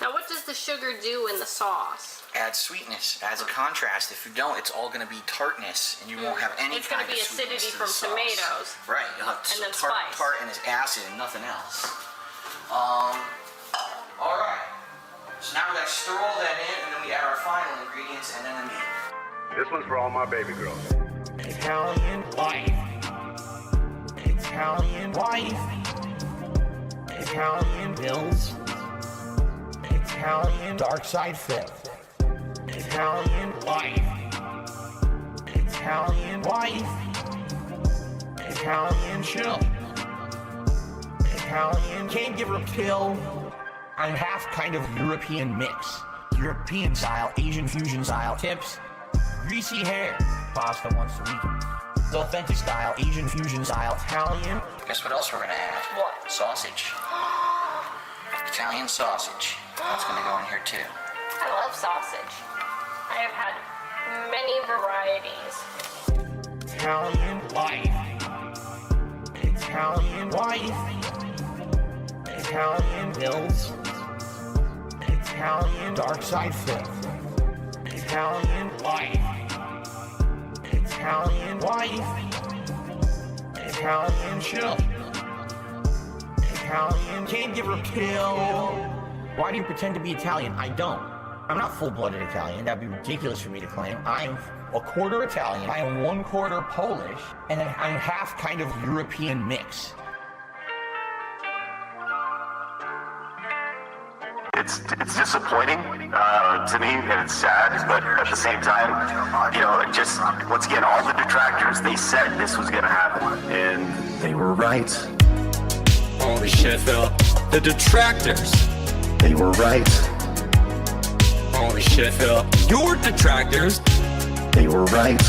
Now what does the sugar do in the sauce? Adds sweetness, adds a contrast. If you don't, it's all going to be tartness, and you won't have any It's kind going to of be sweetness acidity to from the sauce. tomatoes. Right, you'll have and then tart spice. and its acid and nothing else. Alright, so now we got to stir all that in, and then we add our final ingredients, and then the meat. This one's for all my baby girls. Italian wife. Italian wife. Italian bills. Italian dark side fifth. Italian wife. Italian wife. Italian chill. Italian can't give her a pill. I'm half kind of European mix. European style, Asian fusion style tips. Greasy hair. Pasta once a week. The authentic style, Asian fusion style, Italian. Guess what else we're going to add? What? Sausage. Italian sausage. That's going to go in here too. I love sausage. I have had many varieties. Italian wife. Italian wife. Italian bills. Italian dark side fifth. Italian wife. Italian wife. Italian chill. Italian can't give her a pill. Why do you pretend to be Italian? I don't. I'm not full-blooded Italian. That'd be ridiculous for me to claim. I'm a quarter Italian. I am 1/4 Polish, and then I'm half kind of European mix. It's disappointing to me, and it's sad, but at the same time, just once again, all the detractors, they said this was gonna happen, and they were right. Holy shit, Phil. The detractors. They were right. Holy shit, Phil. Your detractors. They were right.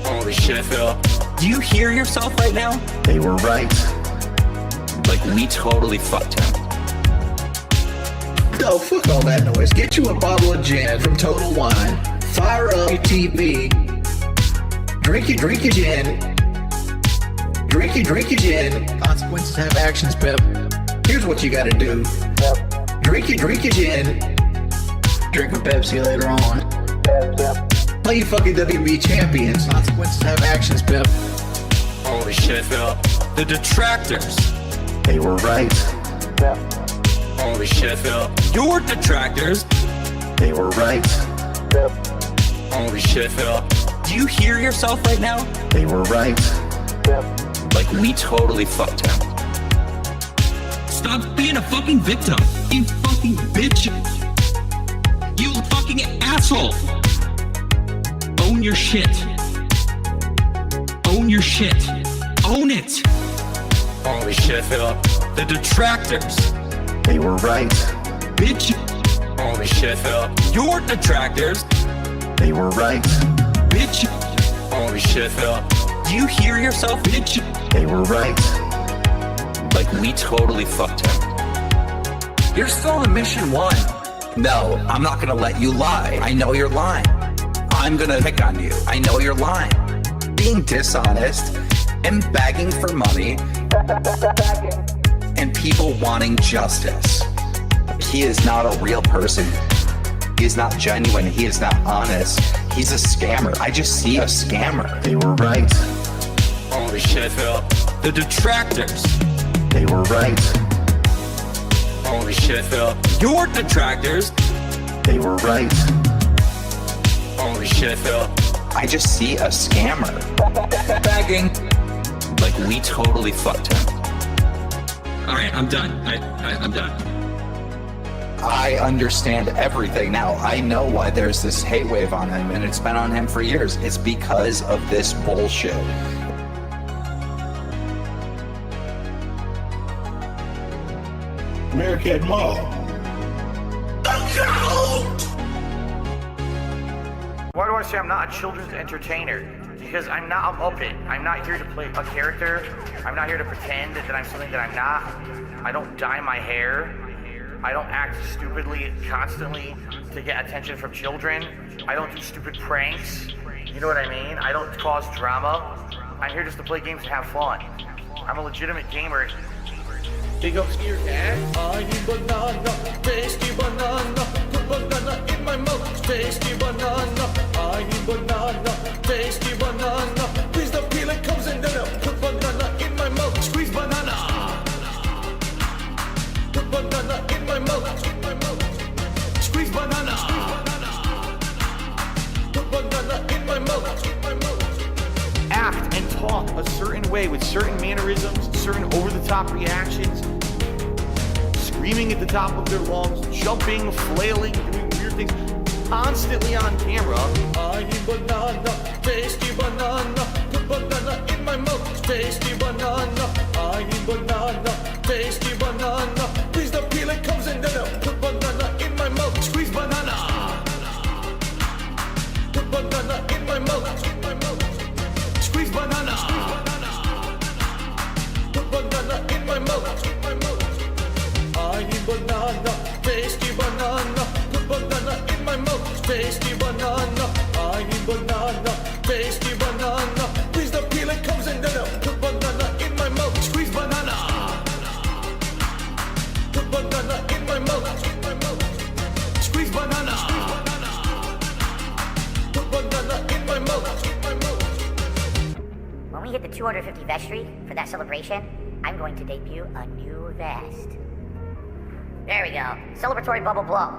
Holy shit, Phil. Do you hear yourself right now? They were right. Like, we totally fucked him. Yo, fuck all that noise. Get you a bottle of gin from Total Wine. Fire up your TV. Drink your gin. Drink your gin. Consequences have actions, Pep. Here's what you gotta do. Drink your gin. Drink a Pepsi later on. Play your fucking WB champions. Consequences have actions, Pep. Holy shit, Phil. The detractors. They were right. Holy shit, Phil. Your detractors. They were right. Holy shit, Phil. Do you hear yourself right now? They were right. Like, we totally fucked him. Stop being a fucking victim. You fucking bitch. You fucking asshole. Own your shit. Own your shit. Own it. Holy shit, Phil. The detractors. They were right. Bitch. Holy shit, Phil. Your detractors. They were right. Bitch. Holy shit, Phil. Do you hear yourself, bitch? They were right. Like, we totally fucked him. You're still on mission 1. No, I'm not gonna let you lie. I know you're lying. I'm gonna pick on you. I know you're lying. Being dishonest and begging for money and people wanting justice. He is not a real person. He is not genuine. He is not honest. He's a scammer. I just see a scammer. They were right. Holy shit, Phil. The detractors. They were right. Holy shit, Phil. Your detractors. They were right. Holy shit, Phil. I just see a scammer. Begging. Like, we totally fucked him. Alright, I'm done. I'm done. I understand everything now. I know why there's this hate wave on him, and it's been on him for years. It's because of this bullshit. American Mall. Why do I say I'm not a children's entertainer? Because I'm not a Muppet. I'm not here to play a character. I'm not here to pretend that I'm something that I'm not. I don't dye my hair. I don't act stupidly constantly to get attention from children. I don't do stupid pranks. You know what I mean? I don't cause drama. I'm here just to play games and have fun. I'm a legitimate gamer Big ups to your dad. I need banana, tasty banana. Put banana in my mouth, tasty banana. I need banana, tasty banana. Please the peel it comes in there. Put banana in my mouth, squeeze banana. Put banana in my mouth, squeeze banana. Put banana in my mouth. Act and talk a certain way with certain mannerisms, certain over-the-top reactions, screaming at the top of their lungs, jumping, flailing, doing weird things, constantly on camera. I need banana, tasty banana. Put banana in my mouth, tasty banana. I need banana, tasty banana. Please the peel it comes in there. Put banana in my mouth, squeeze banana. Put banana in my mouth. Squeeze banana. Put banana in my mouth. I need banana, tasty banana. Put banana in my mouth, tasty banana. I need banana, tasty banana. Please the peel it comes in there. Put banana in my mouth, squeeze banana. Put banana in my mouth, squeeze banana. Put banana in my mouth. When we hit the 250 vestry for that celebration, I'm going to debut a new vest. There we go. Celebratory bubble blow.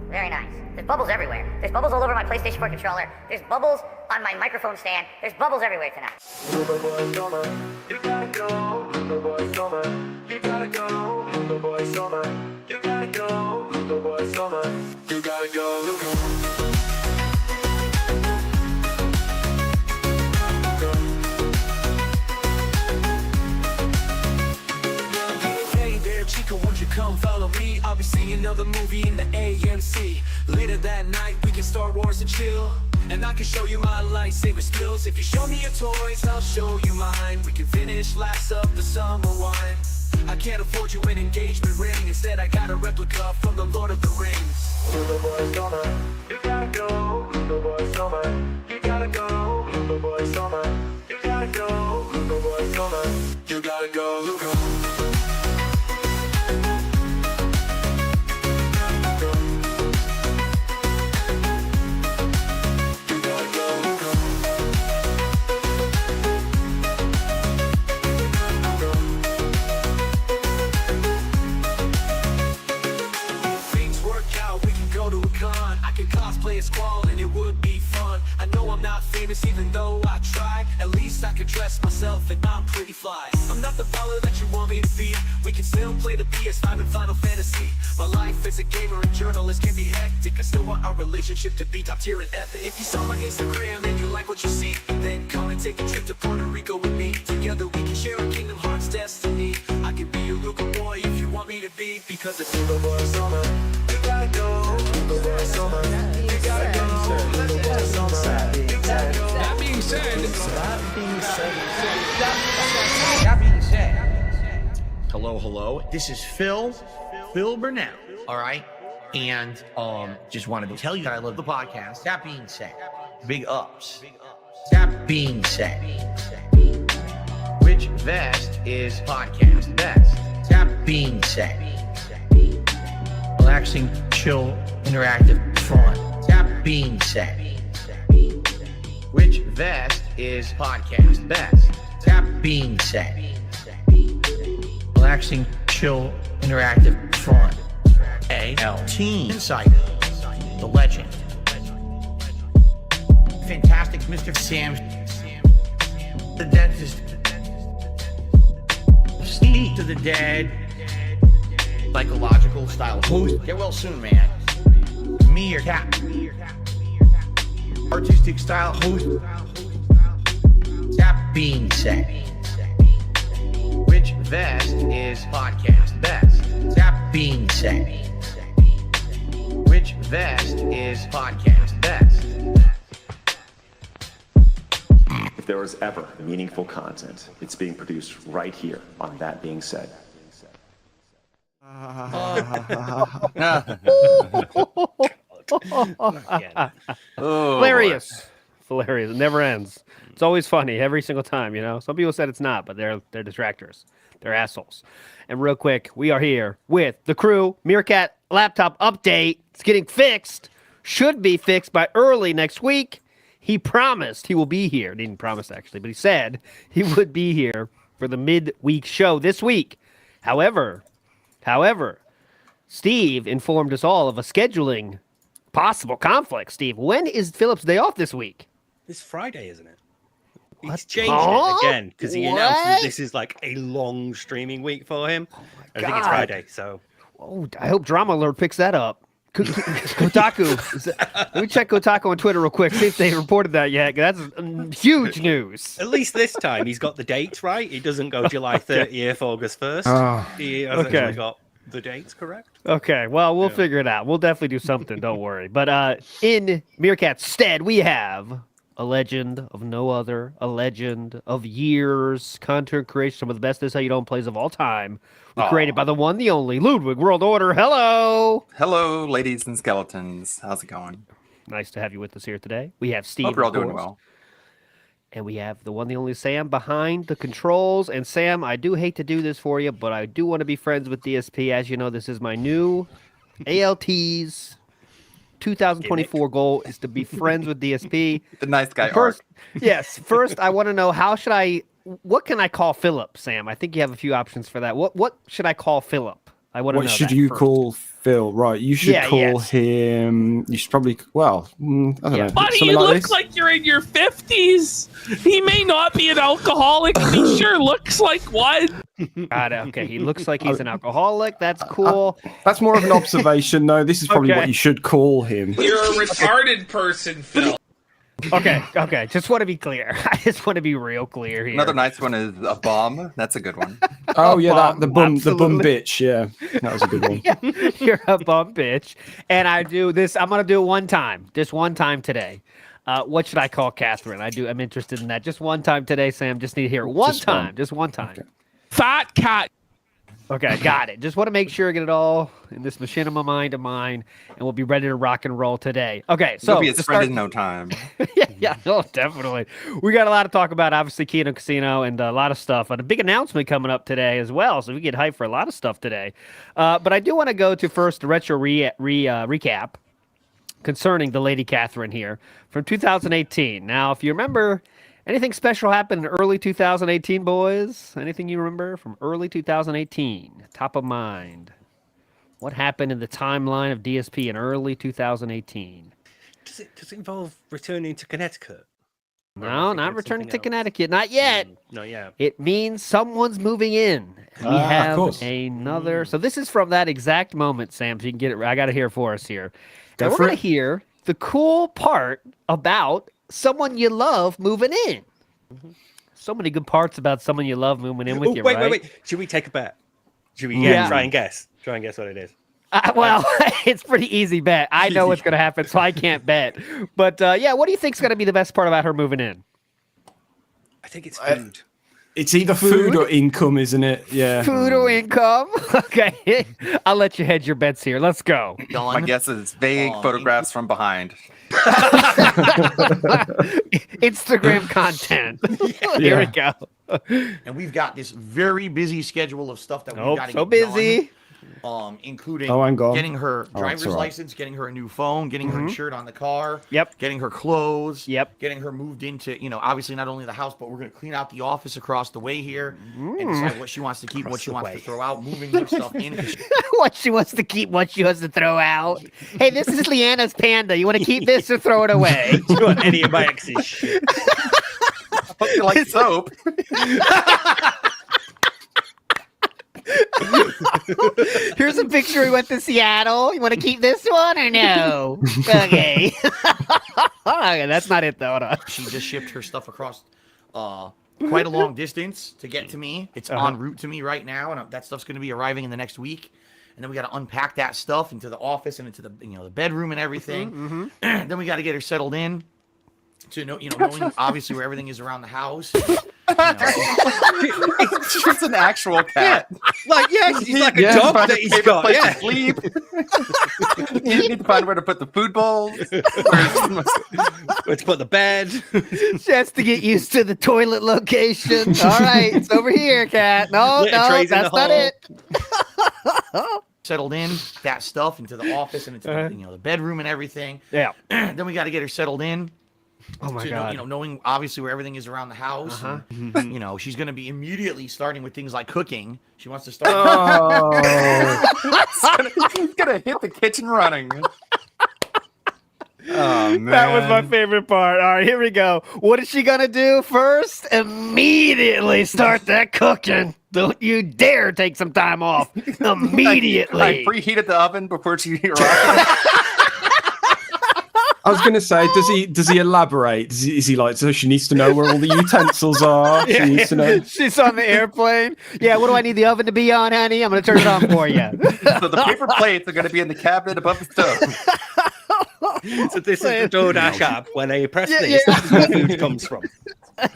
Very nice. There's bubbles everywhere. There's bubbles all over my PlayStation 4 controller. There's bubbles on my microphone stand. There's bubbles everywhere tonight. You gotta go, little boy summer. You gotta go, little boy summer. You gotta go, little boy summer. You gotta go, little boy. Chico, won't you come follow me? I'll be seeing another movie in the AMC. Later that night, we can Star Wars and chill. And I can show you my lightsaber skills. If you show me your toys, I'll show you mine. We can finish last up the summer wine. I can't afford you an engagement ring. Instead, I got a replica from the Lord of the Rings. Little boy summer, you gotta go. Little boy summer, you gotta go. Little boy summer, you gotta go. Little boy summer, you gotta go. Little boy. Cosplay a squall and it would be fun. I know I'm not famous even though I try. At least I can dress myself and I'm pretty fly. I'm not the baller that you want me to be. We can still play the PS5 and Final Fantasy. My life as a gamer and journalist can be hectic. I still want our relationship to be top tier and epic. If you saw my Instagram and you like what you see, then come and take a trip to Puerto Rico with me. Together we can share a Kingdom Hearts destiny. I can be your little boy if you want me to be. Because it's little boy summer. You gotta go, little boy summer. You gotta go, little boy summer. You gotta go. That being said, hello, this is Phil Burnell, all right? And just wanted to tell you that I love the podcast. That being said, big ups. That being said, which vest is podcast best? That being said, relaxing, chill, interactive, fun. That being said, which vest is podcast best? That being said, relaxing, chill, interactive, fun. ALT Insider, the legend, fantastic Mr. Sam, the dentist, Steve to the dead, psychological style host. Get well soon, man. Me, your cat, artistic style host. That being said, which vest is podcast best? That being said, which vest is podcast best? If there was ever meaningful content, it's being produced right here on That Being Said. Hilarious. It's hilarious. It never ends. It's always funny every single time, you know? Some people said it's not, but they're distractors. They're assholes. And real quick, we are here with the crew. Meerkat laptop update. It's getting fixed. Should be fixed by early next week. He promised he will be here. He didn't promise, actually, but he said he would be here for the midweek show this week. However, Steve informed us all of a scheduling possible conflict. Steve, when is Philip's day off this week? This Friday, isn't it? What? He's changed it again because he announced that this is like a long streaming week for him. I think it's Friday, so. Oh, I hope Drama Alert picks that up. Kotaku. Let me check Kotaku on Twitter real quick, see if they reported that yet. That's huge news. At least this time he's got the dates right. It doesn't go July 30th, August 1st. Oh. He has actually got the dates correct. Okay, well, we'll figure it out. We'll definitely do something, don't worry. But in Meerkat's stead, we have a legend of no other, a legend of years, content creation, some of the best This How You Don't plays of all time, created by the one, the only, Ludwig World Order. Hello! Hello, ladies and skeletons. How's it going? Nice to have you with us here today. We have Steve. Hope you're all doing well. And we have the one, the only Sam behind the controls. And Sam, I do hate to do this for you, but I do want to be friends with DSP. As you know, this is my new ALT's 2024 goal is to be friends with DSP. The nice guy first, yes. First, I want to know what can I call Philip, Sam? I think you have a few options for that. What should I call Philip? I want to know. What should you call Phil? Right, you should call yes. him. You should probably. Well, I don't know. Buddy, Something you like look this? like you're in your 50s. He may not be an alcoholic, but he sure looks like one. Okay, he looks like he's an alcoholic. That's cool. That's more of an observation, though. This is probably what you should call him. You're a retarded person, Phil. Okay. Just want to be clear. I just want to be real clear here. Another nice one is a bomb. That's a good one. Oh yeah, the bum bitch. Yeah, that was a good one. You're a bum bitch. And I do this. I'm gonna do it one time. Just one time today. What should I call Catherine? I'm interested in that. Just one time today, Sam. Just need to hear it one time. Just one time. Okay. Fat cat. Okay, got it. Just want to make sure I get it all in this machinima mind of mine, and we'll be ready to rock and roll today. Okay, so You'll be his friend in no time. yeah, no, definitely. We got a lot to talk about, obviously, Kino Casino and a lot of stuff. And a big announcement coming up today as well, so we get hyped for a lot of stuff today. But I do want to go to first the retro recap concerning the Lady Catherine here from 2018. Now, if you remember, anything special happened in early 2018, boys? Anything you remember from early 2018? Top of mind. What happened in the timeline of DSP in early 2018? Does it involve returning to Connecticut? No, not returning to Connecticut. Not yet. Not yet. It means someone's moving in. We have another. So this is from that exact moment, Sam. So you can get it. I got to hear it for us here. And we're going to hear the cool part about someone you love moving in. So many good parts about someone you love moving in with you, right? Wait. Should we take a bet? Should we try and guess? Try and guess what it is. Well, it's pretty easy bet. I know what's going to happen, so I can't bet. But what do you think is going to be the best part about her moving in? I think it's food. It's either food or income, isn't it? Yeah. Food or income? Okay. I'll let you hedge your bets here. Let's go. My guess is vague photographs from behind. Instagram content. Here we go. And we've got this very busy schedule of stuff that we've got to get busy. Including gone. getting her driver's license, getting her a new phone, getting her insured on the car, getting her clothes, getting her moved into, obviously not only the house, but we're going to clean out the office across the way here and decide what she wants to keep, what she wants to throw out, moving new stuff in. What she wants to keep, what she wants to throw out. Hey, this is Leanna's panda. You want to keep this or throw it away? Do you want any of my ex's shit? I hope you like soap. Here's a picture. We went to Seattle. You want to keep this one or no? Okay. Okay, that's not it though. Hold on. She just shipped her stuff across quite a long distance to get to me. It's en route to me right now, and that stuff's going to be arriving in the next week. And then we got to unpack that stuff into the office and into the the bedroom and everything. Then we got to get her settled in to knowing obviously where everything is around the house. It's just an actual cat. Like, yeah, he's like a Yeah, dog find that a he's favorite got. place Yeah. to sleep. You need to find where to put the food bowls. Where to put the bed. Just to get used to the toilet location. All right, it's over here, cat. No, Litter no, trays in that's the not hall. it. Settled in, that stuff into the office and into the, the bedroom and everything. Yeah. Then we got to get her settled in. Oh my to, God. Knowing obviously where everything is around the house. And, she's going to be immediately starting with things like cooking. She wants to start. He's gonna hit the kitchen running. Oh man, That was my favorite part. All right, here we go. What is she gonna do first? Immediately start that cooking. Don't you dare take some time off. Immediately. I preheated the oven before she arrived. I was going to say, does he elaborate? Is he like, so she needs to know where all the utensils are? She needs to know. She's on the airplane. Yeah, what do I need the oven to be on, honey? I'm going to turn it on for you. So the paper plates are going to be in the cabinet above the stove. So this is the DoorDash app. When I press this, this is where food comes from.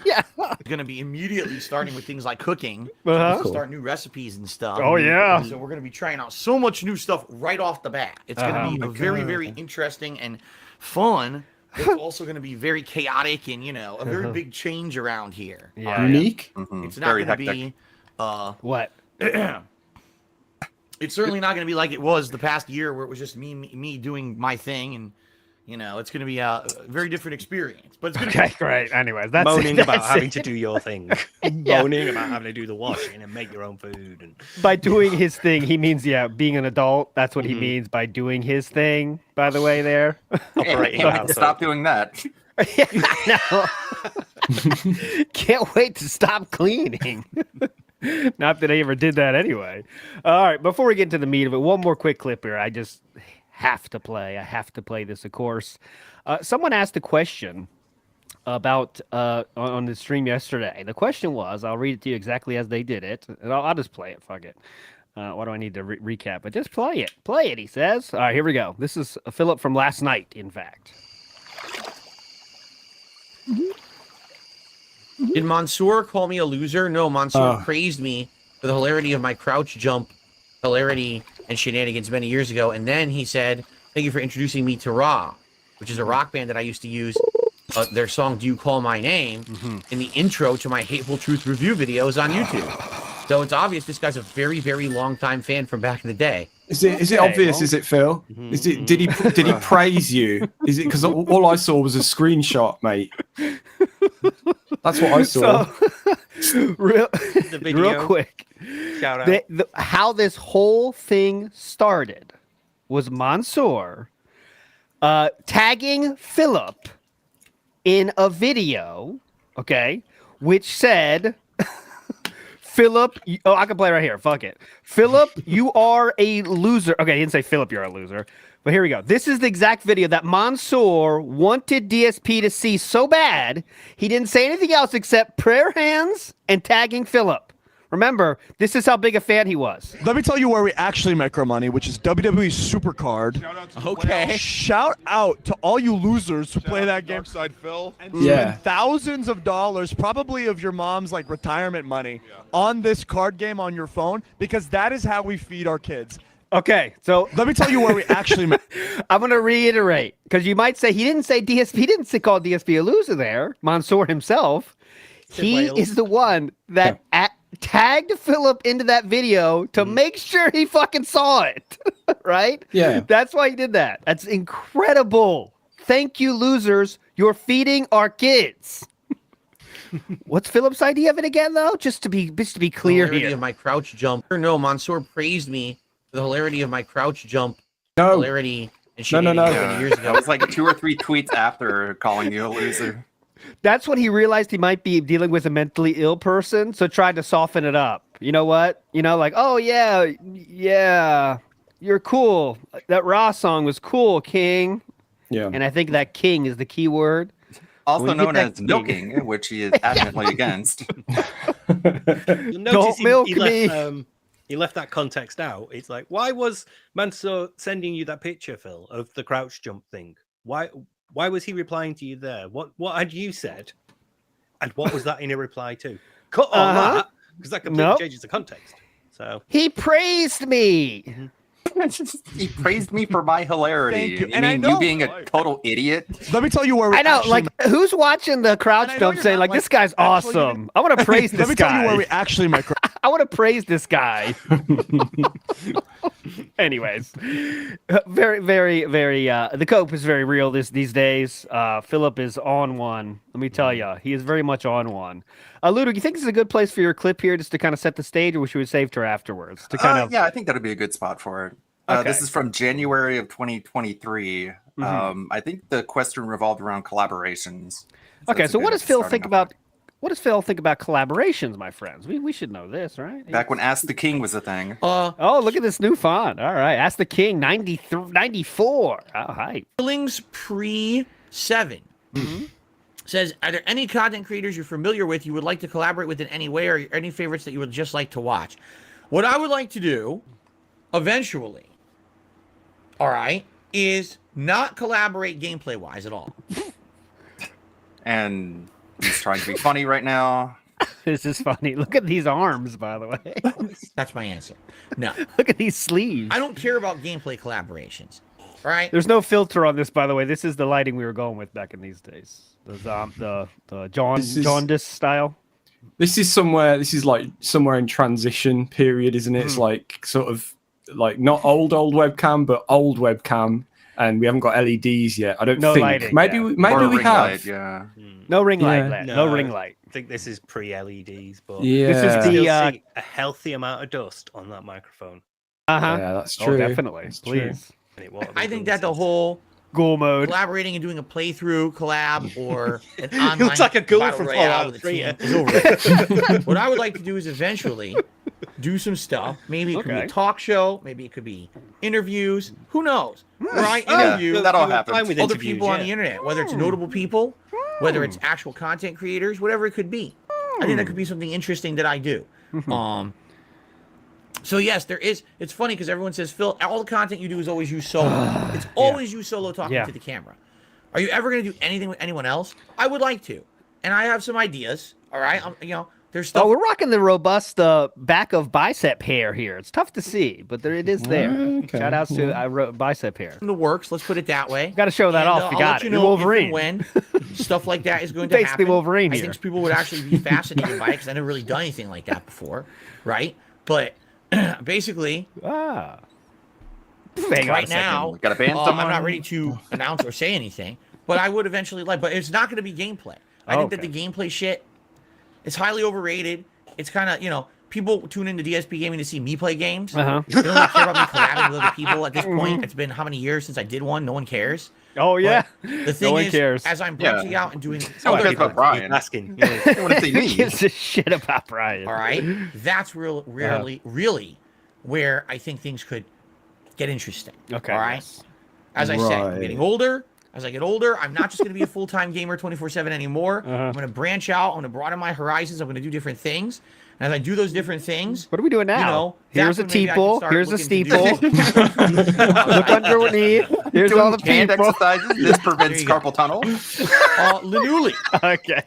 Yeah. Going to be immediately starting with things like cooking. Uh-huh. Start new recipes and stuff. Oh, yeah. So we're going to be trying out so much new stuff right off the bat. It's going to be Oh, a very, very interesting and fun. It's also going to be very chaotic and, a very big change around here. Yeah. Unique. It's not going to be what? It's certainly not going to be like it was the past year where it was just me doing my thing, and it's going to be a very different experience. But it's going to Okay, great. Anyways, that's Moaning it. about That's having it. to do your thing. Yeah. Moaning about having to do the washing and make your own food. And By doing his thing, he means being an adult. That's what he means by doing his thing. By the way, there. Operating household. Stop doing that. No. Can't wait to stop cleaning. Not that I ever did that anyway. All right, before we get into the meat of it, one more quick clip here. I just have to play. I have to play this, of course. Someone asked a question about on the stream yesterday. The question was, I'll read it to you exactly as they did it, and I'll just play it. Fuck it. Why do I need to recap it? Just play it. Play it, he says. All right, here we go. This is Philip from last night, in fact. Did Mansoor call me a loser? No, Mansoor praised me for the hilarity of my crouch jump, hilarity and shenanigans many years ago. And then he said, thank you for introducing me to Ra, which is a rock band that I used to use their song, Do You Call My Name, in the intro to my Hateful Truth review videos on YouTube. So it's obvious this guy's a very, very long-time fan from back in the day. Is it obvious? Is it Phil? Is it? Did he praise you? Is it because all I saw was a screenshot, mate? That's what I saw. So, real quick, Shout out. How this whole thing started was Mansoor tagging Philip in a video, okay, which said, Philip, I can play right here. Fuck it. Philip, you are a loser. Okay, he didn't say Philip, you're a loser. But here we go. This is the exact video that Mansoor wanted DSP to see so bad, he didn't say anything else except prayer hands and tagging Philip. Remember, this is how big a fan he was. Let me tell you where we actually make our money, which is WWE Supercard. Okay. Shout out to all you losers who play that game. Side Phil. And spend thousands of dollars, probably of your mom's retirement money, on this card game on your phone, because that is how we feed our kids. Okay, so let me tell you where we actually make. I'm going to reiterate, because you might say he didn't call DSP a loser there, Mansoor himself. He is the one that tagged Philip into that video to make sure he fucking saw it, right? Yeah. That's why he did that. That's incredible. Thank you, losers. You're feeding our kids. What's Philip's idea of it again, though? Just to be clear hilarity here. of my crouch jump. No, Mansoor praised me for the hilarity of my crouch jump, No. hilarity and shenanigans many years ago. That was like 2 or 3 tweets after calling you a loser. That's when he realized he might be dealing with a mentally ill person, so tried to soften it up. You know what? Oh yeah, you're cool. That Raw song was cool, King. Yeah. And I think that King is the key word. Also known as milking, which he is adamantly against. You'll notice Don't milk he left that context out. It's like, why was Mansoor sending you that picture, Phil, of the crouch jump thing? Why was he replying to you there? What had you said? And what was that in a reply to? Cut all that, because that completely changes the context. So he praised me. He praised me for my hilarity. Thank you. You And I mean know- you being a total idiot? Let me tell you where we I know, actually- like, who's watching the crouch And I know jump you're saying, not, like, this guy's actually awesome. I want to praise this Let me guy. tell you where we actually might. I want to praise this guy. Anyways, very, very, very. The cope is very real these days. Philip is on one. Let me tell you, he is very much on one. Ludo, you think this is a good place for your clip here, just to kind of set the stage, or should we save to afterwards? To kind of. Yeah, I think that'd be a good spot for it. This is from January of 2023. I think the question revolved around collaborations. Okay, that's a so what good does Phil starting think off about? What does Phil think about collaborations, my friends? We should know this, right? Back when Ask the King was a thing. Oh, look at this new font. All right, Ask the King 94. Oh, hi. Feelings pre-7 says, are there any content creators you're familiar with you would like to collaborate with in any way, or any favorites that you would just like to watch? What I would like to do eventually, all right, is not collaborate gameplay-wise at all. And he's trying to be funny right now. This is funny. Look at these arms, by the way. That's my answer. No. Look at these sleeves. I don't care about gameplay collaborations. All right. There's no filter on this, by the way. This is the lighting we were going with back in these days. The jaundice style. This is somewhere. This is like somewhere in transition period, isn't it? It's like sort of like not old webcam, but old webcam, and we haven't got LEDs yet. I don't think. Lighting, maybe yeah. we have. Light, yeah. No ring light. Yeah. No ring light. I think this is pre-LEDs, but Yeah. This is you the still see a healthy amount of dust on that microphone. Yeah, that's true. Oh, definitely. That's Please. And it won't I think that the whole Ghoul mode. collaborating and doing a playthrough collab or an He online looks like a ghoul battle from royale Fallout with a 3, team yeah. is over. What I would like to do is eventually do some stuff. Maybe it could be Okay. a talk show. Maybe it could be interviews. Who knows? Where I Yeah, interview that all Fine happens. with other interviews, people on yeah. the internet, whether it's notable people, whether it's actual content creators, whatever it could be. I think that could be something interesting that I do. So yes, there is. It's funny because everyone says, Phil, all the content you do is always you solo. It's always you solo talking to the camera. Are you ever going to do anything with anyone else? I would like to, and I have some ideas. All right, there's stuff. Oh, we're rocking the robust back of bicep hair here. It's tough to see, but there it is there. Okay, Shout outs to bicep hair. in the works. Let's put it that way. Got to show that And, off. You I'll got let it. you You're know Wolverine. if and when stuff like that is going to Basically happen. Wolverine I here. think people would actually be fascinated by it because I've never really done anything like that before, right? But basically, Hang on right a second. now, Gotta ban I'm someone. not ready to announce or say anything, but I would eventually like. But it's not going to be gameplay. I think that the gameplay shit is highly overrated. It's kind of, people tune into DSP Gaming to see me play games. They don't really care about me collabing with other people at this point. It's been how many years since I did one? No one cares. Oh yeah. But the thing No one is, cares. as I'm branching out and doing No one other cares about Brian. Asking. They want to see Who me. gives a shit about Brian? all right, that's really where I think things could get interesting. Okay. All right. yes. As I said, I'm Right. getting older. As I get older, I'm not just going to be a full-time gamer 24/7 anymore. I'm going to branch out. I'm going to broaden my horizons. I'm going to do different things. And as I do those different things, What are we doing now? that's Here's a when maybe I can teeple. start Here's a looking to steeple. do- Look underneath. Here's all the Hand people. exercises. This prevents There you go. carpal tunnel. Linuli. Okay.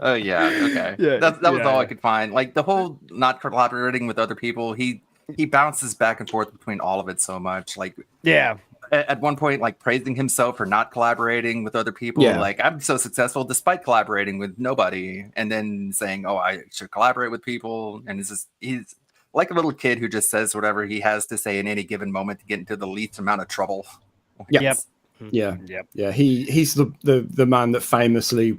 Oh yeah, okay. Yeah, that was yeah, all yeah. I could find. Like the whole not collaborating with other people. He bounces back and forth between all of it so much. Like Yeah. at one point, like praising himself for not collaborating with other people. Yeah. Like I'm so successful despite collaborating with nobody, and then saying, "Oh, I should collaborate with people." And he's like a little kid who just says whatever he has to say in any given moment to get into the least amount of trouble. Yep. Yep. Yeah. Yep. Yeah. He's the man that famously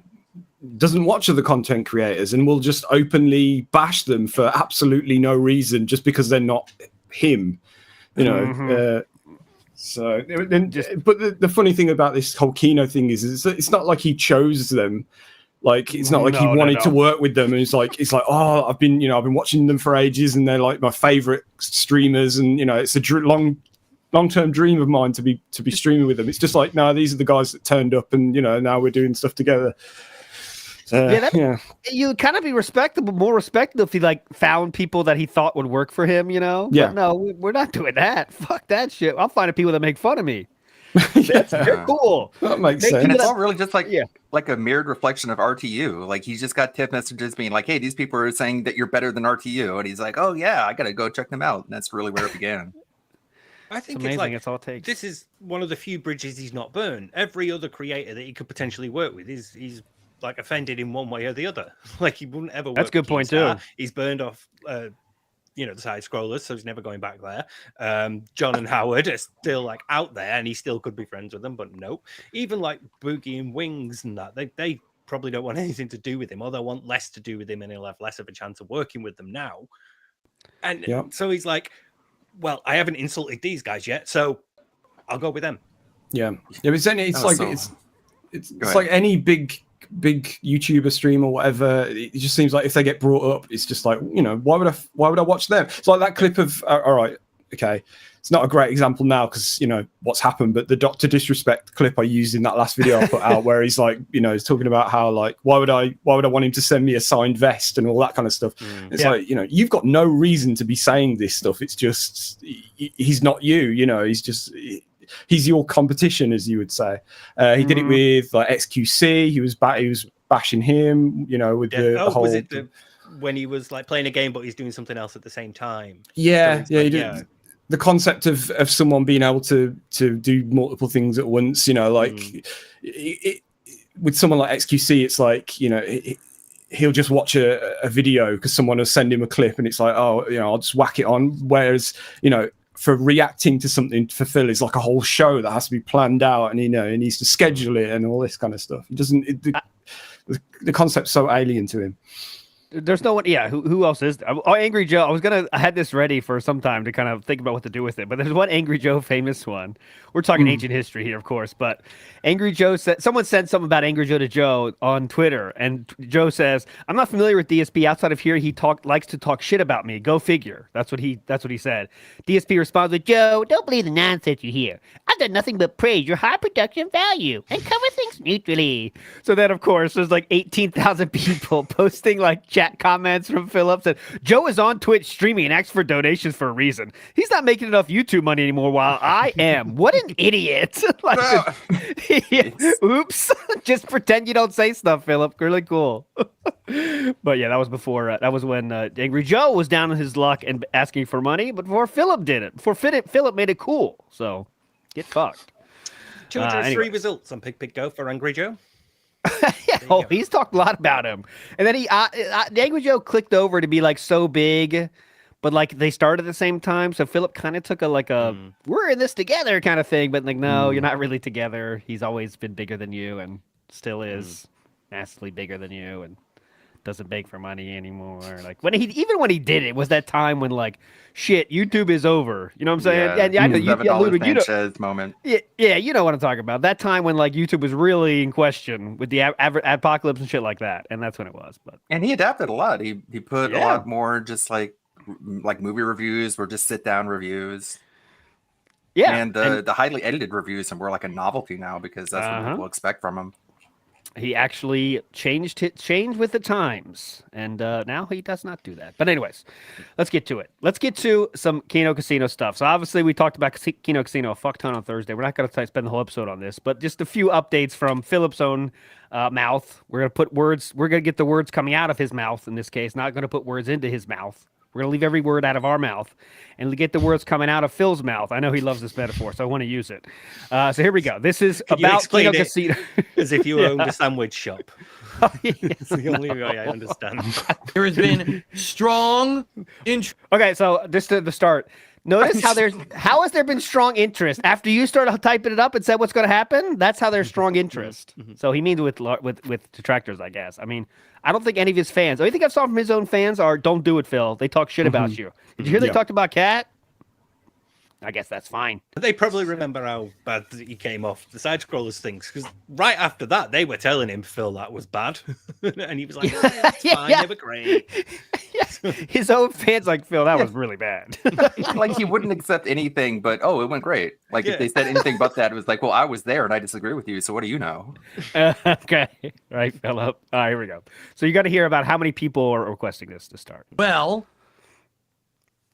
doesn't watch other content creators and will just openly bash them for absolutely no reason just because they're not him. So, but the funny thing about this whole Kino thing is it's not like he chose them. Like it's not like he wanted to work with them, and it's like oh, I've been watching them for ages, and they're like my favorite streamers, and it's a long-term dream of mine to be streaming with them. It's just like, no, these are the guys that turned up, and now we're doing stuff together. You kind of be more respectable if he found people that he thought would work for him, Yeah. But no, we're not doing that. Fuck that shit. I'll find people that make fun of me. They're cool. That makes They sense. And keep it's it all up- really just like a mirrored reflection of RTU. Like he's just got tip messages being like, "Hey, these people are saying that you're better than RTU," and he's like, "Oh yeah, I gotta go check them out." And that's really where it began. I think It's amazing. it's like It's all it takes. this is one of the few bridges he's not burned. Every other creator that he could potentially work with he's like offended in one way or the other. Like he wouldn't ever. That's work a good with point, Keemstar. too. He's burned off. The side scrollers, so he's never going back there. John and Howard are still like out there, and he still could be friends with them, but nope. Even like Boogie and Wings and that, they probably don't want anything to do with him, or they'll want less to do with him, and he'll have less of a chance of working with them now. And so he's like, well, I haven't insulted these guys yet, so I'll go with them. Yeah, it's like so- it's ahead. like any big YouTuber stream or whatever. It just seems like if they get brought up, it's just like, why would I watch them? It's like that clip of all right, okay, it's not a great example now because what's happened, but the Dr. Disrespect clip I used in that last video I put out where he's like, he's talking about how like why would I want him to send me a signed vest and all that kind of stuff. It's like, you've got no reason to be saying this stuff. It's just he's not you, he's just he's your competition, as you would say. He did it with like XQC. He was bashing him, with the whole. Was it when he was like playing a game, but he's doing something else at the same time? Yeah, he did. The concept of someone being able to do multiple things at once, with someone like XQC, it's like he'll just watch a video because someone will send him a clip, and it's like, oh, I'll just whack it on. Whereas for reacting to something for Phil is like a whole show that has to be planned out, and he needs to schedule it and all this kind of stuff. It doesn't. The concept's so alien to him. There's no one. Yeah, who else is there? Oh, Angry Joe. I had this ready for some time to kind of think about what to do with it, but there's one Angry Joe famous one. We're talking ancient history here, of course, but Angry Joe said someone said something about Angry Joe to Joe on Twitter, and Joe says, "I'm not familiar with DSP. Outside of here, he likes to talk shit about me. Go figure." That's what he said. DSP responds with, "Joe, don't believe the nonsense you hear. I've done nothing but praise your high production value and cover things neutrally." So then, of course, there's like 18,000 people posting like chat comments from Phillips that Joe is on Twitch streaming and asks for donations for a reason. He's not making enough YouTube money anymore while I am. What an idiot. Oops. Just pretend you don't say stuff, Philip. Really cool. But yeah, that was before. That was when Angry Joe was down on his luck and asking for money, but before Philip did it. Before Philip made it cool. So get fucked. 203 results on Pick Go for Angry Joe. He's talked a lot about him. And then the Angry Joe clicked over to be like so big, but like they started at the same time. So Philip kind of took we're in this together kind of thing. But like, no, you're not really together. He's always been bigger than you and still is massively bigger than you and doesn't beg for money anymore. Like when he did it was that time when like shit, YouTube is over. You know what I'm saying? Yeah, and I know $7 Sanchez moment. Yeah, you know what I'm talking about. That time when like YouTube was really in question with the apocalypse and shit like that, and that's when it was. And he adapted a lot. He put a lot more just like movie reviews were just sit down reviews. Yeah, and the highly edited reviews and were like a novelty now because that's what people expect from him. He actually changed with the times, and now he does not do that. But anyways, let's get to it. Let's get to some Keno Casino stuff. So obviously we talked about Keno Casino a fuck ton on Thursday. We're not going to spend the whole episode on this, but just a few updates from Philip's own mouth. We're going to put words. We're going to get the words coming out of his mouth in this case, not going to put words into his mouth. We're going to leave every word out of our mouth and get the words coming out of Phil's mouth. I know he loves this metaphor, so I want to use it. So here we go. This is about Keno Casino. As if you owned a sandwich shop. It's the only way I understand. There has been strong Okay, so just to the start. Notice how has there been strong interest after you started typing it up and said what's going to happen? That's how there's strong interest. So he means with detractors, I guess. I mean, I don't think any of his fans. The only thing I've saw from his own fans are "Don't do it, Phil." They talk shit about you. Did you hear they talked about Cat? I guess that's fine. They probably remember how bad he came off the side scrollers things because right after that they were telling him Phil that was bad, and he was like, "That's fine, they were great." His own fans like, "Phil, that was really bad." Like he wouldn't accept anything, but it went great. Like if they said anything but that, it was like, "Well, I was there and I disagree with you, so what do you know?" Okay, right, Philip. All right, here we go. So you got to hear about how many people are requesting this to start. Well,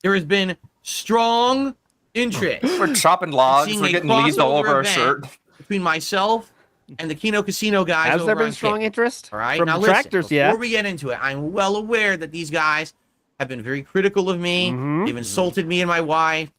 there has been strong interest. We're chopping logs. Seeing We're a getting leaves all over crossover our event shirt. between myself and the Kino Casino guys. Has over there been on strong Kick. interest? All right, From now detractors, listen, before we get into it, I'm well aware that these guys have been very critical of me. They've insulted me and my wife.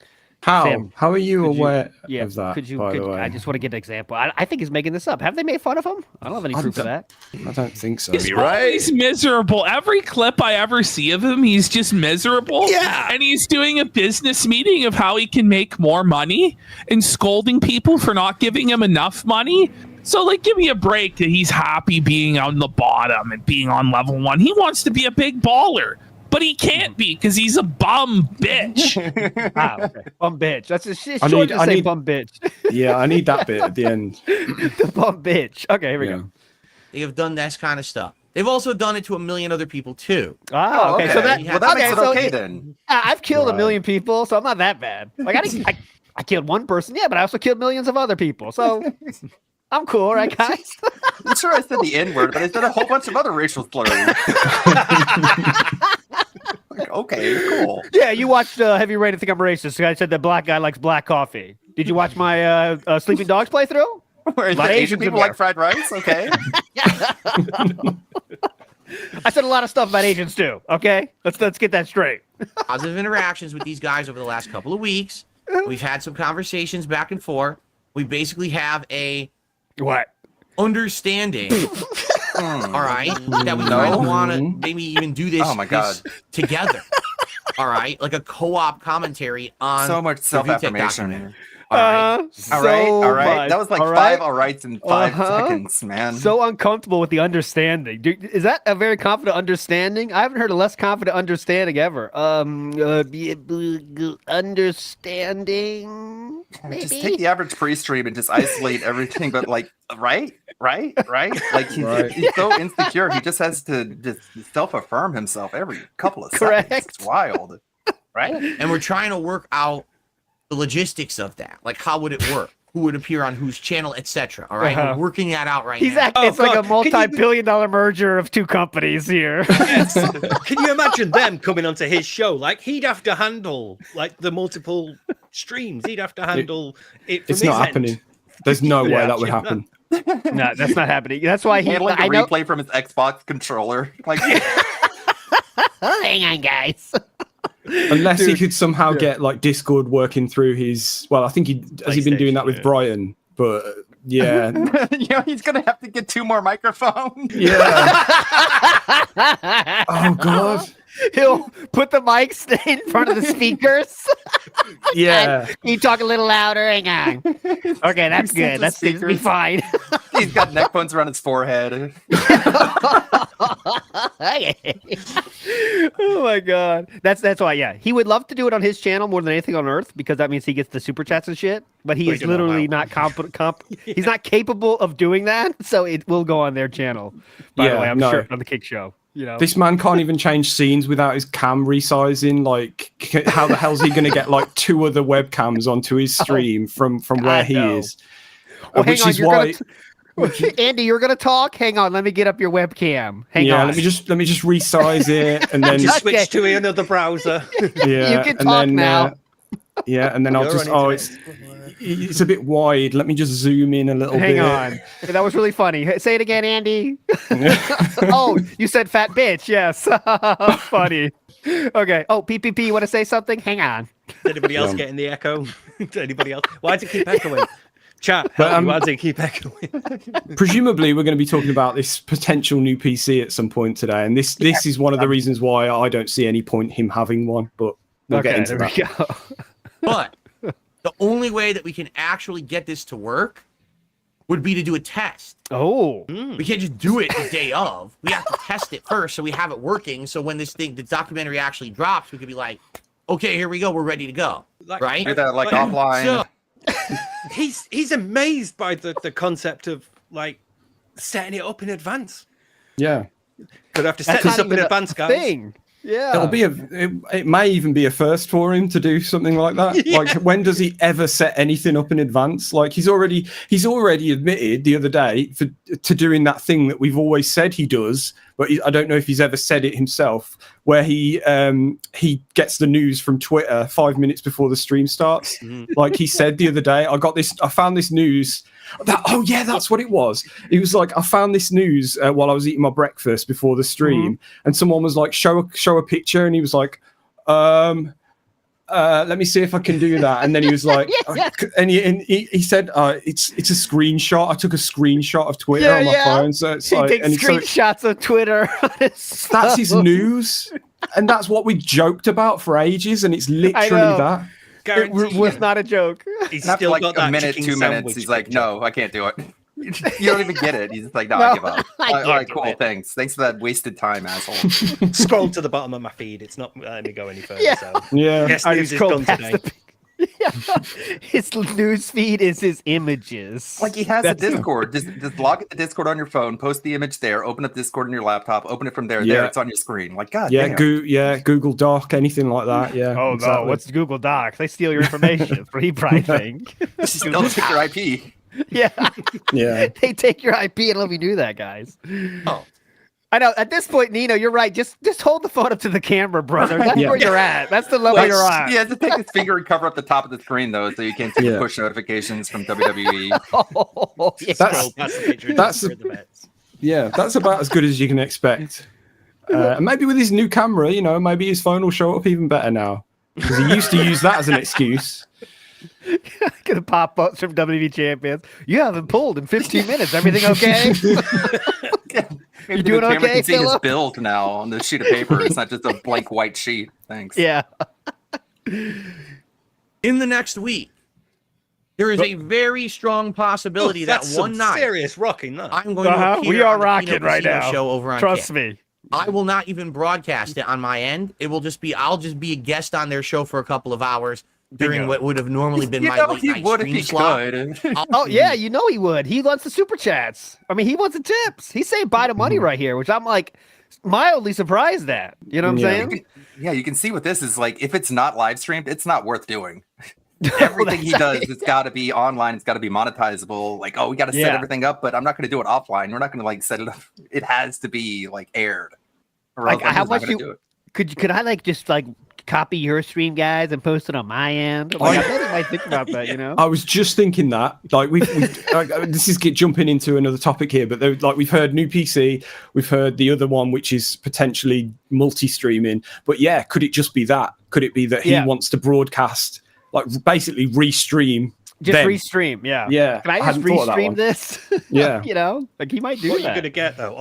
How are you aware Yeah, of that? could you? by the way, I just want to get an example. I think he's making this up. Have they made fun of him? I don't have any proof of that. I don't think so. He's always miserable. Every clip I ever see of him, he's just miserable. Yeah. And he's doing a business meeting of how he can make more money and scolding people for not giving him enough money. So, like, give me a break that he's happy being on the bottom and being on level 1. He wants to be a big baller, but he can't be because he's a bum bitch. Okay. Bum bitch. That's it's I short need- to I say need- bum bitch. Yeah, I need that bit at the end. The bum bitch. Okay, here we go. They have done this kind of stuff. They've also done it to a million other people too. Ah, okay. So that, Well, that makes it so okay then. I've killed a million people, so I'm not that bad. Like I killed one person, yeah, but I also killed millions of other people. So I'm cool, right, guys? I'm sure I said the N-word, but I said a whole bunch of other racial slurs. Like, okay, cool. Yeah, you watched Heavy Rain and think I'm racist. I said that black guy likes black coffee. Did you watch my Sleeping Dogs playthrough? Where A lot of Asian Asians in people there. like fried rice? Okay. I said a lot of stuff about Asians too. Okay, let's get that straight. Positive interactions with these guys over the last couple of weeks. We've had some conversations back and forth. We basically have a understanding. All right, that we kind of want to maybe even do this, Oh my God. this together. All right, like a co-op commentary on So much the VTech self-affirmation. documentary. All right. All right. That was like all five right. all rights in 5 seconds, man. So uncomfortable with the understanding. Dude, is that a very confident understanding? I haven't heard a less confident understanding ever. Understanding. Maybe? Just take the average pre-stream and just isolate everything, but like, right? Like he's so insecure. He just has to just self-affirm himself every couple of seconds. It's wild, right? And we're trying to work out the logistics of that. Like, how would it work? Who would appear on whose channel, etc. All right, we're working that out right now. It's like a multi-billion-dollar merger of two companies here. Yes. Can you imagine them coming onto his show? Like, he'd have to handle like the multiple streams. He'd have to handle it. From It's not happening. There's no way that would happen. No, that's not happening. That's why he. Handling I a know. replay from his Xbox controller. Like, Hang on, guys. Unless he could somehow get like Discord working through his. Well, I think he has he been doing that with Brian, but yeah, he's gonna have to get 2 more microphones. Yeah. Oh God. He'll put the mics in front of the speakers. Yeah. Can you talk a little louder? Hang on. Okay, that's good. That seems to be fine. He's got neckphones around his forehead. Oh my God. That's why, yeah. He would love to do it on his channel more than anything on earth because that means he gets the super chats and shit. But he is literally not he's not capable of doing that. So it will go on their channel. By the way, I'm sure on the Kick Show. You know? This man can't even change scenes without his cam resizing. Like, how the hell's he going to get like 2 other webcams onto his stream from where he is? Well, Which hang on, is why. Andy, you're gonna talk. Hang on, let me get up your webcam. Hang on. Let me just resize it and then just switch to another browser. Yeah, you can talk now. And then I'll just it's a bit wide. Let me just zoom in a little bit. Hang on. That was really funny. Say it again, Andy. Oh, you said fat bitch. Yes. Funny. Okay. Oh, PPP, you want to say something? Hang on. Is anybody else getting the echo? Anybody else? Why does it keep echoing? Chat, why does it keep echoing? Presumably, we're going to be talking about this potential new PC at some point today, and this is one of the reasons why I don't see any point him having one. But we'll get into that. But the only way that we can actually get this to work would be to do a test. Oh. We can't just do it the day of. We have to test it first so we have it working. So when the documentary actually drops, we could be like, okay, here we go. We're ready to go. Right? Do that like offline. So, He's amazed by the concept of like setting it up in advance. Yeah. Gonna have to set this up in advance, guys. Thing. It'll be it may even be a first for him to do something like that. Like, when does he ever set anything up in advance? Like, he's already admitted the other day to doing that thing that we've always said he does, but I don't know if he's ever said it himself, where he gets the news from Twitter 5 minutes before the stream starts. Like he said the other day, I found this news. That's what it was. He was like, I found this news while I was eating my breakfast before the stream, and someone was like, show a picture, and he was like, let me see if I can do that. And then he was like, and he said, it's a screenshot. I took a screenshot of Twitter on my phone. So it's he takes screenshots of Twitter. That's his news, and that's what we joked about for ages. And it's literally that. It was not a joke. He's still like a minute, 2 minutes. He's like, no, I can't do it. You don't even get it. He's just like, no, I give up. All right, cool. Thanks for that wasted time, asshole. Scroll to the bottom of my feed. It's not letting me go any further. So. Yeah. Yes, news is done today. His news feed is his images. Like, he has a Discord. Just log into Discord on your phone, post the image there, open up Discord on your laptop, open it from there. There, it's on your screen. Like, God damn. Google Doc, anything like that. Yeah. Oh exactly. No, what's Google Docs? They steal your information. That's what he probably think. They'll take your IP. Yeah. They take your IP. I don't know if you do that, guys. Oh. I know. At this point, Nino, you're right. Just hold the phone up to the camera, brother. That's where you're at. That's the level you're at. He has to take his finger and cover up the top of the screen, though, so you can't see the push notifications from WWE. That's about as good as you can expect. And maybe with his new camera, maybe his phone will show up even better now, because he used to use that as an excuse. Gonna pop ups from WWE champions. You haven't pulled in 15 minutes. Everything okay? You doing okay? Can see his build now on the sheet of paper. It's not just a blank white sheet. Thanks. Yeah. In the next week, there is a very strong possibility that one night, serious rocking. I'm going to appear we are on the rocking Kino right Casino now. show over on Trust Kick. me. I will not even broadcast it on my end. It will just be I'll just be a guest on their show for a couple of hours during what would have normally been my late night stream slot. Oh yeah, you know he would. He wants the super chats. I mean, he wants the tips. He's saying buy the money right here, which I'm like mildly surprised at. You know what I'm saying? You can see what this is like. If it's not live streamed, it's not worth doing. Everything he does, it's got to be online. It's got to be monetizable. Like, we got to set everything up, but I'm not going to do it offline. We're not going to like set it up. It has to be like aired. Like, how much could I like just like copy your stream, guys, and post it on my end? Like, I bet he might think about that. I was just thinking that. Like, this is jumping into another topic here, but we've heard new PC, we've heard the other one, which is potentially multi-streaming. But yeah, could it just be that? Could it be that he wants to broadcast, like basically restream? Restream, yeah. Can I just restream this? Yeah. Like he might do what that. You're gonna get though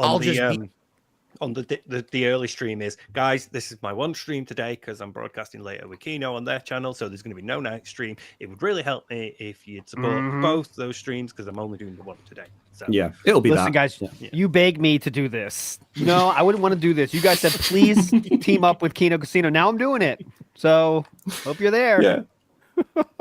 on the early stream is, guys, this is my one stream today because I'm broadcasting later with Kino on their channel, so there's going to be no night stream. It would really help me if you'd support both those streams because I'm only doing the one today. So it'll be Listen, guys, you begged me to do this. I wouldn't want to do this. You guys said please team up with Kino Casino. Now I'm doing it. So hope you're there.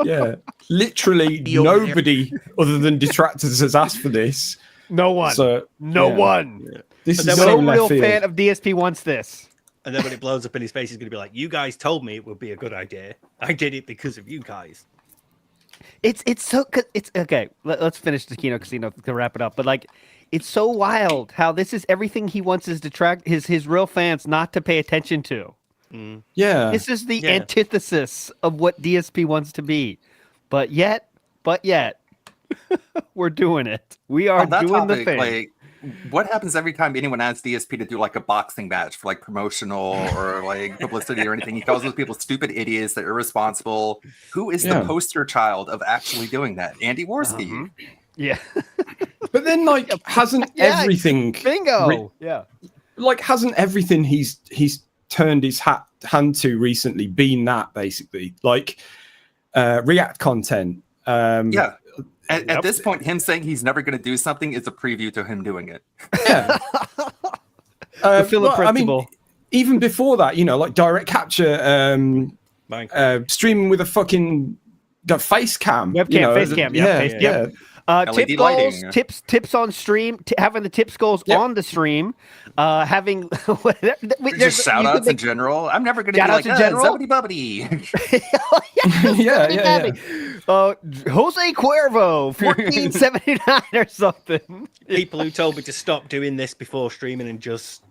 Yeah. Literally nobody other than detractors has asked for this. No one. So no one. This is no real fan of DSP wants this. And then when it blows up in his face, he's going to be like, you guys told me it would be a good idea. I did it because of you guys. It's okay. Let's finish the Kino Casino to wrap it up. But like, it's so wild how this is everything he wants his real fans not to pay attention to. Yeah. This is the antithesis of what DSP wants to be. But yet, we're doing it. We are doing the thing. Like, what happens every time anyone asks DSP to do like a boxing match for like promotional or like publicity or anything? He calls those people stupid idiots. They're irresponsible. Who is the poster child of actually doing that? Andy Worski. Yeah. But then like hasn't everything bingo. Hasn't everything he's turned his hand to recently been that basically? Like React content. At this point, him saying he's never going to do something is a preview to him doing it. Yeah. I mean, even before that, like direct capture, streaming with a fucking face cam. Webcam, face cam. LED Tip goals, lighting. tips on stream, having the tips goals on the stream, having Just shout outs in general. I'm never going to be like, Zubbity Bubbity. Yeah. Jose Cuervo, 1479 or something. People who told me to stop doing this before streaming and just,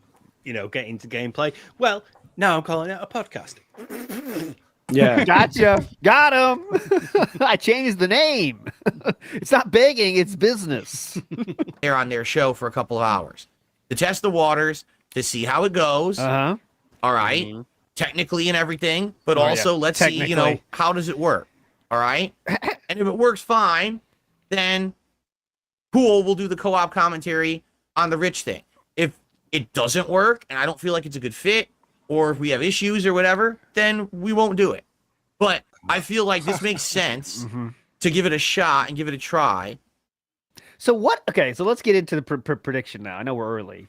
get into gameplay. Well, now I'm calling it a podcast. Yeah. Gotcha. Got him. I changed the name. It's not begging, it's business. They're on their show for a couple of hours to test the waters, to see how it goes. Uh-huh. All right. Technically and everything, but also let's see, how does it work? All right. And if it works fine, then cool, we'll do the co-op commentary on the Rich thing. If it doesn't work and I don't feel like it's a good fit, or if we have issues or whatever, then we won't do it. But I feel like this makes sense to give it a shot and give it a try. So let's get into the prediction now. I know we're early.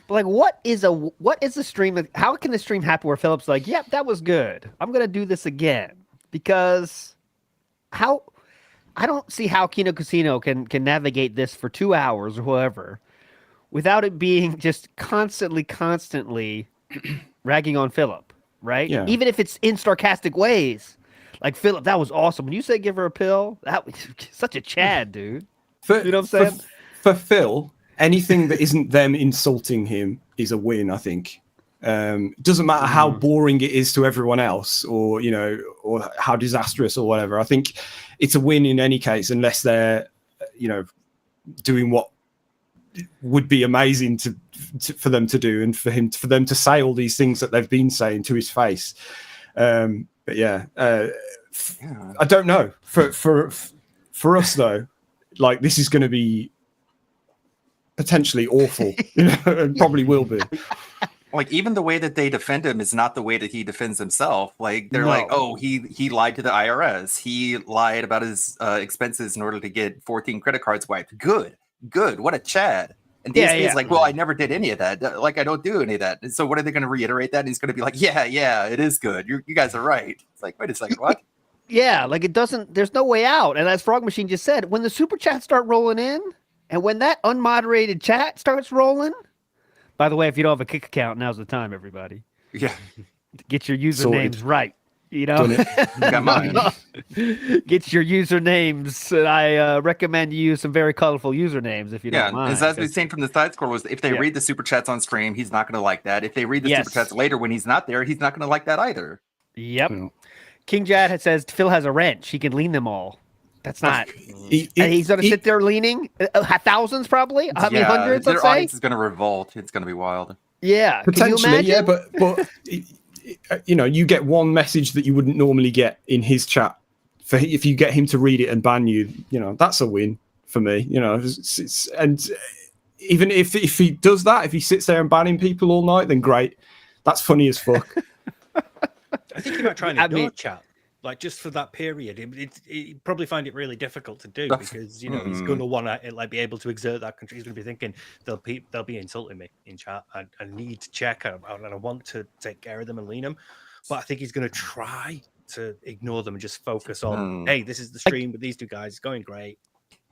But like what is the stream, how can the stream happen where Philip's like, yep, that was good, I'm gonna do this again? Because I don't see how Kino Casino can navigate this for 2 hours or whatever without it being just constantly ragging on Philip, right? Yeah. Even if it's in sarcastic ways. Like, Philip, that was awesome. When you say give her a pill, that was such a Chad, dude. You know what I'm saying? For Phil, anything that isn't them insulting him is a win, I think. It doesn't matter how boring it is to everyone else or how disastrous or whatever. I think it's a win in any case, unless they're, doing what would be amazing for them to do and for them to say all these things that they've been saying to his face. But yeah, I don't know. For us though, like, this is going to be potentially awful, and probably will be. Like, even the way that they defend him is not the way that he defends himself. Like, they're like, oh, he lied to the IRS. He lied about his expenses in order to get 14 credit cards wiped. Good. What a Chad. And DSP is like, well, I never did any of that. Like, I don't do any of that. And so what are they going to reiterate that? And he's going to be like, yeah, it is good. You guys are right. It's like, wait a second, what? Yeah, like, there's no way out. And as Frog Machine just said, when the super chats start rolling in, and when that unmoderated chat starts rolling, by the way, if you don't have a Kick account, now's the time, everybody. Yeah. Get your usernames right. Got mine. Get your usernames. And I recommend you use some very colorful usernames if you don't mind. As we've seen from the side score, was if they read the super chats on stream, he's not going to like that. If they read the super chats later when he's not there, he's not going to like that either. Yep. King Jad says Phil has a wrench. He can lean them all. That's not. He's going to sit there leaning thousands, probably. I mean, hundreds. Their audience is going to revolt. It's going to be wild. Yeah, potentially. Yeah, but you get one message that you wouldn't normally get in his chat. If you get him to read it and ban you, that's a win for me. And even if he does that, if he sits there and banning people all night, then great. That's funny as fuck. I think he might try and ignore chat, like, just for that period. He'd probably find it really difficult to do because he's going to want to be able to exert that control. He's going to be thinking they'll be insulting me in chat. I need to check and I want to take care of them and lean them, but I think he's going to try to ignore them and just focus on, hey, this is the stream with these two guys. It's going great.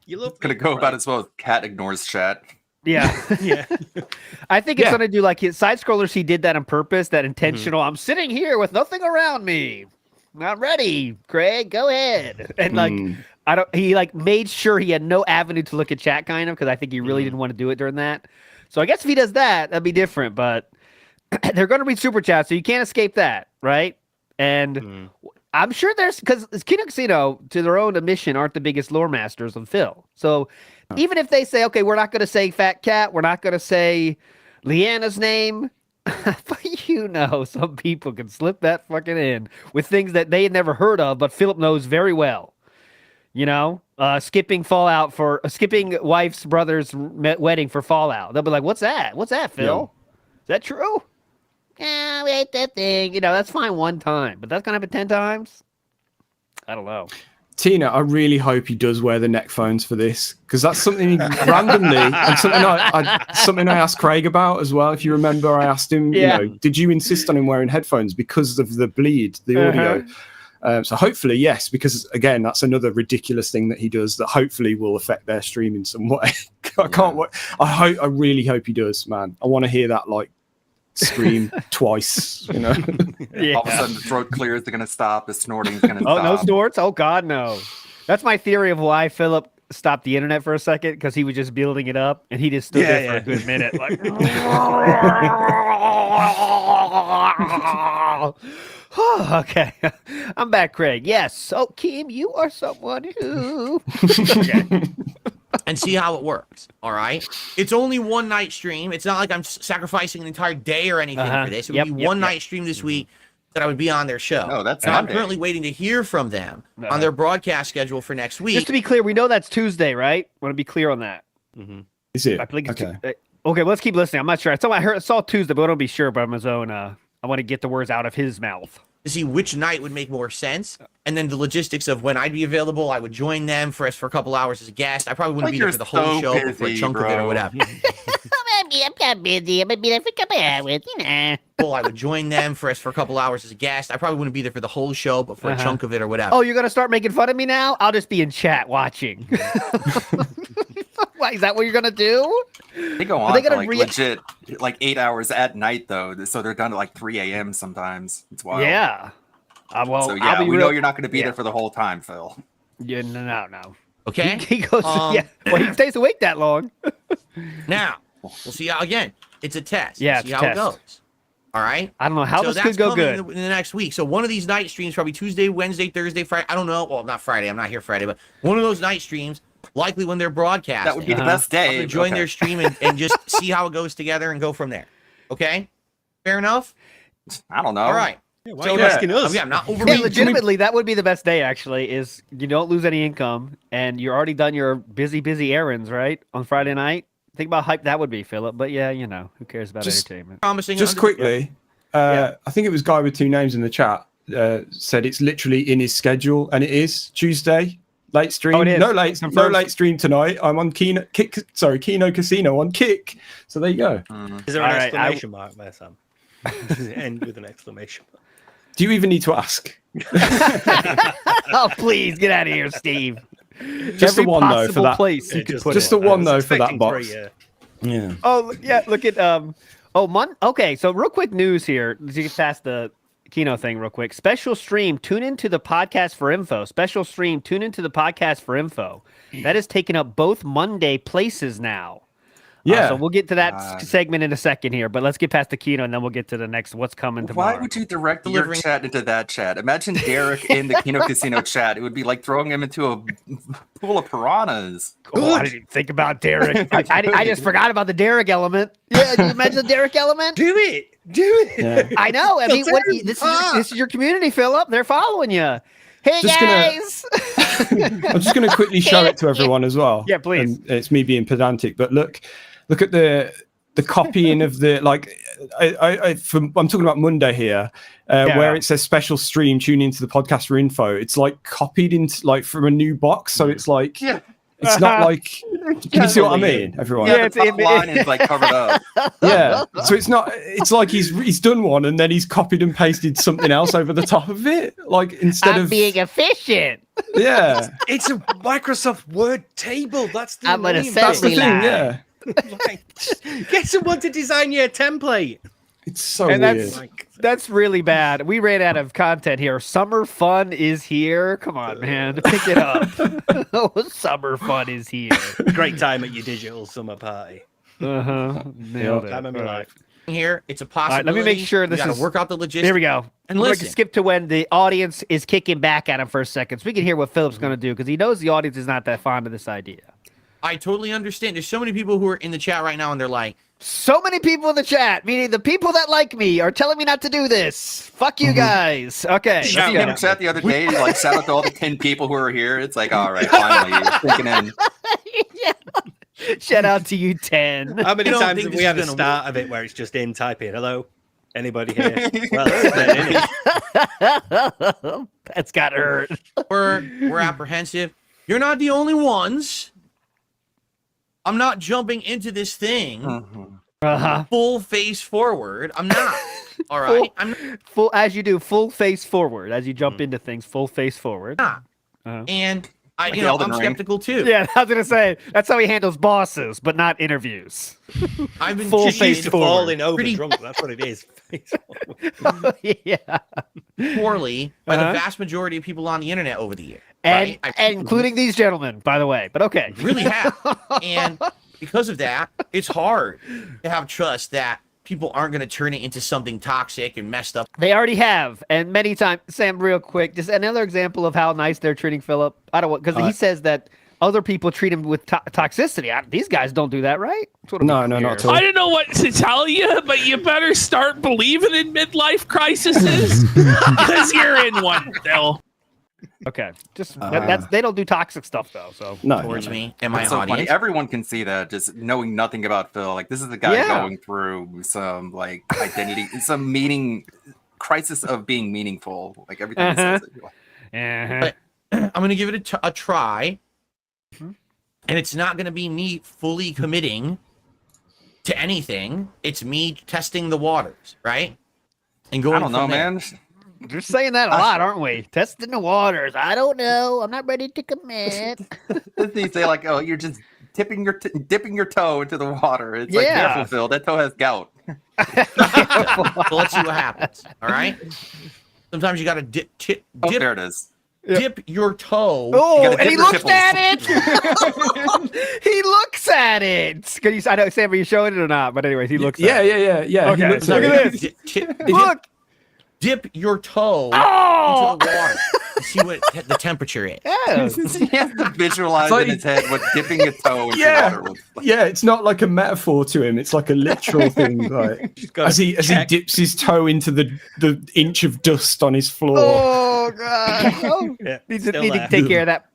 You love going to go about as well as Cat ignores chat. Yeah. I think it's going to do like his side scrollers. He did that on purpose, that intentional. I'm sitting here with nothing around me. Not ready, Craig. Go ahead. And he made sure he had no avenue to look at chat, kind of, because I think he really didn't want to do it during that. So I guess if he does that, that'd be different. But they're going to read super chat, so you can't escape that, right? And I'm sure because Kino Casino, to their own admission, aren't the biggest lore masters of Phil. So even if they say, okay, we're not going to say Fat Cat, we're not going to say Leanna's name, but some people can slip that fucking in with things that they had never heard of, but Philip knows very well. Skipping wife's brother's wedding for Fallout. They'll be like, what's that? What's that, Phil? Is that true? Yeah, we ate that thing. That's fine one time, but that's going to happen 10 times? I don't know. Tina, I really hope he does wear the neck phones for this, because that's something randomly, and something I asked Craig about as well. If you remember, I asked him, did you insist on him wearing headphones because of the bleed, the audio? So hopefully, yes, because again, that's another ridiculous thing that he does that hopefully will affect their stream in some way. I can't wait. I really hope he does, man. I want to hear that like scream twice, you know. Yeah. All of a sudden the throat clears, they're gonna stop, the snorting's gonna stop. Oh, no snorts? Oh God, no. That's my theory of why Philip stopped the internet for a second, because he was just building it up and he just stood there for a good minute. Like okay. I'm back, Craig. Yes. So Kim, you are someone who okay. And see how it works. All right. It's only one night stream. It's not like I'm sacrificing an entire day or anything for this. It would be one night stream this week that I would be on their show. No, that's so I'm Sunday. currently waiting to hear from them on their broadcast schedule for next week. Just to be clear, we know that's Tuesday, right? Want to be clear on that. Is it? I think it's Okay. okay, well, let's keep listening. I'm not sure. I saw Tuesday, but I don't be sure. But on his own, I want to get the words out of his mouth to see which night would make more sense, and then the logistics of when I'd be available. I would join them for a couple hours as a guest. I probably wouldn't be there for the whole show, but for a chunk of it or whatever. I'm busy. I'm gonna be there for a couple hours, you know. Well, I would join them for a couple hours as a guest. I probably wouldn't be there for the whole show, but for a chunk of it or whatever. Oh, you're gonna start making fun of me now? I'll just be in chat watching. Why, is that what you're gonna do? They go on for like legit like 8 hours at night though, so they're done at like 3 a.m. sometimes. It's wild. Yeah. Well, so yeah, I'll be we real... know you're not going to be there for the whole time, Phil. Yeah, no. Okay. He goes. Yeah. Well, he stays awake that long. Now we'll see how again. It's a test. Yeah. We'll see how it goes. All right. I don't know how so this could go good in the next week. So one of these night streams, probably Tuesday, Wednesday, Thursday, Friday. I don't know. Well, not Friday. I'm not here Friday, but one of those night streams. Likely when they're broadcasting. That would be the best day. I'm gonna join their stream and just see how it goes together and go from there. Okay? Fair enough? I don't know. All right. Yeah, why are you asking us? I'm not over. Yeah, legitimately, that would be the best day. Actually, is you don't lose any income and you're already done your busy errands, right? On Friday night. Think about how hype that would be, Philip. But yeah, you know, who cares about entertainment? Promising. Just quickly, I think it was Guy with 2 names in the chat said it's literally in his schedule, and it is Tuesday. Late stream. Oh, it is. No late stream tonight. I'm on Kino Casino on Kick. So there you go. Is there an exclamation mark there, Sam? Does it end with an exclamation mark? Do you even need to ask? Oh, please get out of here, Steve. Just Every the one though for that place you could put just it. the one though for that box. Yeah. Oh yeah, look at okay, so real quick news here. Let's get past the Kino thing real quick. Special stream, tune into the podcast for info. Special stream, tune into the podcast for info. That is taking up both Monday places now. Yeah. So we'll get to that segment in a second here, but let's get past the Kino and then we'll get to the next what's coming tomorrow. Why would you direct your chat into that chat? Imagine Derek in the Kino Casino chat. It would be like throwing him into a pool of piranhas. Oh, I didn't think about Derek. I just forgot about the Derek element. Yeah, do you imagine the Derek element? Do it. Yeah. I know. I mean, this is your community, Philip. They're following you. Hey, guys. I'm just going to quickly show it to everyone as well. Yeah, please. And it's me being pedantic, but look at the copying of the I'm talking about Monday here, where it says special stream, tune into the podcast for info. It's like copied into like from a new box, so it's like it's not like. Can you see what I mean, everyone? Yeah, the top line is like covered up. Yeah, so it's not. It's like he's done one and then he's copied and pasted something else over the top of it, like instead of being efficient. Yeah, it's a Microsoft Word table. That's the I'm an name. that's the assembly thing. line. Yeah, Get someone to design you a template. it's so And weird. that's really bad. We ran out of content here. Summer fun is here. Come on, man, pick it up. Summer fun is here. Great time at your digital summer party. Nailed it. Time of my life. Here, it's a All possibility. right, let me make sure this gotta is. work out the logistics. There we go. And We're listen. gonna skip to when the audience is kicking back at him for a second, so we can hear what Philip's going to do because he knows the audience is not that fond of this idea. I totally understand. There's so many people who are in the chat right now, and they're like, So many people in the chat, meaning the people that like me, are telling me not to do this. Fuck you guys. Okay. I see him chat the other day. Like shout out to all the 10 people who are here. It's like, all right, finally, you're thinking in. Shout out to you 10. How many I don't times think have this we had is a gonna start of it where it's just in typing, hello? Anybody here? Well, then, innit? That's got hurt. we're apprehensive. You're not the only ones. I'm not jumping into this thing full face forward. I'm not. All right. I'm full as you do, full face forward as you jump into things, full face forward. not. And Like I'm Elden Ring. skeptical too. Yeah, I was gonna say that's how he handles bosses, but not interviews. I've been full Just face used to forward. falling over Pretty- drunk. That's what it is. Yeah, poorly by the vast majority of people on the internet over the year. and right? and including these gentlemen, by the way. But okay, really have. And because of that, it's hard to have trust that people aren't going to turn it into something toxic and messed up. they already have, and many times. Sam, real quick, just another example of how nice they're treating Philip. I don't want because he says that other people treat him with toxicity. These guys don't do that, right? No, not at all. I don't know what to tell you, but you better start believing in midlife crises because you're in one, Phil. Okay, just that's they don't do toxic stuff though. So towards me and my It's so audience. funny. Everyone can see that, just knowing nothing about Phil. Like, this is the guy going through some like identity, some meaning crisis of being meaningful. Like everything he says. But I'm going to give it a try, and it's not going to be me fully committing to anything. It's me testing the waters, right? And going. I don't know, from there. man. We're saying that a lot, aren't we? Testing the waters. I don't know. I'm not ready to commit. Doesn't he say like, "Oh, you're just dipping your toe into the water"? It's like, Yeah. careful, Phil. That toe has gout. So let's see what happens. All right. Sometimes you got to dip. Oh, there it is. Dip your toe. Oh, gotta and he dip your looks tipples. at it. He looks at it. Can you? I know, Sam, are you showing it or not? But anyways, he looks. Yeah, at it. yeah. He Okay, looks look at at it. this. Look. Dip your toe Oh! into the water and see what the temperature is. Yeah. He has to visualize It's like- in his head what dipping a toe into Yeah. water looks like. Yeah, it's not like a metaphor to him. It's like a literal thing. Like as he dips his toe into the inch of dust on his floor. Oh god. Oh. Yeah, Need still to there. take care of that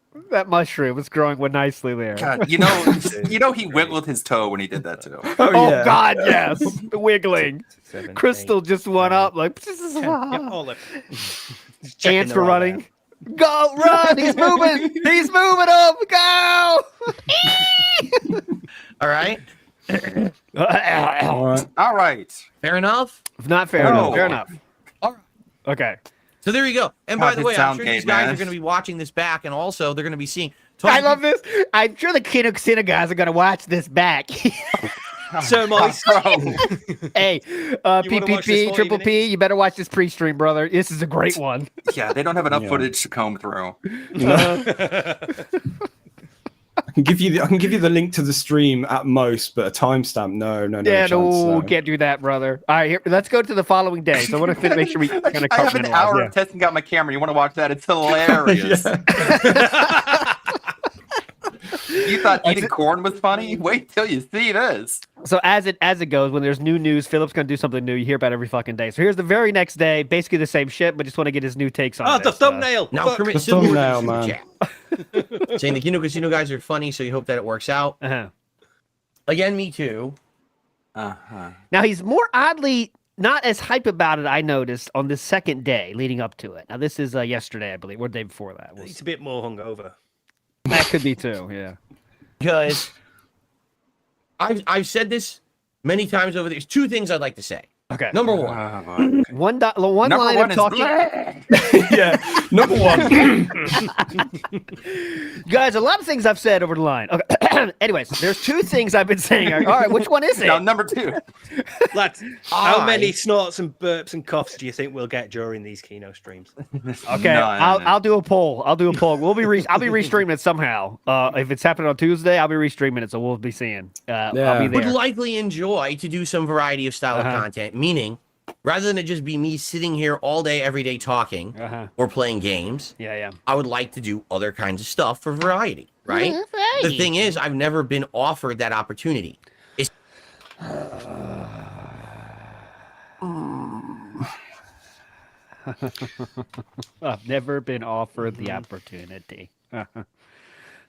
mushroom. It's growing nicely there. God, you know, he wiggled his toe when he did that too. Oh yeah. God, yes, the wiggling. 7, Crystal 8, just went up like. yeah, all of checking Ants the were right running. out. Go run! He's moving. He's moving up. Go! All right. All right. All right. Fair enough. Not fair No. enough. Fair enough. All right. Okay. So there you go. And by God, the his way, I'm sound sure these gate, guys man. are going to be watching this back, and also they're going to be seeing. I love this. I'm sure the Kino Casino guys are gonna watch this back. So moist. Hey, You wanna watch this PPP, whole Triple evening? P, you better watch this pre-stream, brother. This is a great one. Yeah, they don't have enough footage to comb through. I can give you the link to the stream at most, but a timestamp, no Yeah, chance, no, can't do that, brother. All right, here, let's go to the following day. So I want to make sure we kind of I have an hour of testing out my camera. You want to watch that? It's hilarious. You thought eating corn was funny? Wait till you see this. So as it goes, when there's new news, Philip's gonna do something new. You hear about every fucking day. So here's the very next day, basically the same shit, but just want to get his new takes on Oh, this. the thumbnail. Now, Fuck. permit The civil thumbnail, super man. chat. Saying the Kino Casino guys are funny, so you hope that it works out. Uh-huh. Again, me too. Now he's more oddly not as hype about it. I noticed on the second day leading up to it. Now this is yesterday, I believe, or the day before that. He's a bit more hungover. That could be too. Yeah. Because I've said this many times over. There's two things I'd like to say. Okay. Number one. One Number line one of is talking. Yeah, number one. Guys, a lot of things I've said over the line. Okay. Anyways, there's two things I've been saying. All right, which one is it? Now, number two. Lads, how many snorts and burps and coughs do you think we'll get during these Kino streams? Okay, I'll do a poll. I'll be I'll be restreaming it somehow. If it's happening on Tuesday, I'll be restreaming it, so we'll be seeing. I'll be Would there. likely enjoy to do some variety of style of content, meaning rather than it just be me sitting here all day, every day talking or playing games. Yeah. I would like to do other kinds of stuff for variety, right? Right. The thing is, I've never been offered that opportunity. I've never been offered the opportunity.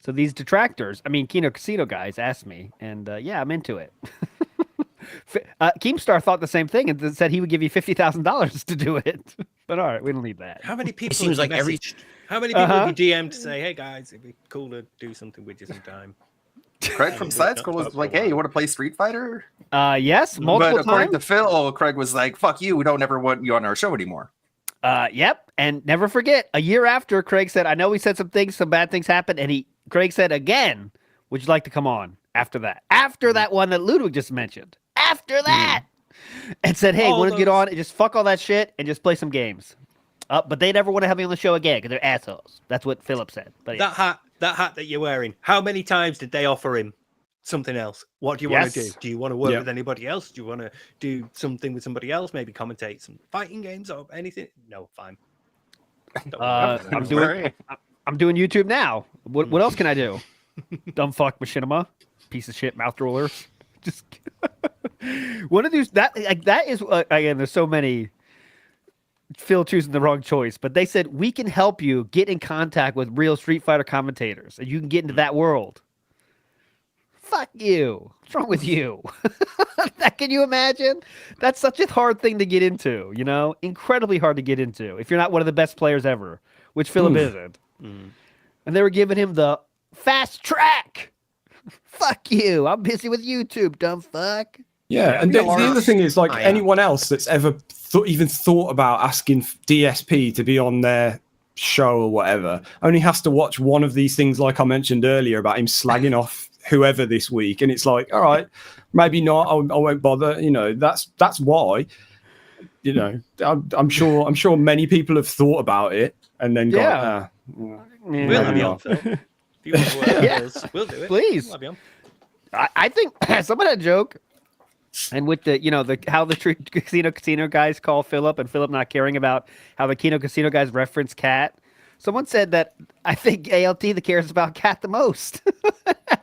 So these detractors, I mean, Kino Casino guys asked me, and yeah, I'm into it. Keemstar thought the same thing and said he would give you $50,000 to do it. But all right, we don't need that. How many people? It seems have like you every. messaged? How many people have you DM'd to say, "Hey guys, it'd be cool to do something with you sometime"? Craig from Side Scroll was like, "Hey, you want to play Street Fighter?" Yes, multiple But according times. to Phil, Craig was like, "Fuck you, we don't ever want you on our show anymore." Yep. And never forget, a year after, Craig said, I know we said some bad things happened. And Craig said again, would you like to come on after that? After that one that Ludwig just mentioned. After that. And said, hey, want to get on and just fuck all that shit and just play some games. But they never want to have me on the show again because they're assholes. That's what Philip said. But yeah. That hat that you're wearing, how many times did they offer him something else? What do you want to do? Do you want to work with anybody else? Do you want to do something with somebody else? Maybe commentate some fighting games or anything? No, fine. I'm doing YouTube now. What else can I do? Dumb fuck machinima, piece of shit mouth rollers. Just one of these that is again. There's so many. Phil choosing the wrong choice, but they said we can help you get in contact with real Street Fighter commentators, and you can get into that world. Fuck you. What's wrong with you? Can you imagine? That's such a hard thing to get into, you know? Incredibly hard to get into if you're not one of the best players ever, which Philip isn't. And they were giving him the fast track. Fuck you. I'm busy with YouTube, dumb fuck. Yeah, and the other thing is, like, anyone else that's ever even thought about asking DSP to be on their show or whatever only has to watch one of these things, like I mentioned earlier, about him slagging off whoever this week, and it's like, all right, maybe not. I won't bother. You know, that's why. You know, I'm sure many people have thought about it and then got. We'll have you on, Phil. If you want to work with us, we'll do it. Please. We'll have you on. I think someone had a joke, and with the how the casino guys call Philip, and Philip not caring about how the casino guys reference Cat. Someone said that I think ALT cares about Cat the most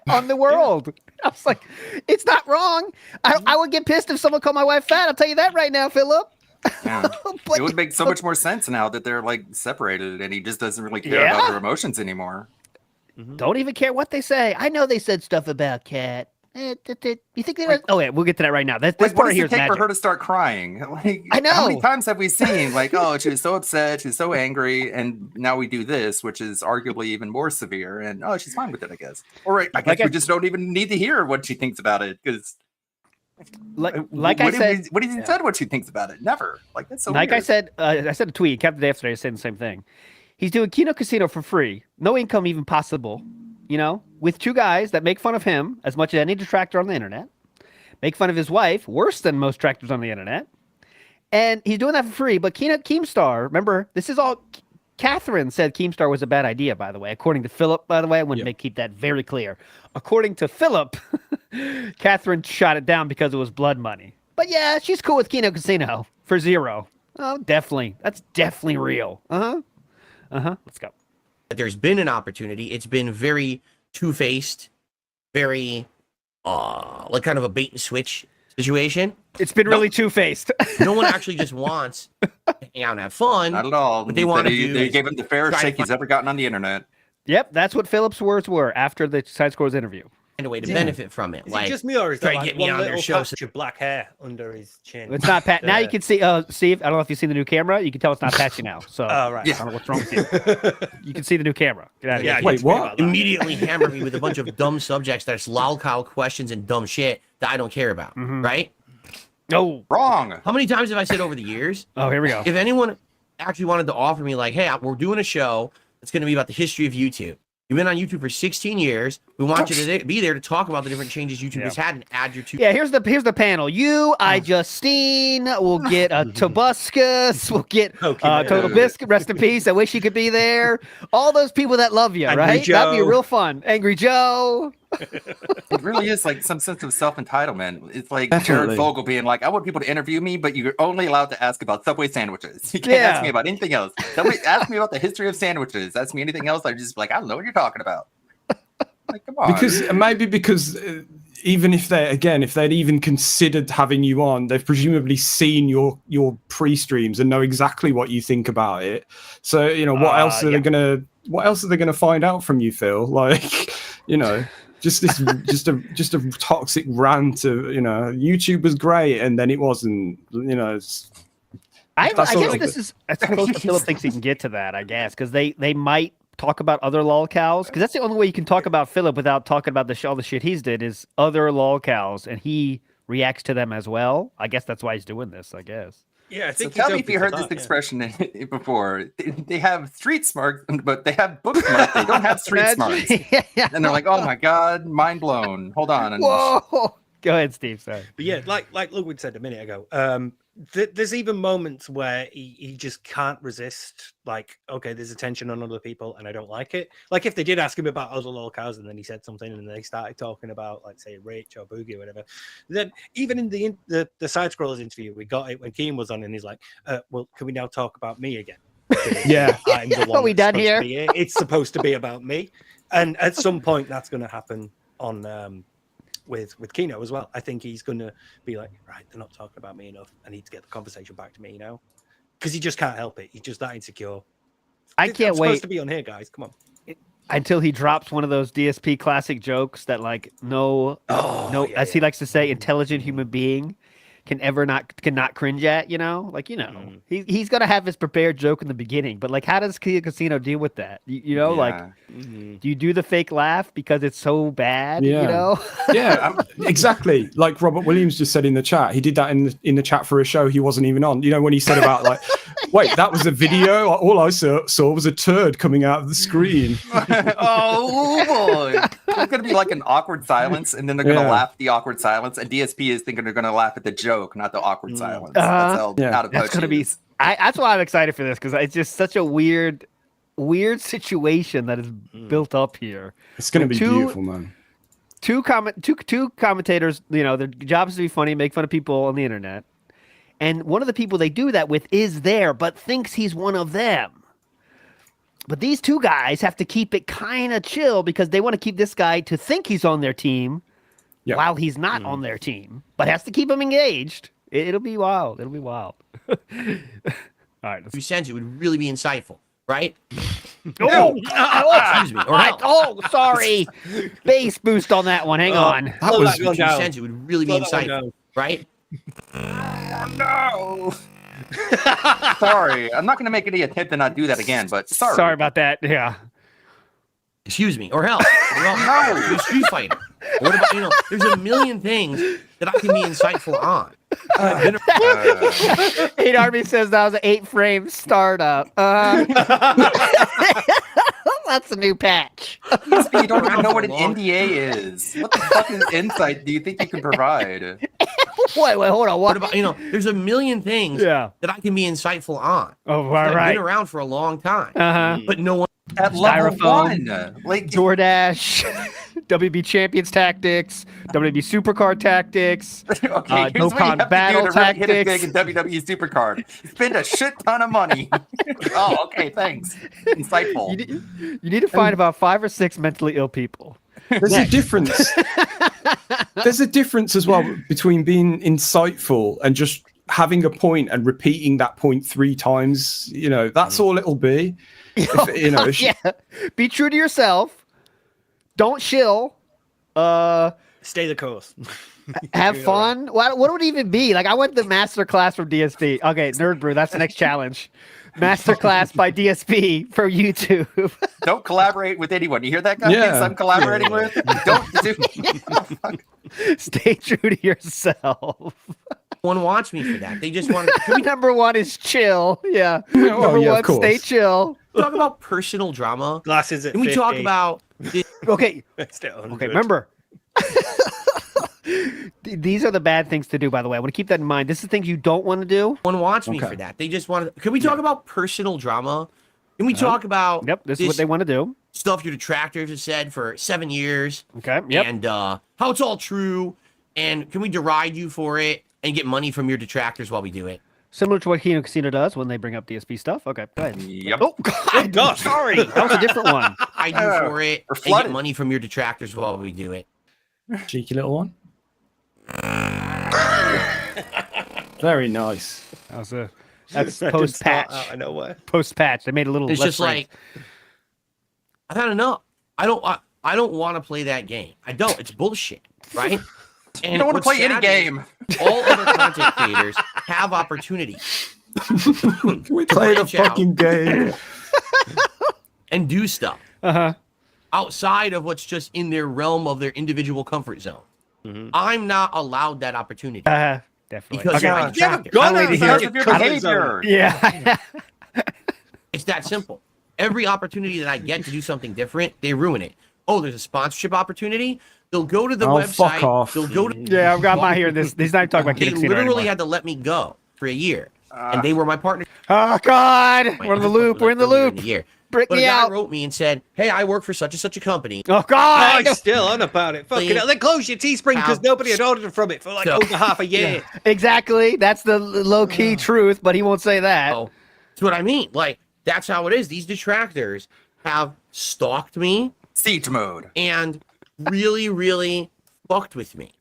on the world. I was like, it's not wrong. I would get pissed if someone called my wife fat. I'll tell you that right now, Philip. Yeah. It would make so much more sense now that they're like separated, and he just doesn't really care about her emotions anymore. Don't even care what they say. I know they said stuff about Cat. You think they? Oh yeah, we'll get to that right now. This Like, what part does here it is take magic. for her to start crying? Like, I know. How many times have we seen, like, oh, she was so upset, she's so angry, and now we do this, which is arguably even more severe, and oh, she's fine with it, I guess. Or I guess we just don't even need to hear what she thinks about it, because like what I said, what has he said what she thinks about it? Never. Like, that's so like weird. I said a tweet. Captain Day yesterday saying the same thing. He's doing Kino Casino for free, no income even possible. You know, with two guys that make fun of him as much as any detractor on the internet, make fun of his wife worse than most detractors on the internet, and he's doing that for free. But Keemstar, remember, this is all. Catherine said Keemstar was a bad idea, by the way, according to Philip. By the way, I want to keep that very clear. According to Philip, Catherine shot it down because it was blood money. But yeah, she's cool with Kino Casino for $0. Oh, definitely, that's definitely real. Let's go. There's been an opportunity. It's been very two-faced, very like kind of a bait and switch situation. It's been really two-faced. No one actually just wants to hang out and have fun. Not at all. But they want to do. They gave him the fairest shake he's ever gotten on the internet. Yep, that's what Philip's words were after the Side Scores interview. Find a way to benefit from it. Is like, it just me, or is try there to like get me one on their little show? patch of black hair under his chin? It's not Pat. Now you can see, Steve. I don't know if you've seen the new camera. You can tell it's not patchy now. So right. I don't know what's wrong with you. You can see the new camera. Get out of here. Wait, what? Immediately hammer me with a bunch of dumb subjects that's lolcow questions and dumb shit that I don't care about. Right? No. Wrong. How many times have I said over the years? Oh, here we go. If anyone actually wanted to offer me, like, hey, we're doing a show that's going to be about the history of YouTube. You've been on YouTube for 16 years. We want you to be there to talk about the different changes YouTube has had and add your two. Yeah, here's the panel. You, Justine, we'll get Tobuscus, we'll get Total Biscuit, rest in peace. I wish he could be there. All those people that love you, Angry right? Joe. That'd be real fun. Angry Joe. It really is like some sense of self-entitlement. It's like Definitely. Jared Fogle being like, I want people to interview me, but you're only allowed to ask about Subway sandwiches. You can't ask me about anything else. Ask me about the history of sandwiches. Ask me anything else. I just be like, I don't know what you're talking about. Like, come on. Because even if they'd even considered having you on, they've presumably seen your pre-streams and know exactly what you think about it. So, you know, what else are they gonna find out from you, Phil? Like, you know, just a toxic rant of, you know, YouTube was great and then it wasn't, you know. I guess this is as close as Philip thinks he can get to that, I guess, because they might talk about other lolcows? Because that's the only way you can talk about Philip without talking about all the shit he's did is other lolcows, and he reacts to them as well. I guess that's why he's doing this. I guess. Yeah, I So think tell me if you heard this expression before. They have street smarts, but they have book smarts. They don't have street smarts. And they're like, oh my God, mind blown. Hold on. Whoa. Go ahead, Steve. Sorry. But yeah, like Ludwig said a minute ago, there's even moments where he just can't resist. Like, okay, there's attention on other people, and I don't like it. Like if they did ask him about other lolcows, and then he said something, and they started talking about, like, say, Rich or Boogie or whatever. Then even in the side scrollers interview, we got it when Keen was on, and he's like, "Well, can we now talk about me again?" Yeah, I'm the one. Are we done here? It's supposed to be about me, and at some point, that's going to happen on. With Kino as well. I think he's going to be like, right, they're not talking about me enough. I need to get the conversation back to me now. Because he just can't help it. He's just that insecure. I can't I'm wait supposed to be on here, guys. Come on. Until he drops one of those DSP classic jokes that, like, as he likes to say, intelligent human being cannot cringe at, he's gonna have his prepared joke in the beginning, but like, how does Casino deal with that? Do you do the fake laugh because it's so bad? Yeah, exactly. Like Robert Williams just said in the chat, he did that in the chat for a show he wasn't even on. When he said about like, wait, that was a video. All I saw was a turd coming out of the screen. Oh boy, it's gonna be like an awkward silence, and then they're gonna laugh at the awkward silence, and DSP is thinking they're gonna laugh at the joke, not the awkward silence. That's how out of touch that's gonna be. That's why I'm excited for this, because it's just such a weird situation that is built up here. It's gonna be beautiful, man. Two commentators, their job is to be funny, make fun of people on the internet, and one of the people they do that with is there, but thinks he's one of them. But these two guys have to keep it kind of chill because they want to keep this guy to think he's on their team while he's not on their team, but has to keep him engaged. It'll be wild. It'll be wild. All right. If you sense it would really be insightful, right? Excuse me. Sorry. Bass boost on that one. Hang on. That was if you sense it would really be insightful, right? No. Sorry, I'm not going to make any attempt to not do that again, but sorry. Sorry about that. Yeah. Excuse me, or hell, no, Street Fighter. What about There's a million things that I can be insightful on. 8 Army says that was an 8-frame startup. That's a new patch. You don't even know what an NDA is. What the fuck is insight do you think you can provide? Wait, hold on. What about there's a million things that I can be insightful on. Oh, right. I've been around for a long time, but no one at level one, like DoorDash, WB Champions tactics, WB Supercard tactics, no con battle tactics. Hit it big in WWE Supercard. Spend a shit ton of money. Oh, okay, thanks. Insightful. You need to find about 5 or 6 mentally ill people. There's a difference. There's a difference as well between being insightful and just having a point and repeating that point 3 times. That's all it'll be. Be true to yourself. Don't shill. Stay the course. Have fun. What would it even be? Like, I went the master class from DSP. Okay, Nerd Brew, that's the next challenge. Masterclass by DSP for YouTube. Don't collaborate with anyone. You hear that, guy? Yeah. I'm collaborating with. Don't do. Stay true to yourself. One wants me for that. They just want. Number 1 is chill. Yeah. Number 1, stay chill. Talk about personal drama. Glasses at Can we 50. talk about? Okay. Remember. These are the bad things to do, by the way. I want to keep that in mind. This is things you don't want to do. One wants me for that. They just want to. Can we talk about personal drama? Can we talk about? Yep, this is what they want to do. Stuff your detractors have said for 7 years. Okay. Yep. And how it's all true. And can we deride you for it and get money from your detractors while we do it? Similar to what Kino Casino does when they bring up DSP stuff. Okay, go ahead. Yep. Oh, God. Sorry. That was a different one. I do for it and get money from your detractors while we do it. Cheeky little one. Very nice. That's post patch. I know what. Post patch. They made a little. It's just like I don't know. I don't want to play that game. I don't. It's bullshit, right? And you don't want to play any game. All other content creators have opportunity. We play the fucking game. and do stuff outside of what's just in their realm of their individual comfort zone. I'm not allowed that opportunity. Definitely. Because I'm a distractor. Yeah. It's that simple. Every opportunity that I get to do something different, they ruin it. Oh, there's a sponsorship opportunity. They'll go to the website. Fuck off. They'll go to. Yeah, I'm not hearing this. He's not even talking about They Kid Casino literally anymore. had to let me go for a year, and they were my partner. Oh God, we're in the loop. We're in the loop. Break But me a guy out. wrote me and said, "Hey, I work for such and such a company." Oh God! I'm still on about it. Fucking hell. They closed your Teespring because nobody had ordered from it for like over half a year. Yeah, exactly. That's the low key truth, but he won't say that. Oh, that's what I mean. Like that's how it is. These detractors have stalked me, siege mode, and really, really fucked with me.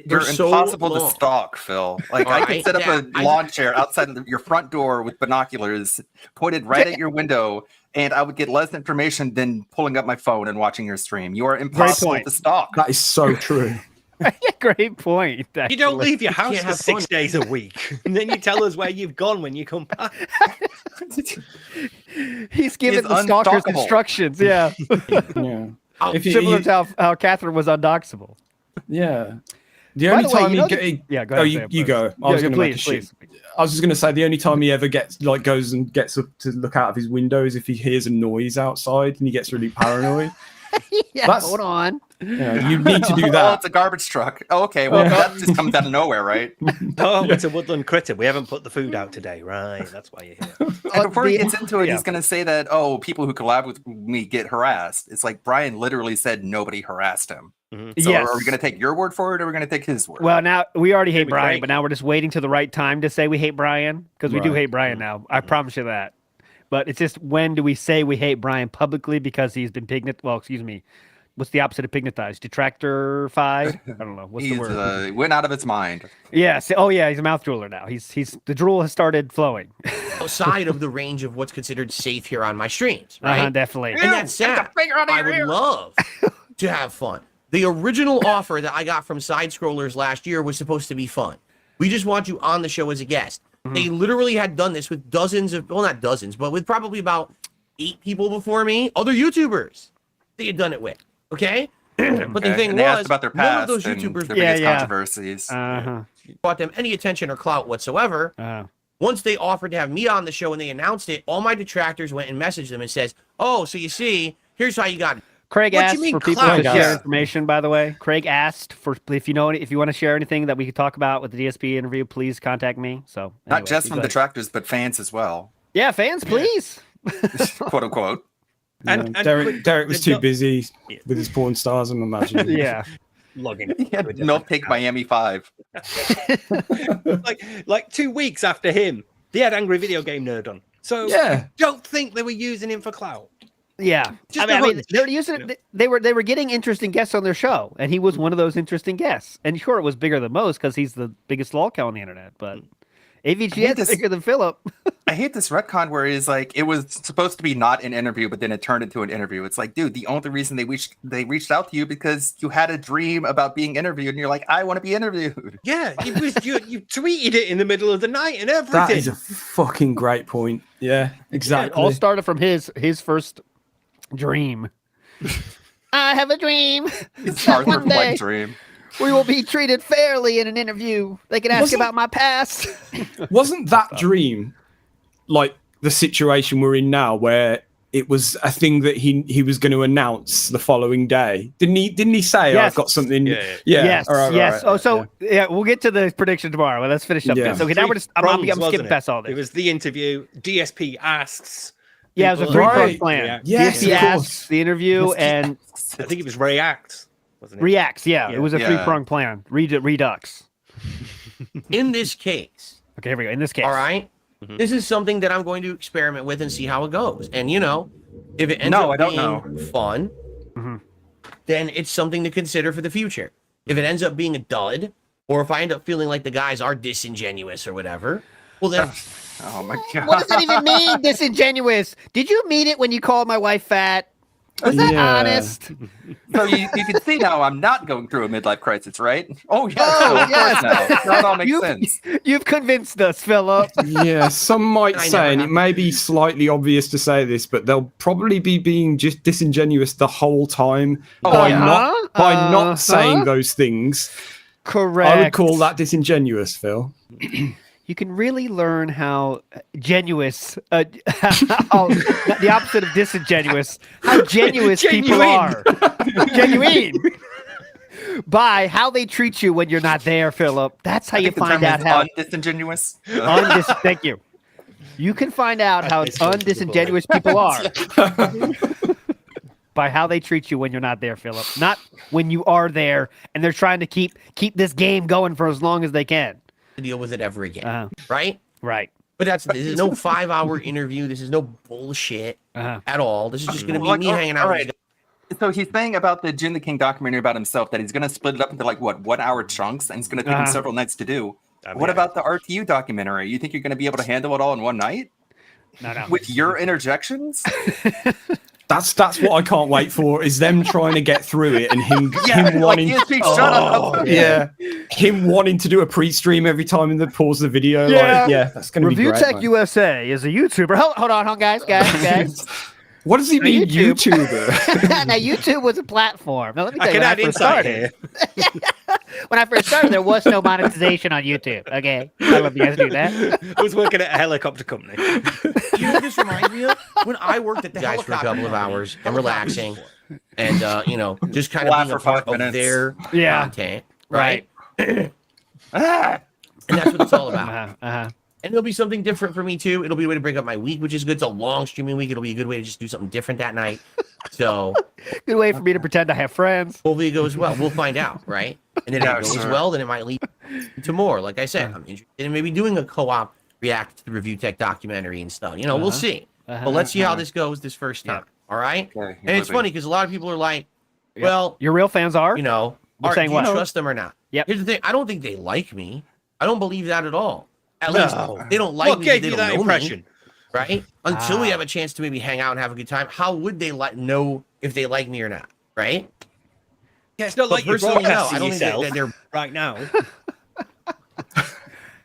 You're so impossible long. to stalk, Phil. Like All I could right, set up yeah, a lawn chair outside of your front door with binoculars pointed right at your window, and I would get less information than pulling up my phone and watching your stream. You are impossible to stalk. That is so true. Great point. You don't actually. leave your house can't for have 6 fun. days a week, and then you tell us where you've gone when you come back. He's giving He's the stalkers unstalkable. instructions. Yeah. Yeah. Similar to how Catherine was undoxable. Yeah. The By only the way, time you know yeah, go oh, ahead, you say it go. first. I was Yeah, going to make a please. I was just going to say the only time he ever goes and gets up to look out of his window is if he hears a noise outside and he gets really paranoid. Yeah, hold on. Yeah, you need to do Oh, that. it's a garbage truck. Oh, okay, well that just comes out of nowhere, right? Oh, it's a woodland critter. We haven't put the food out today, right? That's why you're here. And before he gets into it, he's going to say that, oh, people who collab with me get harassed. It's like Brian literally said nobody harassed him. So Yes. are we going to take your word for it, or are we going to take his word? Well, now we already hate Maybe Brian, Craig. but now we're just waiting to the right time to say we hate Brian because we do Right. hate Brian now. I promise you that. But it's just when do we say we hate Brian publicly because he's been well, excuse me. What's the opposite of pignatized? Detractorified? I don't know. What's He's the word? went out of his mind. Yes. Oh yeah, he's a mouth drooler now. He's the drool has started flowing. Outside of the range of what's considered safe here on my streams, right? Definitely. And that's sad. I would love to have fun. The original offer that I got from Side Scrollers last year was supposed to be fun. We just want you on the show as a guest. They literally had done this with dozens of, well, not dozens, but with probably about 8 people before me, other YouTubers they had done it with. Okay? But the thing and they asked was, about their none of past those and YouTubers their biggest controversies. brought them any attention or clout whatsoever. Once they offered to have me on the show and they announced it, all my detractors went and messaged them and says, "Oh, so you see, here's how you got it." Craig What do asked you mean for people clout? to share Yeah. information, by the way. Craig asked for if you want to share anything that we could talk about with the DSP interview, please contact me. So Not anyway, just you from go ahead. detractors, but fans as well, Yeah, fans, please. quote unquote. And Derek was too busy with his porn stars, I'm imagining. Yeah. Logging. He had Milk Take Miami 5. like 2 weeks after him, they had Angry Video Game Nerd on. So Yeah. don't think they were using him for clout. Yeah, Just I a mean, hunch. they were using it. They were getting interesting guests on their show, and he was one of those interesting guests. And sure, it was bigger than most because he's the biggest lolcow on the internet. But AVGN is bigger than Philip. I hate this retcon where he's like, it was supposed to be not an interview, but then it turned into an interview. It's like, dude, the only reason they reached out to you because you had a dream about being interviewed, and you're like, I want to be interviewed. Yeah, you tweeted it in the middle of the night and everything. That is a fucking great point. Yeah, exactly. It all started from his first dream. I have a dream. It's that Arthur one day Fleck dream. we will be treated fairly in an interview. They can ask Wasn't- about my past. Wasn't that dream like the situation we're in now, where it was a thing that he was going to announce the following day? Didn't he say, Yes. I've got something? Yes. all right, Yes. all right, Oh, so yeah, we'll get to the prediction tomorrow. But let's finish up Yeah. this. Okay, now we're just I'm Prongs, skipping past all It this. was the interview. DSP asks. Yeah, it was a people- 3-pronged plan. Yes, DSP of course. asks, the interview, and I think it was reacts, wasn't it? reacts. Yeah, Yeah. it was a Yeah. 3-pronged plan. Redux. In this case, Okay, here we go. In this case, all right, this is something that I'm going to experiment with and see how it goes. And if it ends up being fun, then it's something to consider for the future. If it ends up being a dud, or if I end up feeling like the guys are disingenuous or whatever, well then. Oh my god. What does that even mean, disingenuous? Did you mean it when you called my wife fat? Was that honest? So you can see now I'm not going through a midlife crisis, right? Oh, yes. Oh, of yes. course now. Now it all makes sense. You've convinced us, Philip. Yeah, some might say, and it may be slightly obvious to say this, but they'll probably be being just disingenuous the whole time by not saying those things. Correct. I would call that disingenuous, Phil. You can really learn how genuous, the opposite of disingenuous, how genuous people are. Genuine. By how they treat you when you're not there, Philip. That's how you find out how disingenuous. Thank you. You can find out how undisingenuous people are by how they treat you when you're not there, Philip. Not when you are there and they're trying to keep this game going for as long as they can. To deal with it ever again, right? Right. But this is no 5-hour interview. This is no bullshit at all. This is just going to be me hanging out. Right. So he's saying about the Jin the King documentary about himself that he's going to split it up into 1 hour chunks, and it's going to take him several nights to do. What about the RTU documentary? You think you're going to be able to handle it all in one night? No. With your interjections? That's what I can't wait for, is them trying to get through it and him wanting him wanting to do a pre-stream every time and then pause the video. That's gonna be great. Review Tech USA is a YouTuber. Hold on, guys. What does he mean, YouTuber? Now, YouTube was a platform. Now, let me tell I you, can add insight here. When I first started, there was no monetization on YouTube. Okay, I don't know if you guys do that. I was working at a helicopter company. You know what this reminds me of? When I worked at the guys for a couple of hours and relaxing, and just kind of being a part of their content, right? And that's what it's all about. And it'll be something different for me too. It'll be a way to break up my week, which is good. It's a long streaming week. It'll be a good way to just do something different that night. So good way for me to pretend I have friends. Hopefully it goes well. We'll find out, right? And then if it goes well, then it might lead to more. Like I said, I'm interested in maybe doing a co-op react to the Review Tech documentary and stuff. We'll see. But let's see how this goes this first time. All right? Okay, and it's funny because a lot of people are like, well, your real fans are? Do saying you what? trust them or not? Yep. Here's the thing. I don't think they like me. I don't believe that at all. At least they don't like me. Gave they you don't that know impression? Me, right? Until we have a chance to maybe hang out and have a good time. How would they know if they like me or not? Right? Yeah, it's not like you're personally, broadcasting I don't yourself think they're right now.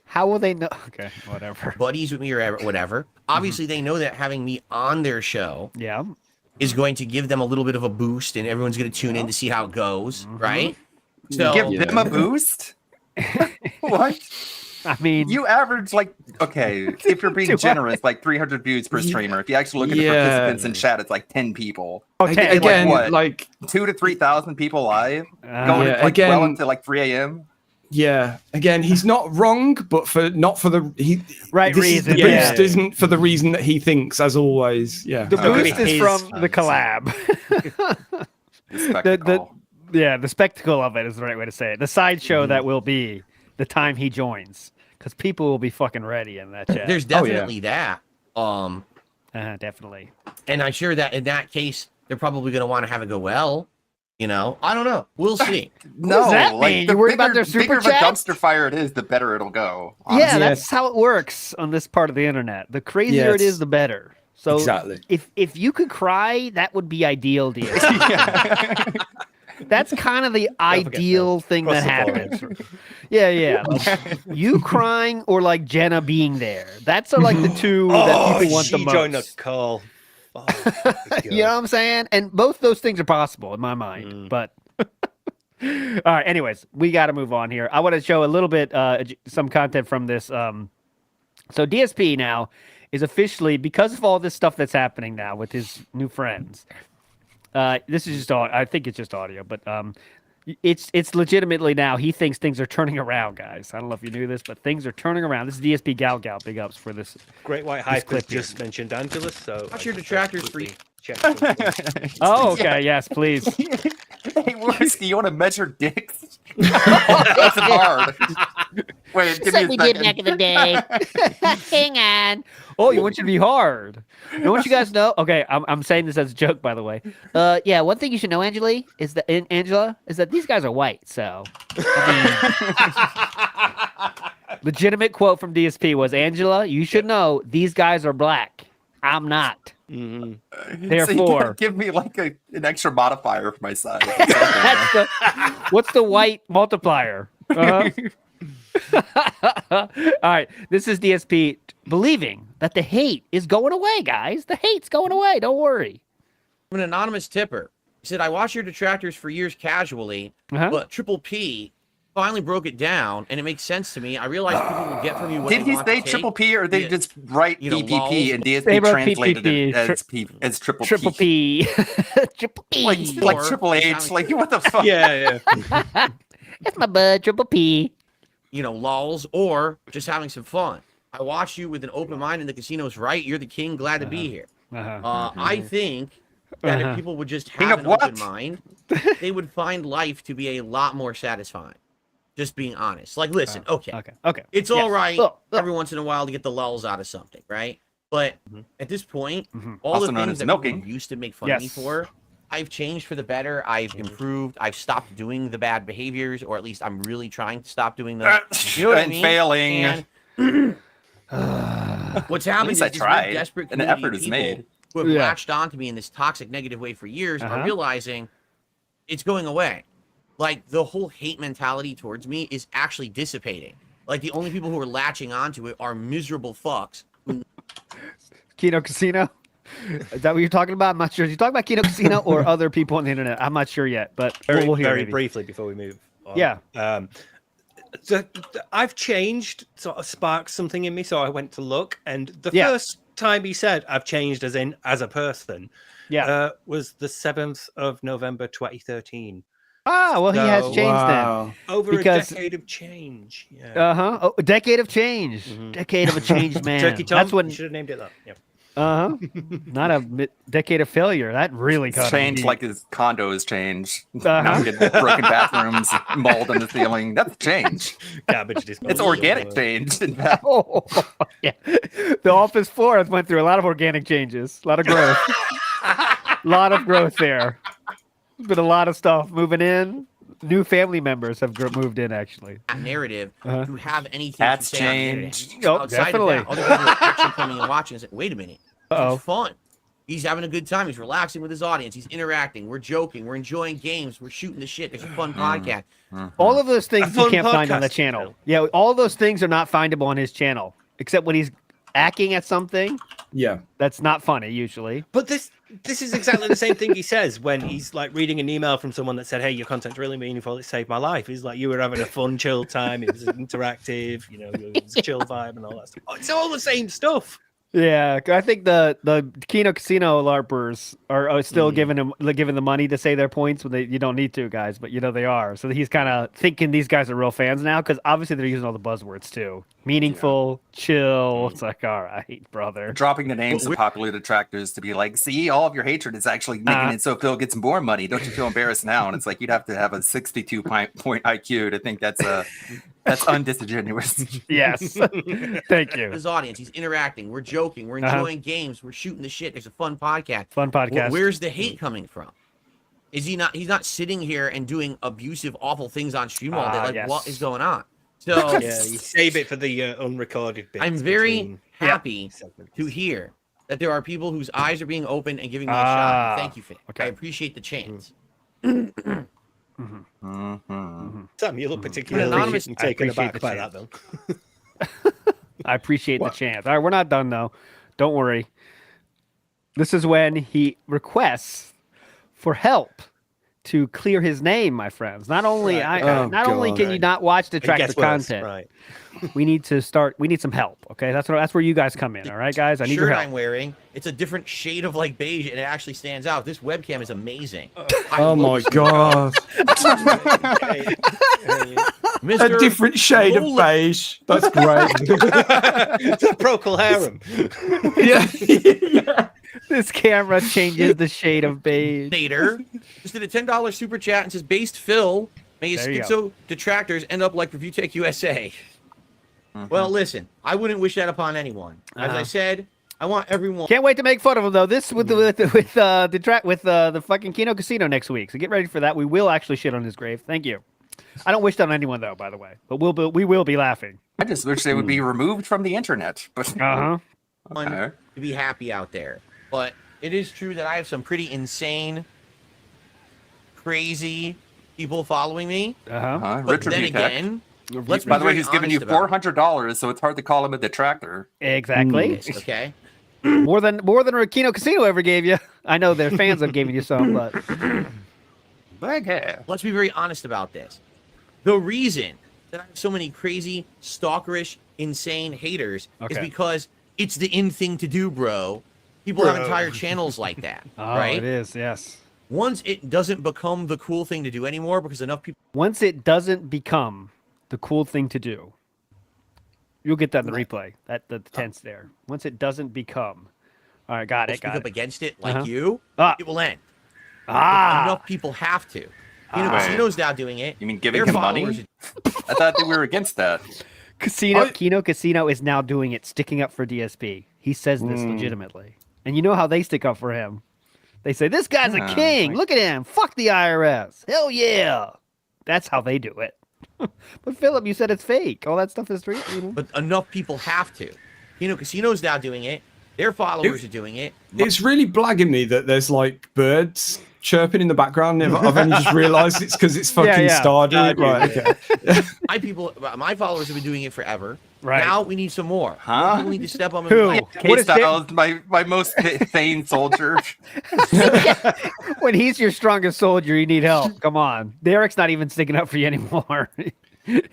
How will they know? Okay, whatever. Buddies with me or whatever. Obviously, they know that having me on their show is going to give them a little bit of a boost, and everyone's going to tune in to see how it goes, right? So give them a boost? What? I mean, you average if you're being generous, 300 views per streamer. If you actually look at the participants in chat, it's 10 people. Again, 2,000 to 3,000 people live, going well into 3 a.m. Yeah, again, he's not wrong, but not for the reason. The boost isn't for the reason that he thinks, as always. Yeah, the boost is from the collab. The spectacle of it is the right way to say it. The sideshow that will be the time he joins, because people will be fucking ready in that chat. There's definitely that. Definitely. And I'm sure that in that case, they're probably going to want to have it go well. I don't know. We'll see. No, what does that mean? You worried about their super bigger chats? The dumpster fire it is, the better it'll go. Honestly. Yeah, that's how it works on this part of the internet. The crazier it is, the better. So exactly. If you could cry, that would be ideal, dear. That's kind of the ideal thing that happens. Yeah. You crying or Jenna being there. That's the two that people want the most. Join the call. You know what I'm saying? And both those things are possible in my mind. But all right. Anyways, we got to move on here. I want to show a little bit some content from this. So DSP now is officially, because of all this stuff that's happening now with his new friends. This is just I think it's just audio, but it's legitimately now. He thinks things are turning around, guys. I don't know if you knew this, but things are turning around. This is DSP Gal. Big ups for this. Great White Hype has just mentioned Angelus, so watch your detractors for you. Oh, okay. Yes, please. Hey, Whiskey, you want to measure dicks? That's hard. Wait, give me a second. We did back in the day. Hang on. Oh, you want you to be hard. I want you guys to know. Okay, I'm saying this as a joke, by the way. Yeah, one thing you should know, Angela, is that these guys are white. So, legitimate quote from DSP was, Angela, you should know these guys are black. I'm not. So Therefore, you gotta give me like an extra modifier for my size. what's the white multiplier? Uh-huh. All right, this is DSP believing that the hate is going away, guys. The hate's going away. Don't worry. I'm an anonymous tipper. He said, I watch your detractors for years casually, but Triple P finally broke it down, and it makes sense to me. I realize people will get from you what Did they he want to say take. Triple P, or they just write PPP and They DSP wrote translated PPP, it as Triple P? Triple P. Like Triple H. Like, what the fuck? Yeah. That's my bud, Triple P. Lulls, or just having some fun. I watch you with an open mind, and the casino's right. You're the king. Glad to be here. I think that if people would just have an open mind, they would find life to be a lot more satisfying. Just being honest. Like, listen, okay. It's all right every once in a while to get the lulls out of something, right? But at this point, all Also the known things as that milking. people used to make fun of me for, I've changed for the better. I've improved. I've stopped doing the bad behaviors, or at least I'm really trying to stop doing them. You know what I And mean? failing. What's At happening least is I this tried. very desperate An community effort of is people made. who have latched onto me in this toxic, negative way for years are realizing it's going away. Like, the whole hate mentality towards me is actually dissipating. Like, the only people who are latching onto it are miserable fucks. Kino Casino? Is that what you're talking about? I'm not sure. Are you talking about Kino Casino or other people on the internet? I'm not sure yet, but we'll hear very maybe. briefly before we move on. Yeah. I've changed, sort of sparked something in me, so I went to look, and the first time he said I've changed as a person was the 7th of November 2013. Ah, well, he has changed then. Over a decade of change. Yeah. Oh, a decade of change. Decade of a changed man. Turkey Tom, That's when you should have named it that. Yeah. Not a decade of failure. That really got Changed like his condo has changed. Uh-huh. Now we get broken bathrooms, mold on the ceiling. That's change. Garbage disposal. It's organic change. In fact. Yeah. The office floor has went through a lot of organic changes. A lot of growth. A lot of growth there. There's been a lot of stuff moving in. New family members have moved in, actually. That narrative to have anything That's to say on the changed. internet. Oh, Outside definitely. of that, other people are actually coming and watching and saying, wait a minute. Uh-oh. It's fun. He's having a good time. He's relaxing with his audience. He's interacting. We're joking. We're enjoying games. We're shooting the shit. There's a fun podcast. All of those things you can't find on the podcast. channel. Yeah, all those things are not findable on his channel, except when he's acting at something. Yeah. That's not funny, usually. But this is exactly the same thing he says when he's like reading an email from someone that said, hey, your content's really meaningful, it saved my life. He's like, you were having a fun, chill time, it was interactive, it was a chill vibe and all that stuff. It's all the same stuff. Yeah, I think the Kino Casino LARPers are still giving the money to say their points when you don't need to, guys, but they are. So he's kind of thinking these guys are real fans now because obviously they're using all the buzzwords too. Meaningful, chill. It's like, all right, brother. Dropping the names of popular detractors to be like, see, all of your hatred is actually making it so Phil gets more money. Don't you feel embarrassed now? And it's like, you'd have to have a 62 point IQ to think that's undisingenuous. Yes. Thank you. His audience. He's interacting. We're joking. We're enjoying games. We're shooting the shit. There's a fun podcast. Fun podcast. Where's the hate coming from? Is he not? He's not sitting here and doing abusive, awful things on stream all day. Like, what is going on? So yeah, you save it for the unrecorded bits. I'm very happy to hear that there are people whose eyes are being opened and giving me a shot. And thank you for that. Okay. I appreciate the chance. Sam, you look particularly taken aback by that, though. I appreciate the chance. All right, we're not done, though. Don't worry. This is when he requests for help to clear his name, my friends. Not only only can you not watch detractor content, right. we need some help. Okay, that's where you guys come in. All right, guys, I need your help. I'm wearing, it's a different shade of like beige, and it actually stands out. This webcam is amazing. Oh my god! A different shade of beige. That's great. It's a Procol harem. Yeah. This camera changes the shade of beige. Nader just did a $10 super chat and says, "Based Phil, may his There you schizo detractors end up like Review Tech USA." Well, listen, I wouldn't wish that upon anyone. As I said, I want everyone. Can't wait to make fun of him though. This with the fucking Kino Casino next week. So get ready for that. We will actually shit on his grave. Thank you. I don't wish that on anyone though, by the way. But we will be laughing. I just wish they would be removed from the internet. But to be happy out there. but it is true that I have some pretty insane, crazy people following me. But Richard then B. again, Tech. let's be By the way, very he's giving you honest about it. $400, so it's hard to call him a detractor. Exactly. Okay. More than Raccoon Casino ever gave you. I know their fans have given you some, but Let's be very honest about this. The reason that I have so many crazy, stalkerish, insane haters is Okay. because it's the in thing to do, bro. People have entire channels like that, oh, right? it is, yes. Once it doesn't become the cool thing to do anymore because enough people Once it doesn't become the cool thing to do, you'll get that in the replay. That the tense there. Once it doesn't become. All right, got it. speak Got up it. against it like Uh-huh. you, Ah. it will end. Ah. Enough people have to. Wait. Casino's now doing it. You mean giving Their him money? followers- I thought that we were against that. Kino Casino is now doing it, sticking up for DSP. He says this legitimately. And you know how they stick up for him. They say, this guy's a king. Look at him. Fuck the IRS. Hell yeah. That's how they do it. But Philip, you said it's fake. All that stuff is real. You know? But enough people have to. Casino's now doing it. Their followers are doing it. It's really blagging me that there's like birds chirping in the background. I've only just realised it's because it's fucking Stardew. Right, okay. My followers have been doing it forever. Right. Now we need some more. Huh? People need to step up and Who? play. K-Style is my most sane soldier. When he's your strongest soldier, you need help. Come on. Derek's not even sticking up for you anymore.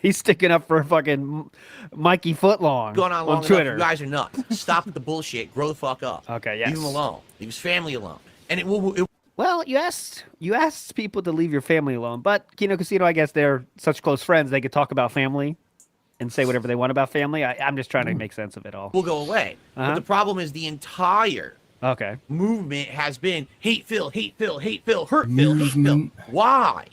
He's sticking up for fucking Mikey Footlong Going on long on Twitter. enough. You guys are nuts. Stop the bullshit. Grow the fuck up. Okay, yes. Leave him alone. Leave his family alone. And it will. Well, you asked people to leave your family alone, but Kino Casino, I guess they're such close friends they could talk about family and say whatever they want about family. I'm just trying to make sense of it all. will go away. But the problem is the entire movement has been hate Phil, hate Phil, hate Phil, hurt Phil, hate Phil. Why?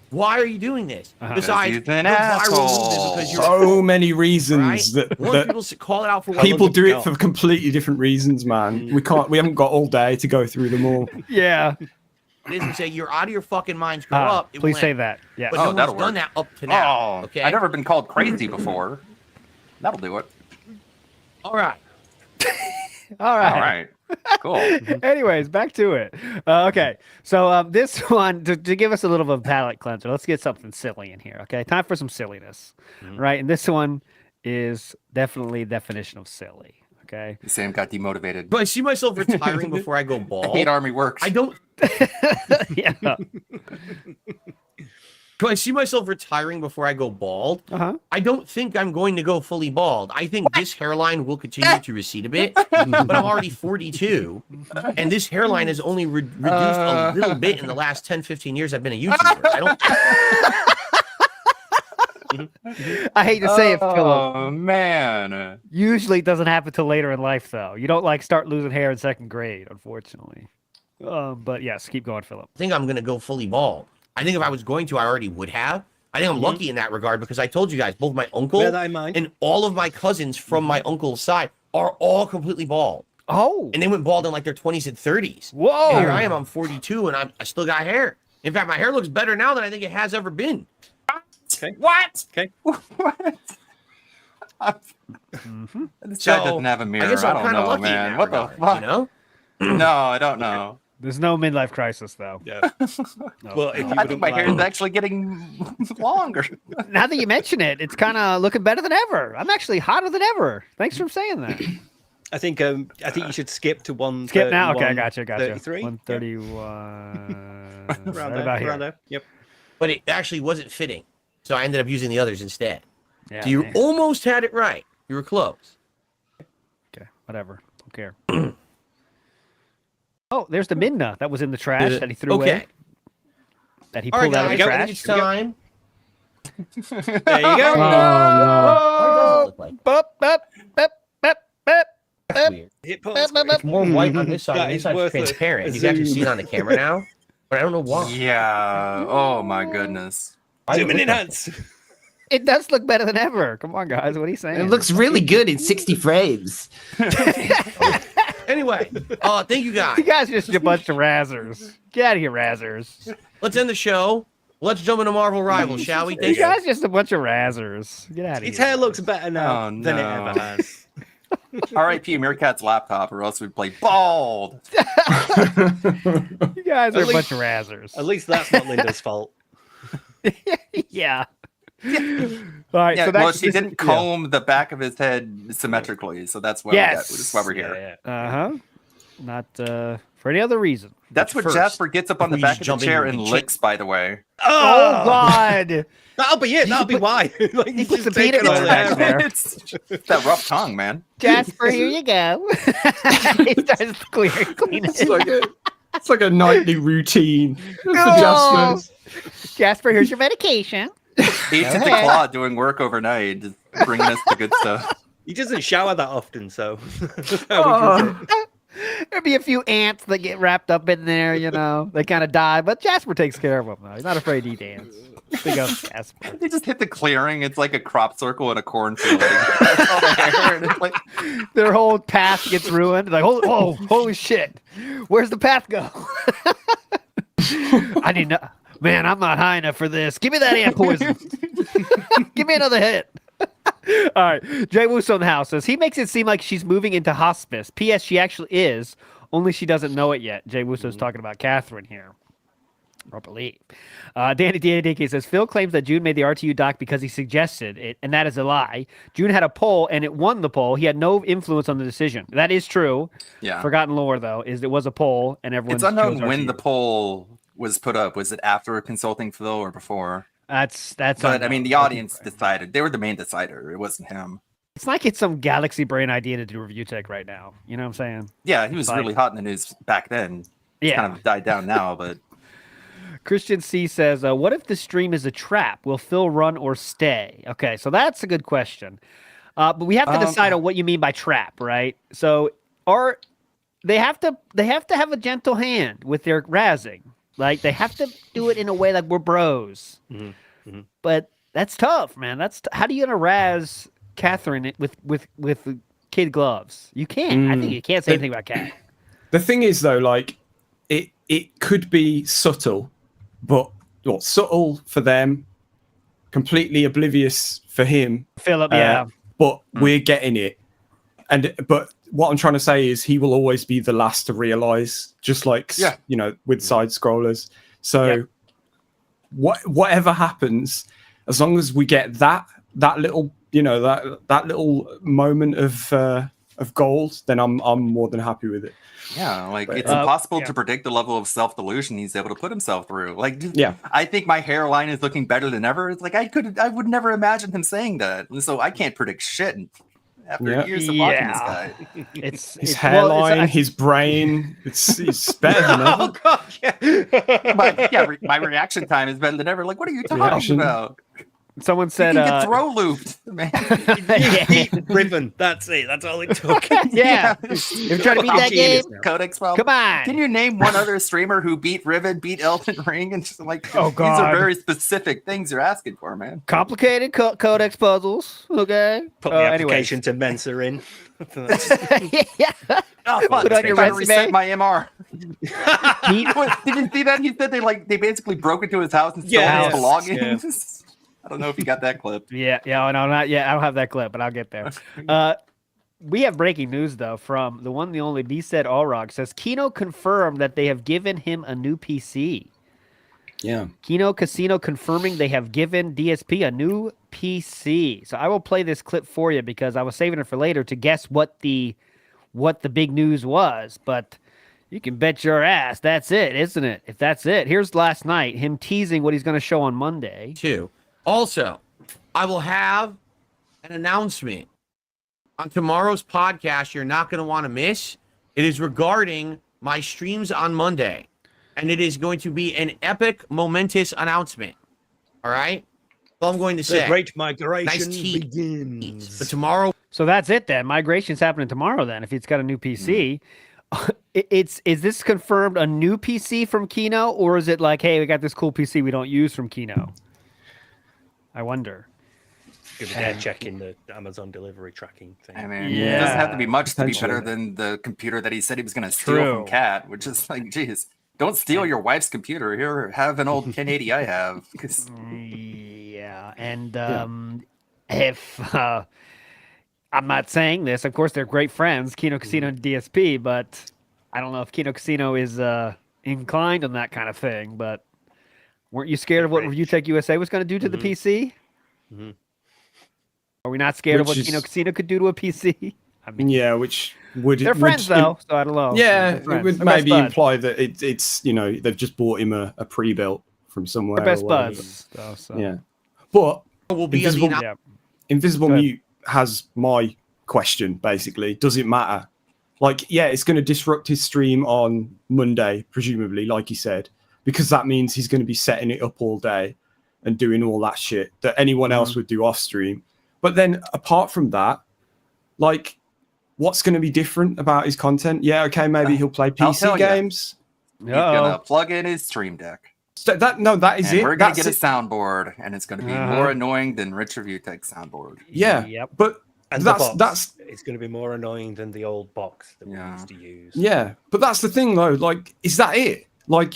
Why are you doing this? Besides, he's an the viral asshole. movement because you're So many reasons right? that, Once that people call it out for what people it do is, it for completely different reasons, man. We haven't got all day to go through them all. Yeah. it is and say you're out of your fucking minds. Grow up. It Please will say end. that. Yeah. But no that'll one's done work. that up to now. Oh, Okay. I've never been called crazy before. That'll do it. All right. All right. All right. Cool. Anyways, back to it. Okay, so this one to give us a little bit of a palate cleanser. Let's get something silly in here. Okay, time for some silliness, right? And this one is definitely definition of silly. Okay, Sam got demotivated. Do I see myself retiring before I go bald? I hate Army works. I don't. Yeah. Do I see myself retiring before I go bald? I don't think I'm going to go fully bald. I think this hairline will continue to recede a bit, but I'm already 42, and this hairline has only reduced a little bit in the last 10, 15 years I've been a YouTuber. I hate to say it, Philip. Oh man. Usually it doesn't happen till later in life, though. You don't like start losing hair in second grade, unfortunately. But yes, keep going, Philip. I think I'm going to go fully bald. I think if I was going to, I already would have. I think I'm lucky in that regard because I told you guys, both my uncle Bear that in mind. and all of my cousins from my uncle's side are all completely bald. Oh. And they went bald in like their 20s and 30s. Whoa. And here I am, I'm 42, and I still got hair. In fact, my hair looks better now than I think it has ever been. Okay. What? Okay. This guy doesn't have a mirror. I guess I'm don't kind of know, lucky man. in that What the regard, fuck? you know? No, I don't know. There's no midlife crisis, though. Yeah. Well, if you I think my hair is actually getting longer. Now that you mention it, it's kind of looking better than ever. I'm actually hotter than ever. Thanks for saying that. I think you should skip to 131. Skip now. Okay, I gotcha. 33? 131. Around Right there, about here. around there. Yep. But it actually wasn't fitting. So I ended up using the others instead. Yeah, So you man. almost had it right. You were close. Okay, whatever. Don't care. Oh, there's the Midna that was in the trash that he threw away. That he All pulled right, out of guys, the I trash. think it's time. There you go. Oh, no. Bup, bup, bup, bup, bup, bup. Weird. Hit pause. It's more white on this side. That On this is side's worth transparent. a You can actually zoom. see it on the camera now, but I don't know why. Yeah. Oh my goodness. Zoom in enhance. It does look better than ever. Come on, guys. What are you saying? It looks really good in 60 frames. Anyway, thank you guys. You guys are just a bunch of razzers. Get out of here, razzers. Let's end the show. Let's jump into Marvel Rivals, shall we? You guys are just a bunch of razzers. Get out of His here. hair looks better now Oh, than it no. ever has. R.I.P. Meerkat's laptop, or else we'd play bald. You guys are a bunch of razzers. At least that's not Linda's fault. Yeah. All right. Yeah, so well, that's, she didn't comb the back of his head symmetrically, so that's why that's why we're here. Not for any other reason. That's what First, Jasper gets up on the we back just of jump the in chair and and we licks, by the way. Oh God! That'll be it. That'll be why. Like, He puts just the peanut taking all butter the back hair there. It's that rough tongue, man. Jasper, here you go. He starts clean it. It's like a nightly routine. For Oh. Jasper. Jasper, here's your medication. Agent Go ahead. Claw doing work overnight, just bringing us the good stuff. He doesn't shower that often, so. There'd be a few ants that get wrapped up in there, you know. They kind of die, but Jasper takes care of them, though. He's not afraid to eat ants. Big old Jasper. They just hit the clearing. It's like a crop circle in a cornfield. That's all the hair, and it's like, Their whole path gets ruined. Like, holy shit. Where's the path go? I need to. Man, I'm not high enough for this. Give me that ant poison. Give me another hit. All right. Jay Wusso in the house says he makes it seem like she's moving into hospice. P.S. She actually is, only she doesn't know it yet. Jay Wusso's talking about Catherine here. I believe. Danny DK says Phil claims that June made the RTU doc because he suggested it, and that is a lie. June had a poll, and it won the poll. He had no influence on the decision. That is true. Yeah. Forgotten lore, though, is it was a poll, and everyone. It's unknown when the poll was put up. Was it after consulting Phil or before? That's. But unknown. I mean, the audience decided. They were the main decider. It wasn't him. It's like it's some galaxy brain idea to do review tech right now. You know what I'm saying? Yeah, he was Like- really hot in the news back then. It's Yeah. kind of died down now, but Christian C says, "What if the stream is a trap? Will Phil run or stay?" Okay, so that's a good question. But we have to decide on what you mean by trap, right? So, they have to have a gentle hand with their razzing. Like they have to do it in a way like we're bros. Mm-hmm. But that's tough, man. How do you gonna razz Catherine with kid gloves? You can't. I think you can't say anything about Cat. The thing is, though, like it could be subtle, but subtle for them, completely oblivious for him. Philip, yeah. But we're getting it, but what I'm trying to say is he will always be the last to realize, just like with side scrollers. So whatever happens, as long as we get that little that little moment of gold, then I'm more than happy with it. yeah, like But, it's impossible to predict the level of self-delusion he's able to put himself through. Like, I think my hairline is looking better than ever. It's like I would never imagine him saying that, and so I can't predict shit after years of watching this guy. It's his hairline, his brain. It's better than ever. Oh god, yeah. My reaction time is better than ever. Like, what are you talking about? Someone said, you can get throw looped, man. Ribbon. That's it. That's all it took. Yeah. You're trying to beat that game? Codex problem. Come on. Can you name one other streamer who beat Riven, beat Elden Ring, and just like Oh, these God. are very specific things you're asking for, man. Complicated codex puzzles. Okay. Put the application to Mensa in. Yeah. Oh, fuck, Put on your trying to resume. reset my MR. Did you see that? He said they basically broke into his house and stole his belongings. I don't know if you got that clip. Yeah, no, not yet. I don't have that clip, but I'll get there. We have breaking news though from the one, the only B said Allrog says Kino confirmed that they have given him a new PC. Yeah. Kino Casino confirming they have given DSP a new PC. So I will play this clip for you because I was saving it for later to guess what the big news was, but you can bet your ass that's it, isn't it? If that's it, here's last night him teasing what he's going to show on Monday. Too. Also, I will have an announcement on tomorrow's podcast you're not going to want to miss. It is regarding my streams on Monday, and it is going to be an epic, momentous announcement. All right? Well, I'm going to say. The great migration nice tease. begins. But tomorrow. So that's it then. Migration's happening tomorrow then if it's got a new PC. Is this confirmed a new PC from Kino, or is it like, hey, we got this cool PC we don't use from Kino? I wonder. They're checking the Amazon delivery tracking thing. I mean, it doesn't have to be much to be better than the computer that he said he was going to steal True. from Kat, which is like, geez, don't steal your wife's computer. Here, have an old 1080 I have. Yeah, and if I'm not saying this. Of course, they're great friends, Kino Casino and DSP, but I don't know if Kino Casino is inclined on that kind of thing. But weren't you scared of what Review Tech USA was going to do to the PC? Mm-hmm. Are we not scared of Which what is- Kino Casino could do to a PC? I mean, Yeah, which would they're friends though, so I don't know. Yeah, They're friends. it would They're best maybe buds. imply that it's they've just bought him a pre-built from somewhere. They're best or whatever. buds, though. So. Yeah, but Will be on the Invisible, Invisible Go ahead. Mute has my question basically. Does it matter? Like, yeah, it's going to disrupt his stream on Monday, presumably, like he said, because that means he's going to be setting it up all day and doing all that shit that anyone else would do off stream. But then, apart from that, like, what's going to be different about his content? Yeah, okay, maybe he'll play I'll PC tell ya. games. He's gonna plug in his Stream Deck. So that is And it. we're gonna That's get a it. soundboard, and it's gonna be more annoying than Rich Review Tech soundboard. Yeah, but And that's it's going to be more annoying than the old box that we used to use. yeah, but that's the thing though. Like, is that it? Like,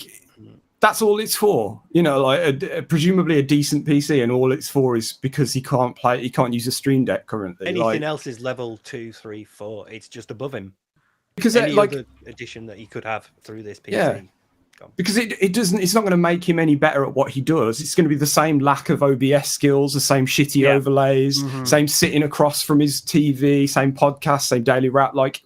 that's all it's for. You know, like presumably a decent PC, and all it's for is because he can't use a Stream Deck currently. Anything like, else is level 2, 3, 4. It's just above him. Because any like other addition that he could have through this PC. Yeah. Because it doesn't, it's not going to make him any better at what he does. It's going to be the same lack of OBS skills, the same shitty overlays, same sitting across from his TV, same podcast, same daily rap. Like,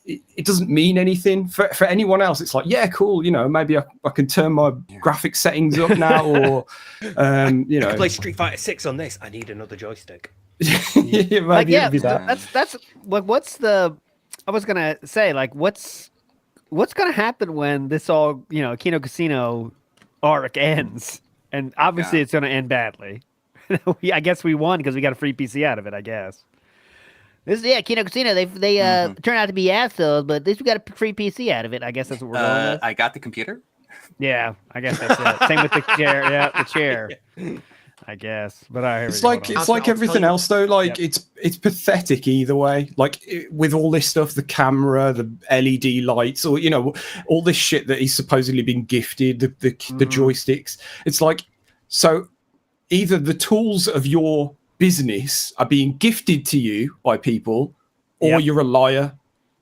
it doesn't mean anything for anyone else. It's like, yeah, cool. You know, maybe I can turn my graphic settings up now, or you I know, could play Street Fighter 6 on this. I need another joystick. yeah, maybe Like, yeah, it'd be that. that's like, what's the? I was gonna say, like, what's gonna happen when this all, you know, Kino Casino arc ends, and obviously it's gonna end badly. I guess we won because we got a free PC out of it. I guess. This is Kino Casino. They turn out to be assholes, but at least we got a free PC out of it. I guess that's what we're going with. I got the computer. Yeah, I guess that's it. Same with the chair. Yeah, the chair. I guess, but I. It's like everything else though. Like it's pathetic either way. Like with all this stuff, the camera, the LED lights, or you know, all this shit that he's supposedly been gifted, the joysticks. It's like, so either the tools of your business are being gifted to you by people, or you're a liar.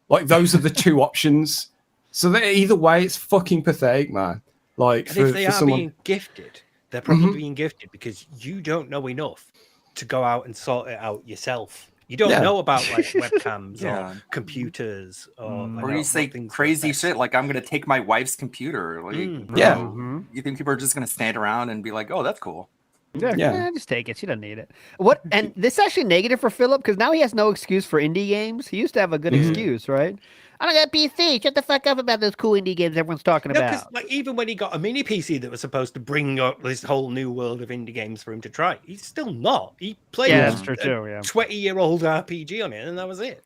Like, those are the two options. So that either way, it's fucking pathetic, man. Like, And for, if they for are someone. being gifted, they're probably being gifted because you don't know enough to go out and sort it out yourself. You don't know about like webcams or computers or you say crazy shit like, I'm gonna take my wife's computer. Like, you think people are just gonna stand around and be like, oh, that's cool? Yeah, just take it. She doesn't need it. What? And this is actually negative for Philip because now he has no excuse for indie games. He used to have a good excuse, right? I don't got PC. Shut the fuck up about those cool indie games everyone's talking about. Like, even when he got a mini PC that was supposed to bring up this whole new world of indie games for him to try, he's still not. He played that's true too, yeah. 20-year-old RPG on it, and that was it.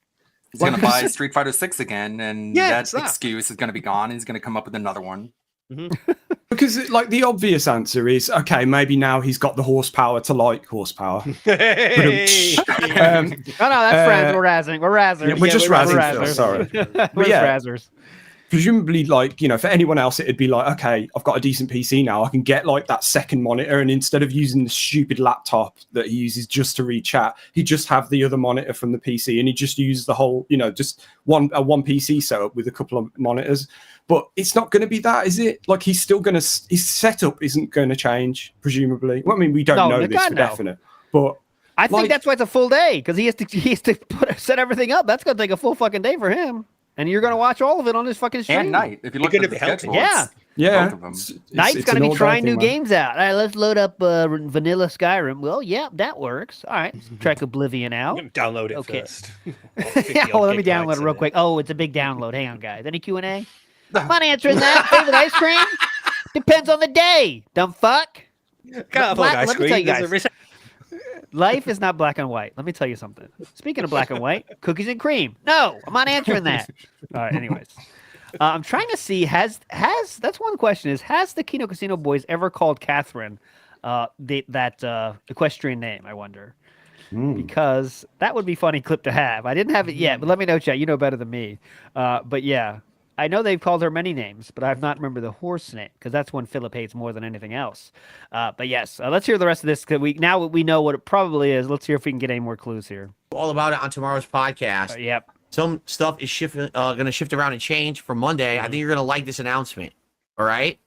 He's gonna buy Street Fighter 6 again, and it's that that. excuse is gonna be gone. He's gonna come up with another one. Because like the obvious answer is, okay, maybe now he's got the horsepower to like horsepower. Oh no, that's friends. We're razzing. We're razzers. Yeah, we're just razzing. razzers. Sorry. We're yeah, razzers. Presumably, like, you know, for anyone else, it'd be like, okay, I've got a decent PC now. I can get like that second monitor, and instead of using the stupid laptop that he uses just to read chat, he just have the other monitor from the PC, and he just uses the whole, you know, just one PC setup with a couple of monitors. But it's not going to be that, is it? Like, he's still going to, his setup isn't going to change, presumably. Well, I mean, we don't know this for definite, but I think that's why it's a full day, because he has to set everything up. That's going to take a full fucking day for him. And you're going to watch all of it on his fucking stream. And Night, if you look at the schedule, yeah. both of them. Night's going to be trying new games out. All right, let's load up vanilla Skyrim. Well, yeah, that works. All right, let's check Oblivion out. Download it first. Yeah, well, let me download it real quick. Oh, it's a big download. Hang on, guys. Any Q&A? I'm not answering that. Favorite ice cream? Depends on the day, dumb fuck. Let me tell you guys. Life is not black and white. Let me tell you something. Speaking of black and white, cookies and cream. No, I'm not answering that. All right, anyways. I'm trying to see, that's one question is, has the Kino Casino boys ever called Catherine that equestrian name, I wonder? Because that would be a funny clip to have. I didn't have it yet, but let me know, chat. You know better than me. But yeah, I know they've called her many names, but I've not remembered the horse name because that's one Philip hates more than anything else. But yes, let's hear the rest of this because now we know what it probably is. Let's hear if we can get any more clues here. All about it on tomorrow's podcast. Yep. Some stuff is going to shift around and change for Monday. I think you're going to like this announcement. All right?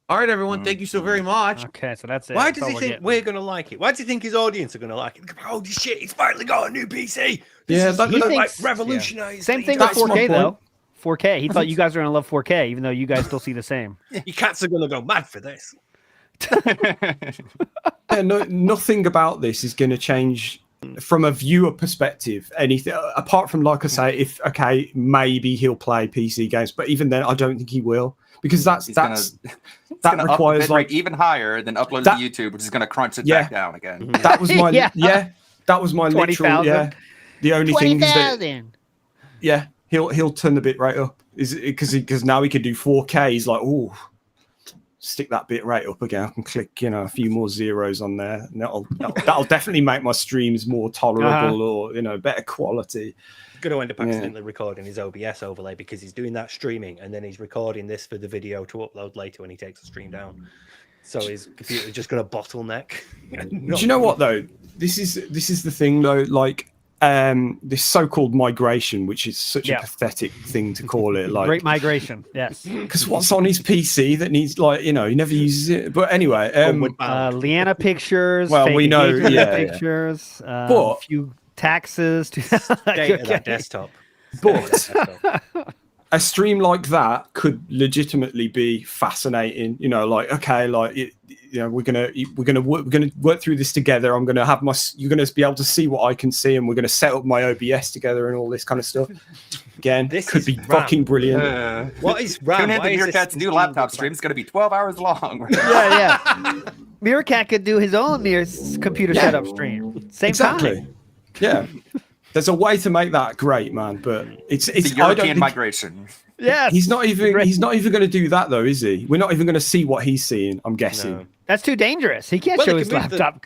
All right, everyone. Thank you so very much. Okay, so that's it. Why That's does all he we're think getting. we're going to like it? Why does he think his audience are going to like it? Holy shit, he's finally got a new PC. Yeah, This that- is that- like thinks- revolutionized. Same thing with That's my 4K, point. though. 4K. He thought you guys were going to love 4K, even though you guys still see the same. Your cats are going to go mad for this. Yeah, nothing about this is going to change from a viewer perspective. Anything apart from, like I say, if maybe he'll play PC games, but even then, I don't think he will because that Gonna requires up the bitrate even higher than upload that- to YouTube, which is going to crunch it Yeah. back down again. That was my Yeah. that was my literal 20,000. The only thing is that 20,000. he'll turn the bit rate up because now he can do 4K. He's like, oh, stick that bit rate up again. I can click a few more zeros on there, and that'll definitely make my streams more tolerable or better quality. He's going to end up accidentally recording his OBS overlay because he's doing that streaming and then he's recording this for the video to upload later when he takes the stream down. So his computer's just going to bottleneck. Do you know what though? This is the thing though. Like this so-called migration, which is such a pathetic thing to call it. Like Great migration. Yes. because what's on his PC that needs he never uses it. But anyway, Leanna pictures. Well, fake we know, engagement yeah. pictures. But- a few taxes. State of that desktop. But a stream like that could legitimately be fascinating. We're gonna work through this together. I'm gonna have you're gonna be able to see what I can see, and we're gonna set up my OBS together and all this kind of stuff. Again, this could be fucking brilliant. What is RAM? Tune in Why to is Meerkat's this new laptop stream. It's going to be 12 hours long. yeah. Meerkat could do his own computer setup stream. Same Exactly. time. Yeah. There's a way to make that great, man. But it's the I don't European think- migration. Yes. He's not even going to do that though, is he? We're not even going to see what he's seeing. I'm guessing. No. That's too dangerous. He can't Well, show he his can move laptop.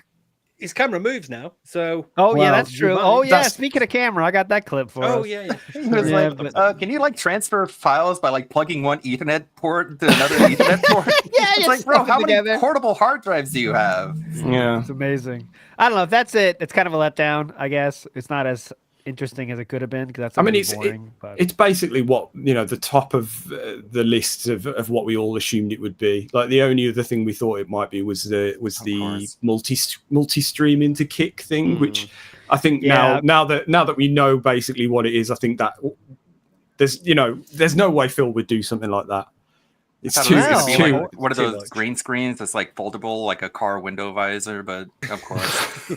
His camera moves now, so. Oh yeah, Well, that's true. Oh yeah, speaking of camera, I got that clip for Oh us. yeah. It's Yeah, like, can you transfer files by plugging one Ethernet port to another Ethernet port? Yeah, It's you like, bro, stuff it how many together. portable hard drives do you have? Yeah. It's amazing. I don't know if that's it. It's kind of a letdown, I guess. It's not as interesting as it could have been because that's. Boring, but... it's basically what the top of the list of what we all assumed it would be. Like the only other thing we thought it might be was the multi-stream into Kick thing, which I think now that we know basically what it is, I think that there's no way Phil would do something like that. It's I thought too. it was It's gonna be too. like one of too those much. green screens that's foldable, like a car window visor. But of course,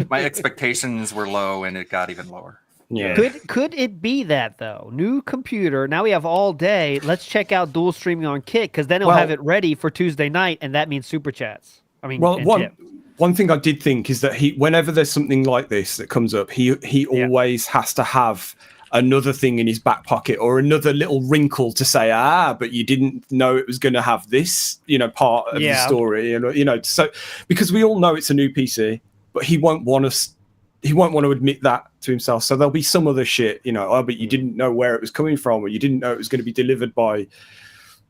my expectations were low, and it got even lower. Yeah. Could it be that though? New computer. Now we have all day. Let's check out dual streaming on Kick because then he'll have it ready for Tuesday night, and that means super chats. I mean, Well, and one thing I did think is that whenever there's something like this that comes up, he always has to have another thing in his back pocket or another little wrinkle to say, but you didn't know it was going to have this, part of the story, so because we all know it's a new PC, but he won't want to admit that to himself. So there'll be some other shit, but you didn't know where it was coming from, or you didn't know it was going to be delivered by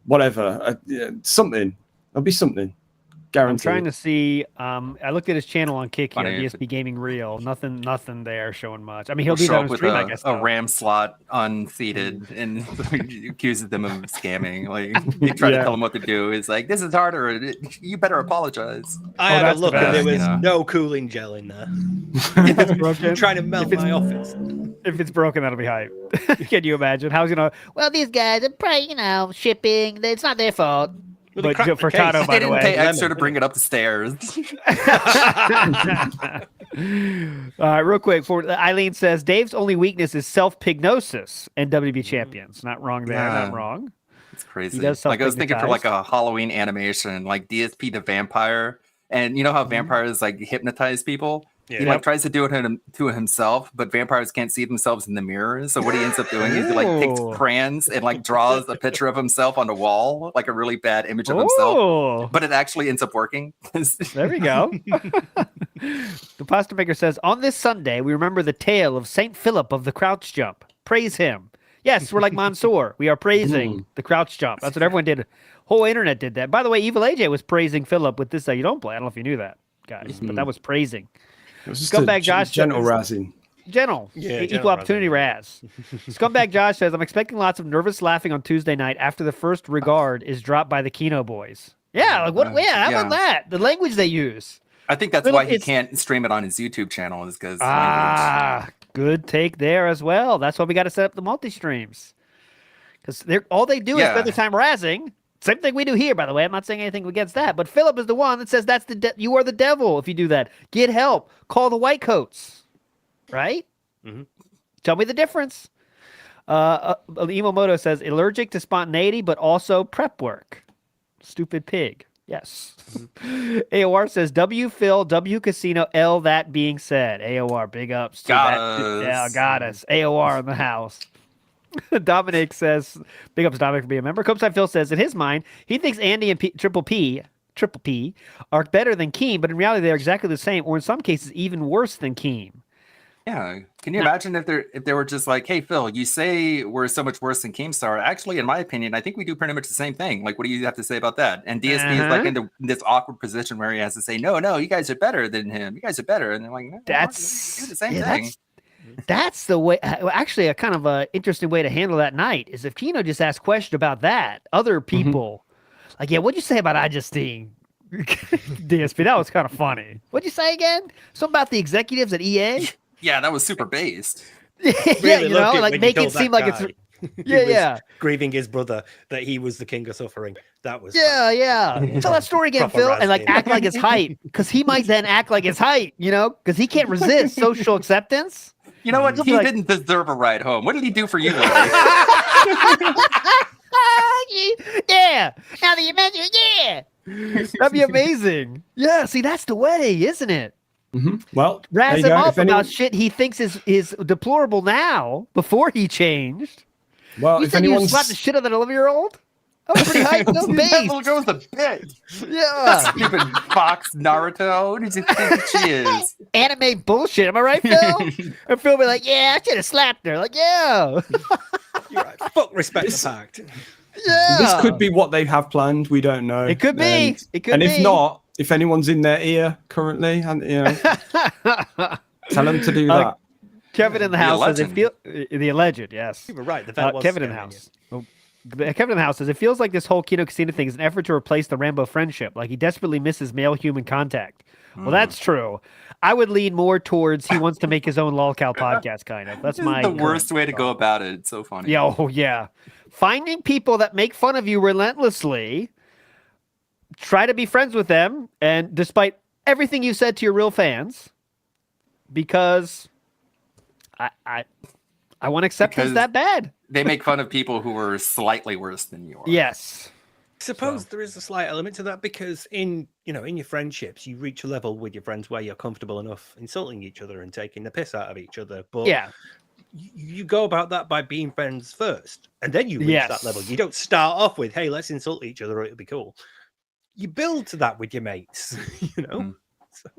whatever, something. There'll be something. Guaranteed. I'm trying to see. I looked at his channel on Kick here, Funny if DSP Gaming Real. Nothing there showing much. I mean, he'll He'll do that show on up with stream, I guess. a though. RAM slot unseated and accuses them of scamming. They try to tell him what to do. It's like, this is harder. You better apologize. I had a that's look, the and there best, was no cooling gel in there. It's broken. Trying to melt my office. If it's broken, that'll be hype. Can you imagine? How's well, these guys are probably but it's not their fault. But for Tato, by They the didn't way, pay extra to bring it up the stairs. All right, real quick. Eileen says Dave's only weakness is self-pignosis and WB champions. Not wrong there. Not wrong. It's crazy. He does I was thinking for self-hypnotize. a Halloween animation, like DSP the vampire, and you know how vampires hypnotize people. Yeah. He tries to do it to himself, but vampires can't see themselves in the mirror. So what he ends up doing is he takes crayons and draws a picture of himself on the wall, like a really bad image of himself. But it actually ends up working. There we go. The pasta maker says, on this Sunday, we remember the tale of St. Philip of the Crouch Jump. Praise him. Yes, we're like Mansoor. We are praising the crouch jump. That's what everyone did. Whole internet did that. By the way, Evil AJ was praising Philip with this You Don't Play. I don't know if you knew that, guys, but that was praising. It was just Scumbag Josh gentle says- razzing. Gentle. Yeah, Equal gentle opportunity Raz. Scumbag Josh says, I'm expecting lots of nervous laughing on Tuesday night after the first regard is dropped by the Kino boys. Yeah, like what? Yeah, how about that? The language they use. I think that's why he can't stream it on his YouTube channel, is because Good take there as well. That's why we got to set up the multi-streams. Because all they do is spend their time razzing. Same thing we do here, by the way. I'm not saying anything against that. But Philip is the one that says you are the devil if you do that. Get help. Call the white coats. Right? Mm-hmm. Tell me the difference. Imomoto says allergic to spontaneity, but also prep work. Stupid pig. Yes. AOR says W Phil, W Casino, L that being said. AOR, big ups. Got us. Yeah, got us. AOR in the house. Dominic says, big ups Dominic for being a member. Copeside Phil says, in his mind, he thinks Andy and Triple P are better than Keem, but in reality they're exactly the same, or in some cases even worse than Keem. Yeah. Can you imagine if they were just like, hey, Phil, you say we're so much worse than Keemstar. Actually, in my opinion, I think we do pretty much the same thing. Like, what do you have to say about that? And DSP is like in this awkward position where he has to say, no, you guys are better than him. You guys are better. And they're like, no, that's do the same thing. That's the way. Actually, a kind of interesting way to handle that night is if Kino just asked question about that. Other people, like, yeah, what'd you say about Justine? DSP, that was kind of funny. What'd you say again? Something about the executives at EA? Yeah, that was super based. Yeah, you know, like make it seem like it's. Yeah. Grieving his brother that he was the king of suffering. That was. Yeah. Tell that story again, Phil, and like act like it's hype, because he might then act like it's hype, you know, because he can't resist social acceptance. You know what? He didn't deserve a ride home. What did he do for you? Yeah. Now that you mention it, yeah. That'd be amazing. Yeah. See, that's the way, isn't it? Well, razz him up about shit he thinks is deplorable now before he changed. Well, you said you slapped the shit out of that 11-year-old? That was pretty hype. No base. That goes a bit. Yeah. Stupid Fox Naruto. Who does he think she is? Anime bullshit. Am I right, Phil? And Phil be like, yeah, I should have slapped her. Like, yeah. You're right. Fuck respect the fact. Yeah. This could be what they have planned. We don't know. It could be. And if not, if anyone's in their ear currently, and you know, tell them to do that. Kevin in the house says it feels the alleged. Yes, you were right. The vet was Kevin in the house. Kevin in the house says it feels like this whole Kino Casino thing is an effort to replace the Rambo friendship. Like he desperately misses male human contact. Well, that's true. I would lean more towards he wants to make his own lolcow podcast, kind of. That's my the worst way to go about it. It's so funny. Yeah, yeah. Finding people that make fun of you relentlessly. Try to be friends with them, and despite everything you said to your real fans, because I want acceptance that bad. They make fun of people who are slightly worse than you are. Yes. I suppose there is a slight element to that because in your friendships, you reach a level with your friends where you're comfortable enough insulting each other and taking the piss out of each other. But yeah. You go about that by being friends first, and then you reach that level. You don't start off with, hey, let's insult each other, it'll be cool. You build to that with your mates, you know? So.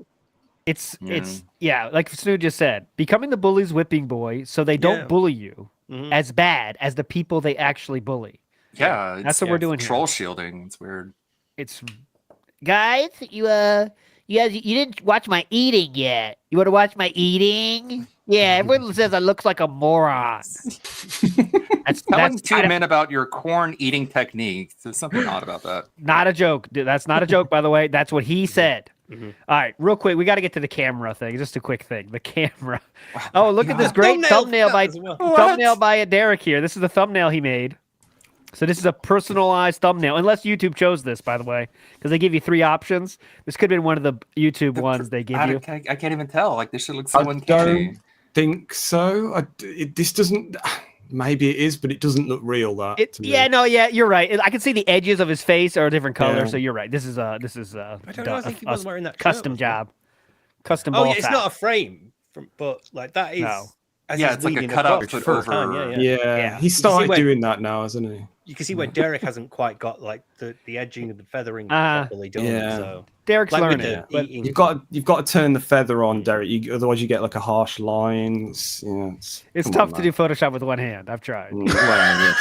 It's like Snood just said, becoming the bully's whipping boy so they don't bully you as bad as the people they actually bully. Yeah. That's what we're doing troll here. shielding. It's weird. It's guys, you didn't watch my eating yet. You want to watch my eating? Yeah, everyone says I look like a moron. Telling two men about your corn eating technique. There's something odd about that. Not a joke. That's not a joke, by the way. That's what he said. All right, real quick. We got to get to the camera thing. Just a quick thing. The camera. Oh, look at this great thumbnail by Derek here. This is the thumbnail he made. So this is a personalized thumbnail, unless YouTube chose this, by the way, because they give you 3 options. This could have been one of the YouTube ones they give you. I can't even tell. Like, this should look so uncanny. I don't think so. This doesn't... Maybe it is, but it doesn't look real. You're right. I can see the edges of his face are a different color, so you're right. This is I don't know. I think he was wearing that custom job, custom. Oh yeah, it's not a frame, but like that is. No. Yeah, it's like a cutout put over. Yeah. He started doing that now, hasn't he? you can see where Derek hasn't quite got like the edging and the feathering properly done. Yeah. So Derek's like with learning. the eating. You've got to turn the feather on, Derek. Otherwise, you get like a harsh line. It's It's tough to do Photoshop with one hand. I've tried. Well, yes.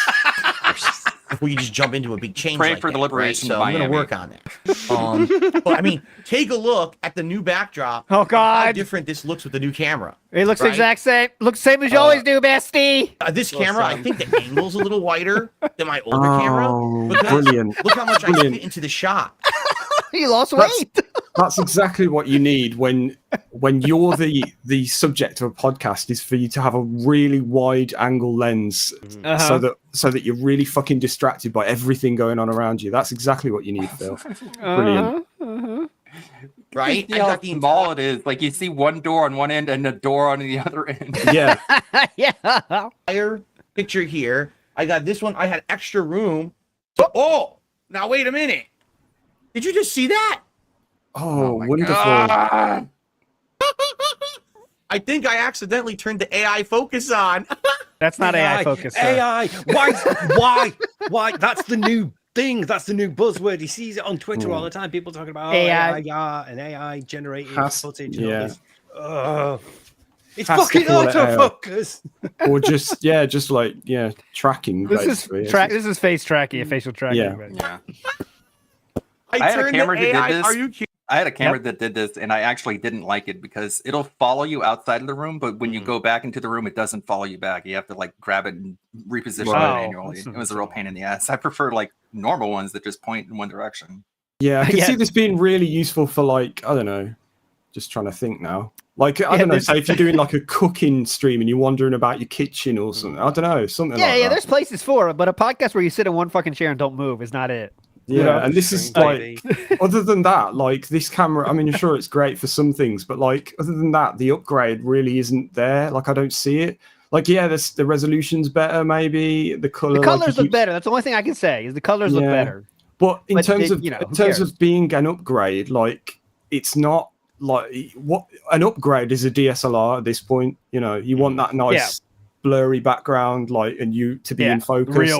We just jump into a big change. Pray like for that, the liberation right? So of I'm going to Miami. work on that. But I mean, take a look at the new backdrop. Oh How God! different this looks with the new camera. It looks right? exact same. Looks same as you always do, bestie. This camera, I think the angle's a little wider than my older camera. Oh, Because brilliant! look how much I Brilliant. fit into the shot. You lost weight. That's exactly what you need when you're the subject of a podcast, is for you to have a really wide angle lens, so that you're really fucking distracted by everything going on around you. That's exactly what you need, Phil. Brilliant. Right? See how small it is. Like you see one door on one end and a door on the other end. Yeah. Yeah. Entire picture here. I got this one. I had extra room. Oh, now wait a minute. Did you just see that? Oh, wonderful. God. I think I accidentally turned the AI focus on. That's not AI focus. Sir. AI. Why? That's the new thing. That's the new buzzword. He sees it on Twitter all the time. People talking about AI and AI generated footage. And all this. It's fucking autofocus. Or just tracking. This is face tracking, facial tracking. Yeah. I had a camera that did this. Are you kidding? I had a camera that did this, and I actually didn't like it because it'll follow you outside of the room, but when you go back into the room, it doesn't follow you back. You have to like grab it and reposition it manually. It was a real pain in the ass. I prefer like normal ones that just point in one direction. Yeah, I can see this being really useful for like, I don't know, just trying to think now. Like, I don't know, say if you're doing like a cooking stream and you're wandering about your kitchen or something. I don't know, something like that. Yeah, there's places for it, but a podcast where you sit in one fucking chair and don't move is not it. Yeah, and this is like, other than that, like this camera, I mean, I'm sure it's great for some things, but like, other than that, the upgrade really isn't there. Like, I don't see it. Like, yeah, the resolution's better, maybe the color. The colors look better. That's the only thing I can say is the colors look better. But in terms of being an upgrade, like, it's not like what an upgrade is a DSLR at this point. You know, you want that nice blurry background, like, and you to be in focus,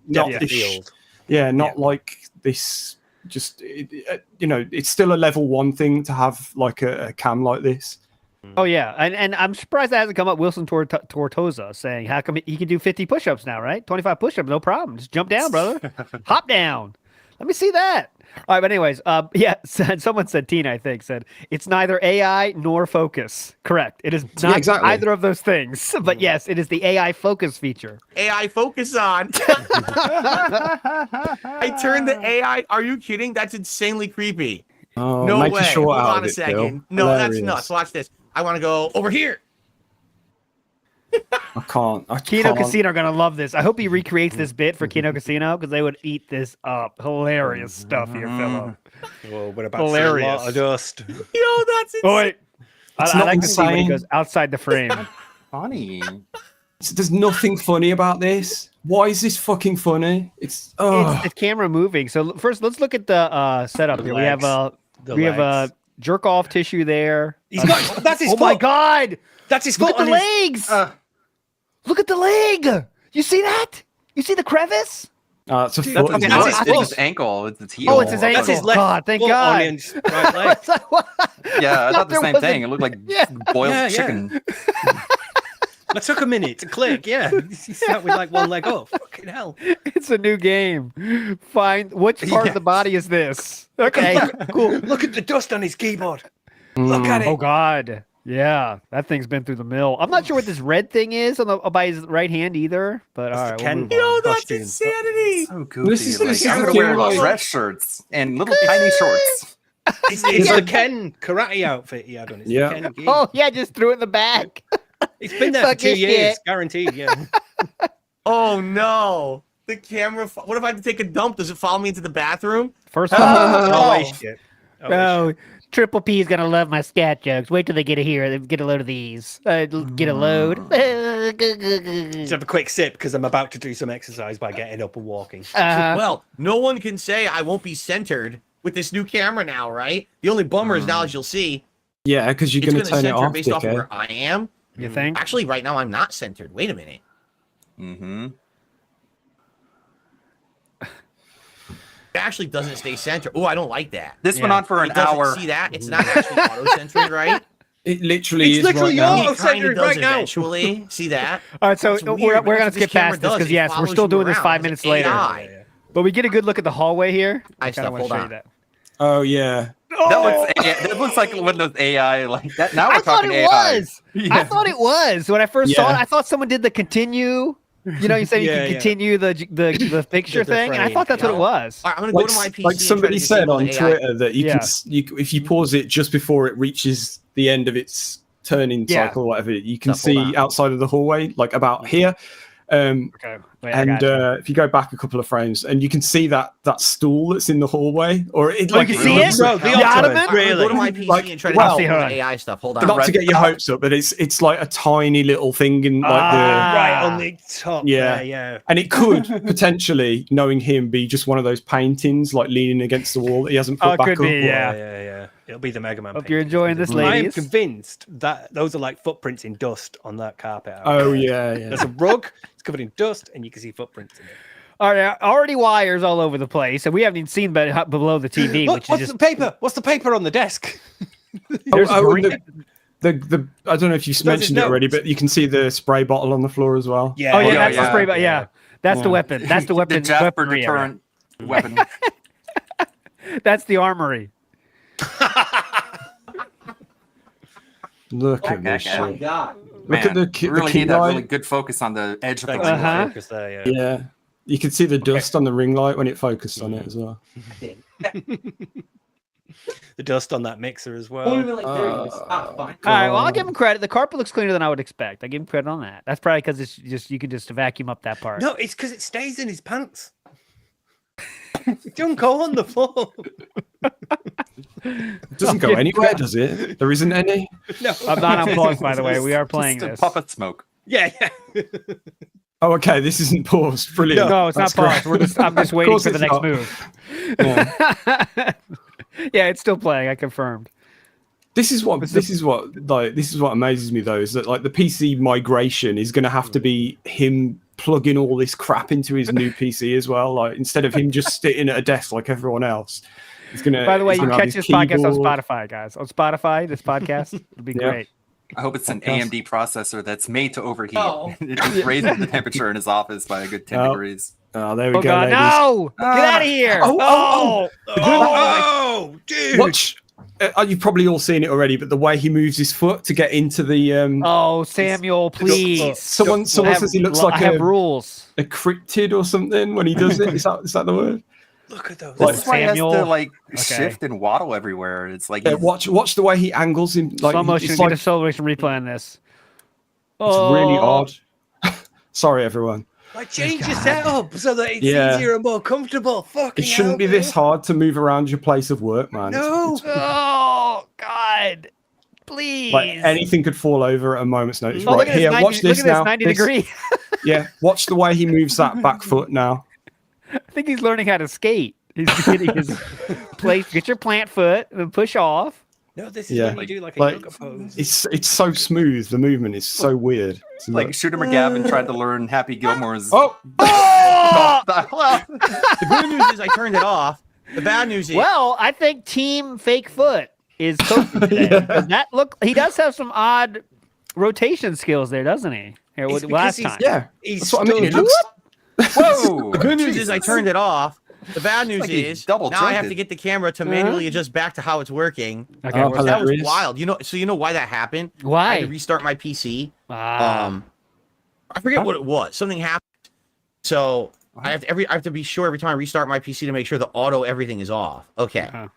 not like this. Just it's still a level 1 thing to have like a cam like this. Oh yeah, and I'm surprised that hasn't come up. Wilson Tortosa saying, "How come he can do 50 push-ups now? Right, 25 push-ups, no problem. Just jump down, brother. Hop down. Let me see that." All right, but anyways, someone said, Tina, I think, said, it's neither AI nor focus. Correct. It is not either of those things. But yes, it is the AI focus feature. AI focus on. I turned the AI. Are you kidding? That's insanely creepy. Oh, no make way. a short Hold out on of a it, second. Bill. No, Hilarious. that's nuts. Watch this. I want to go over here. I can't. Kino Casino are going to love this. I hope he recreates this bit for Kino Casino because they would eat this up. Hilarious stuff here, Philip. Oh, what about hilarious? A lot of dust. Yo, that's insane. Oh, wait. I like to see when he goes outside the frame. Funny. There's nothing funny about this. Why is this fucking funny? It's the camera moving. So first, let's look at the setup here. We have a jerk off tissue there. He's got that's his Oh foot. my god! That's his Look foot at the legs. Look at the leg. You see that? You see the crevice? It's a foot. It's his ankle. It's his heel. Oh, it's his ankle. That's his left God, thank foot God. on his right leg. Yeah, I thought the same thing. It looked like boiled chicken. It took a minute to click. Yeah, he sat with like one leg up. Fucking hell! It's a new game. Find which part of the body is this? Okay, cool. Look at the dust on his keyboard. Look at it. Oh God. Yeah, that thing's been through the mill. I'm not sure what this red thing is by his right hand either, but all right. Yo, that's insanity. So goofy. This is I'm gonna wear dress shirts and little tiny shorts. It's the Ken karate outfit he had on. It's the Ken gi. Oh yeah, just threw it in the back. It's been there for 2 years, guaranteed. Yeah. Oh no. The camera. What if I have to take a dump? Does it follow me into the bathroom? First of all, Triple P is gonna love my scat jokes. Wait till they get here. They get a load of these. Get a load. Just have a quick sip because I'm about to do some exercise by getting up and walking. Well, no one can say I won't be centered with this new camera now, right? The only bummer is now, as you'll see, yeah, because you're going to turn it off, based off of where I am. You think? Actually, right now I'm not centered. Wait a minute. Mm-hmm. actually doesn't stay centered. Oh, I don't like that. This went on for an It doesn't hour. See that? It's not actually auto-centered, right? It literally It's is literally right now. auto-centered does right now. Eventually, see that? All right, so That's we're weird, but going to that's what skip this camera past this does. because It yes, we're follows still you doing this around. 5 It's minutes AI. later. But we get a good look at the hallway here. I kinda wanna hold show you on. that. Oh yeah. That looks like one of those AI like that. Now we're I thought talking it AI. was. I thought it was when I first saw Yeah. it. I thought someone did the continue. You know, you said you Yeah, could yeah. continue the picture The thing, and I frame, thought that's what it yeah. was. All right, I'm gonna Like, go to my PC. like and try somebody to said disable on the AI. Twitter that you Yeah. if you pause it just before it reaches the end of its turning Yeah. cycle, or whatever, you can Stuff, hold see on. outside of the hallway, like about here. Okay. Wait, I And got you. if you go back a couple of frames, and you can see that stool that's in the hallway, or it Oh, like you can see looks it? like- the The Ottoman, Ottoman? I'm gonna go to my really? PC and try to well, disable hold on. the AI stuff. Hold on. not to get your hopes up, but it's like a tiny little thing in like Right on the top. Yeah. There, yeah. and it could potentially, knowing him, be just one of those paintings like leaning against the wall that he hasn't put Oh, it back could up. be, yeah. Yeah. It'll be the Mega Man. Hope you're painting. enjoying this, I am ladies. convinced that those are like footprints in dust on that carpet. out Oh there. yeah, There's a rug. It's covered in dust, and you can see footprints in it. All right, already wires all over the place, and we haven't even seen below the TV, Look, which is what's just the paper? What's the paper on the desk? there's Oh, green. the I don't know if you Those mentioned it notes. already, but you can see the spray bottle on the floor as well. Yeah. Oh yeah, yeah, that's the yeah. spray. But yeah, that's the Yeah. weapon. That's the weapon. The Jasper weaponry area. deterrent weapon. That's the armory. Look at this Okay. shit. God. Look at Man, the we really key need that light. really good focus on the edge of the Thanks ring for the Uh-huh. focus there, yeah. Yeah, you can see the dust on the ring light when it focused on it as well. The dust on that mixer as well. All right, well, I'll give him credit. The carpet looks cleaner than I would expect. I give him credit on that. That's probably because it's just you can just vacuum up that part. No, it's because it stays in his pants. It don't go on the floor. It doesn't go anywhere, does it? There isn't any. No. I'm not unplugged, by the way. We are playing Just a this. puff of smoke. Yeah. Oh, okay. This isn't paused. Brilliant. No, it's not That's great. paused. I'm just Of waiting course for the it's next not. move. Yeah. Yeah, it's still playing. I confirmed. This is what amazes me though, is that like the PC migration is going to have to be him plugging all this crap into his new PC as well. Like instead of him just sitting at a desk like everyone else, he's gonna. By the way, he's you gonna have catch his this podcast on keyboard. Spotify, guys. On Spotify, this podcast would be Yeah. great. I hope it's an Podcast. AMD processor that's made to overheat. Oh. It just raises the temperature in his office by a good 10 Oh. degrees. Oh, there we Oh go. God, ladies. no! Get out of here! Oh, dude. Watch. You've probably all seen it already, but the way he moves his foot to get into the Oh, Samuel, please. someone says he looks like I have rules. a cryptid or something when he does it. Is that the word? Look at those. That's why he has Samuel. to like Okay. shift and waddle everywhere. It's like Yeah, he's- watch the way he angles him. Like Slow motion. it's Get like a slow motion replay on this. it's really Oh. odd. Sorry, everyone. Like change your setup so that it's Yeah. easier and more comfortable. Fucking It shouldn't be this hard to move around your place of work, man. No. Oh God! Please. Like anything could fall over at a moment's notice. Oh, look Right at this here, 90 watch this look at now. this 90 This- degree. Yeah, watch the way he moves that back foot now. I think he's learning how to skate. He's getting his place. Get your plant foot and then push off. No, this is Yeah, when you do like a like yoga pose. it's so smooth. The movement is so weird. It's like nuts. Shooter McGavin tried to learn Happy Gilmore's. Oh, The good news is I turned it off. The bad news is Well, I think Team Fake Foot is coaching today. Does that look? He does have some odd rotation skills there, doesn't he? Here, It's last because time. yeah, He's that's what I mean. It stood. looks Whoa! the good news is I turned it off. The bad news like he is double now I have jointed. to get the camera to manually adjust back to how it's working. Okay. Oh, That was hilarious. wild. You know why that happened? I Why? had to restart my PC. Ah. I forget what it was. Something happened. So I have to be sure every time I restart my PC to make sure the auto everything is off. Okay. Uh-huh.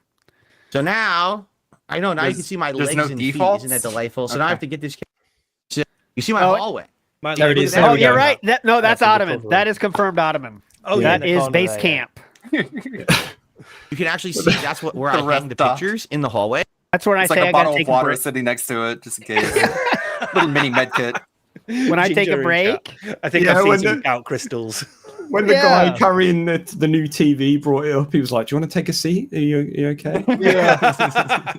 So now I know now you can see my there's legs no and feet. defaults? Isn't that delightful? So now I Okay. have to get this. You see my Oh, hallway. Might There like it look is. at There Oh, we you're go. right. That's That's a Ottoman. recovery. That is confirmed Ottoman. Oh, yeah, That in the is corner base there, yeah. camp. You can actually see that's where I The hang ref the dock. pictures in the hallway. That's when I It's say like I a gotta bottle of take a water break. sitting next to it, just in case. Little mini med kit. When I take a Ginger and break. chat. I think Yeah, I've when seen some the- gout crystals. when the Yeah. guy carrying the new TV brought it up. He was like, "Do you want to take a seat? Are you okay?" Yeah.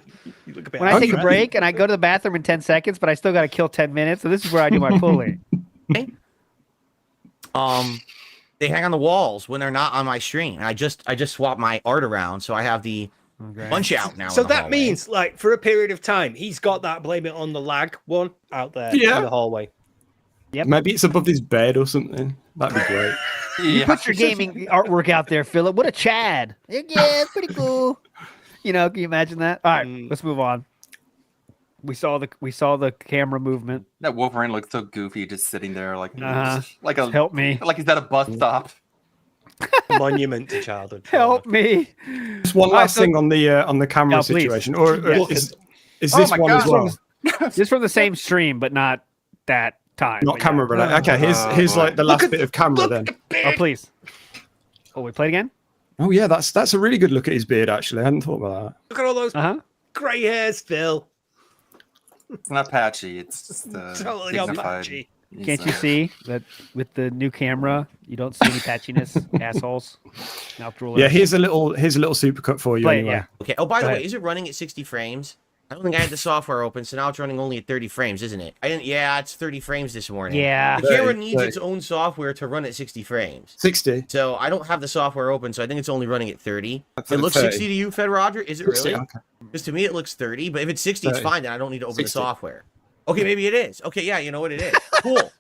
You look a bit When I take a Okay. break and I go to the bathroom in 10 seconds, but I still got to kill 10 minutes. So this is where I do my pulling. They hang on the walls when they're not on my screen. And I just swap my art around, so I have the punch out now. So in the that hallway. means, like, for a period of time, he's got that blame it on the lag one out there Yeah. in the hallway. Yep. Maybe it's above his bed or something. That'd be great. You put your gaming artwork out there, Philip. What a Chad. Yeah, it's pretty cool. Can you imagine that? All right, let's move on. We saw the camera movement. That Wolverine looks so goofy, just sitting there like Help me. like he's at a bus stop. Monument to childhood. Help me. Just one last thing on the camera situation, or is this one as well? Just from the same stream, but not that time. Not camera related. Okay, here's like the last bit of camera then. Oh please. Oh, we played again. Oh yeah, that's a really good look at his beard. Actually, I hadn't thought about that. Look at all those grey hairs, Phil. It's not patchy. It's just totally not dignified. patchy. Can't you see that with the new camera, you don't see any patchiness, assholes? Yeah, here's a little supercut for you. Play it, Anyway. yeah. Okay. Oh, by the Go way, ahead. is it running at 60 frames? I don't think I had the software open, so now it's running only at 30 frames, isn't it? I didn't. Yeah, it's 30 frames this morning. Yeah. The camera 30, needs its own software to run at 60 frames. 60. So I don't have the software open, so I think it's only running at 30. That's It at looks 30. 60 to you, Fed Roger? Is it 60, really? okay. Because to me it looks 30, but if it's 60, it's 30. fine. Then I don't need to open 60. the software. Okay, maybe it is. Okay, yeah, you know what it is. Cool.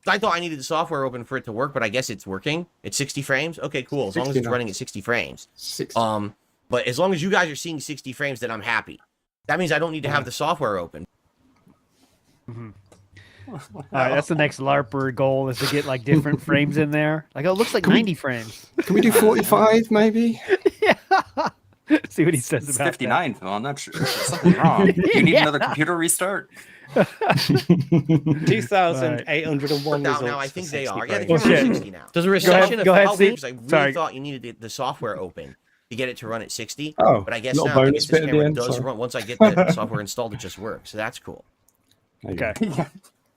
I thought I needed the software open for it to work, but I guess it's working. It's 60 frames. Okay, cool. As long as it's 69. running at 60 frames. 60. But as long as you guys are seeing 60 frames, then I'm happy. That means I don't need to have the software open. All right, that's the next LARPer goal is to get like different frames in there. Like, oh, it looks like 90 frames. Can we do 45 maybe? See what he says It's about 59, Phil. I'm not sure. There's something wrong. You need another computer restart? 2,801 Now, results. I think for they 60 are. Yeah, the frames. camera's 60 now. Does a recession go ahead, affect Steve. because I really Sorry. thought you needed the software open to get it to run at 60. Oh, but I guess little now I bonus guess this bit at the camera end, does sorry. run. Once I get the software installed, it just works. So that's cool. Okay.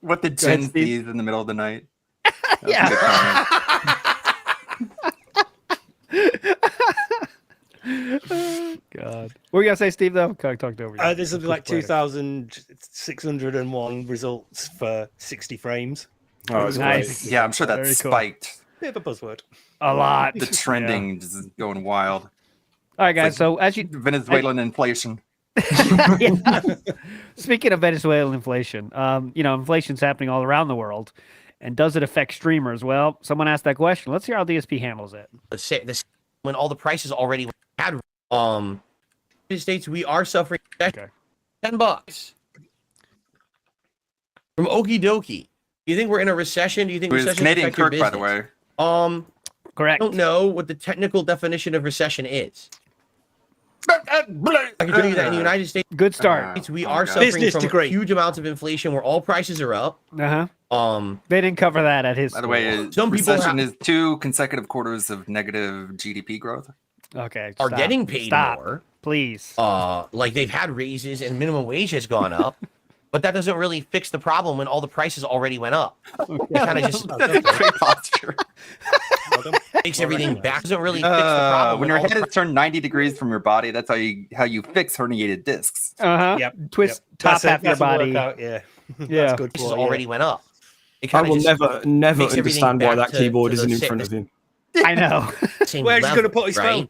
What the Go ahead, Gen Steve. Z's in the middle of the night. Yeah. God. What were you gonna say, Steve? Though, I talked over you. This will be like 2,601 results for 60 frames. Oh, it's Nice. Yeah, I'm sure that Very cool. spiked. Bit of a buzzword. A lot. The trending just is going wild. All right, guys. It's So as you Venezuelan inflation. Yeah. Speaking of Venezuelan inflation, inflation's happening all around the world, and does it affect streamers? Well, someone asked that question. Let's hear how DSP handles it. When all the prices already had United States, we are suffering $10 from Okie Dokie. Do you think we're in a recession? Do you think It was recession Canadian affect your Kirk, by the business? way. Correct. I don't know what the technical definition of recession is. I can tell you that in the United States, Good start. we are God. suffering Business from degree. huge amounts of inflation where all prices are up. They didn't cover that at his. By the way, Some people recession have- is 2 consecutive quarters of negative GDP growth. Okay. are stop. getting paid Stop. more. Please. Like they've had raises and minimum wage has gone up, but that doesn't really fix the problem when all the prices already went up. It kind of just That's great posture. makes everything back. Doesn't really fix the problem When your all the head is turned 90 degrees from your body, that's how you fix herniated discs. Yep. Twist top half your body. Yeah. Yeah. That's good prices for already went up. It I kinda will just never makes everything understand why back that to- keyboard to the isn't in sit- front of him. I know. same Where's he level, gonna put his right?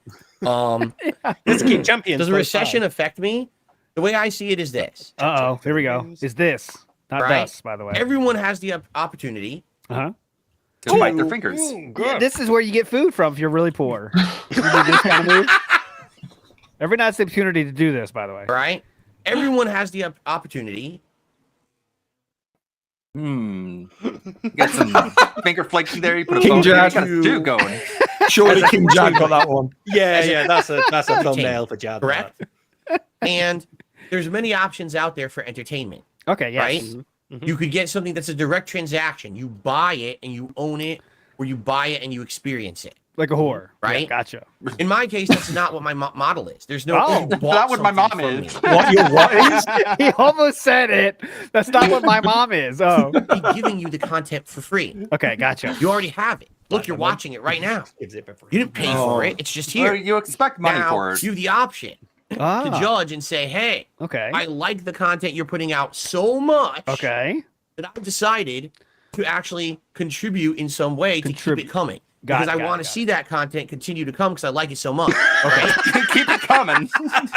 Let's keep champions. Does a both recession sides. affect me? The way I see it is this. Uh-oh. Here we go. Is this not Right? us, by the way? Everyone has the opportunity. Uh-huh. To bite their fingers. Yeah, this is where you get food from if you're really poor. You do this kind of move. Everyone has the opportunity to do this, by the way. Right? Everyone has the opportunity. Got some finger flaking there. You put a King bone there. You Jack. got a stew going. Surely King Jack got that one. Yeah, that's a thumbnail for Jad. Correct. And there's many options out there for entertainment. Okay, yes. Right? Mm-hmm. You could get something that's a direct transaction. You buy it and you own it, or you buy it and you experience it. Like a whore. Right? Yeah, gotcha. In my case, that's not what my model is. There's no. Oh, you That's bought not what my something mom from is. me. What your what is? He almost said it. That's not what my mom is. Oh. I'm giving you the content for free. Okay, gotcha. You already have it. Look, you're watching it right now. Gives it for free. You didn't pay for it. It's just Or here. you expect money Now, for it. you have the option to judge and say, hey, Okay. I like the content you're putting out so much Okay. that I've decided to actually contribute in some way to keep it coming. because I want to see that content continue to come because I like it so much. Okay, keep it coming.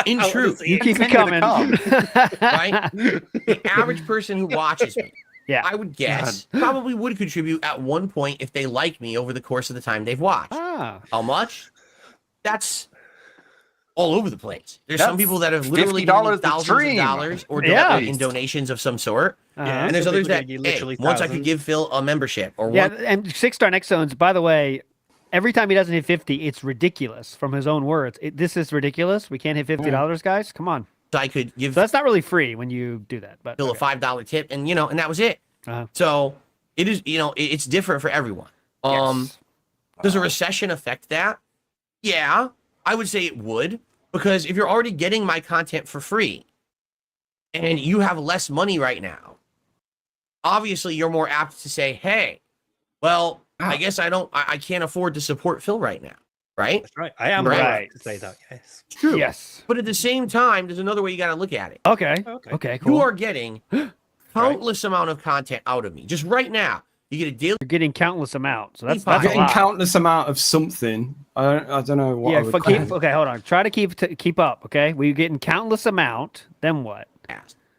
In truth, You keep it coming. right? The average person who watches me, yeah, I would guess, probably would contribute at one point if they like me over the course of the time they've watched. How much? That's all over the place. There's some people that have literally given me thousands of dollars or in donations of some sort. And there's others that, hey, once I could give Phil a membership or and 6-Star Next Zones, by the way, every time he doesn't hit 50, it's ridiculous from his own words. This is ridiculous. We can't hit $50, guys. Come on. So I could give. So that's not really free when you do that, but Phil a $5 tip, and and that was it. So it is, it's different for everyone. Does a recession affect that? Yeah, I would say it would, because if you're already getting my content for free and you have less money right now, obviously you're more apt to say, hey, well, I guess I can't afford to support Phil right now. Right? That's right. I am right to say that. Yes. True. Yes. But at the same time, there's another way you got to look at it. Okay. Cool. You are getting countless amount of content out of me. Just right now, you get a daily. You're getting countless amount. So that's getting a lot. countless amount of something. I don't know what. Okay, hold on. Try to keep up. Okay, we're getting countless amount. Then what?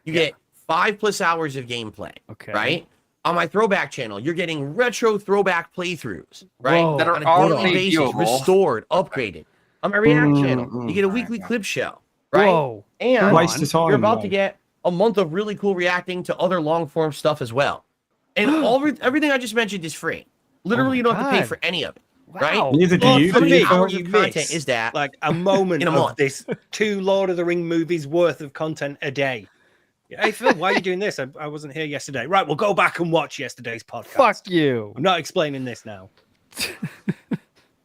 You get 5+ hours of gameplay. Okay. Right. On my throwback channel, you're getting retro throwback playthroughs, right? Whoa. That are on a daily already basis, viewable. restored, upgraded. On my React channel, you get a weekly clip show, right? Whoa. And Waste of time, you're about man. to get a month of really cool reacting to other long form stuff as well. And everything I just mentioned is free. Literally, you don't have to pay for any of it, right? Neither do you. For do me, you? hours of you content miss is that like a moment in a of month? this 2 Lord of the Ring movies worth of content a day. Hey Phil, why are you doing this? I wasn't here yesterday. Right, we'll go back and watch yesterday's podcast. Fuck you. I'm not explaining this now.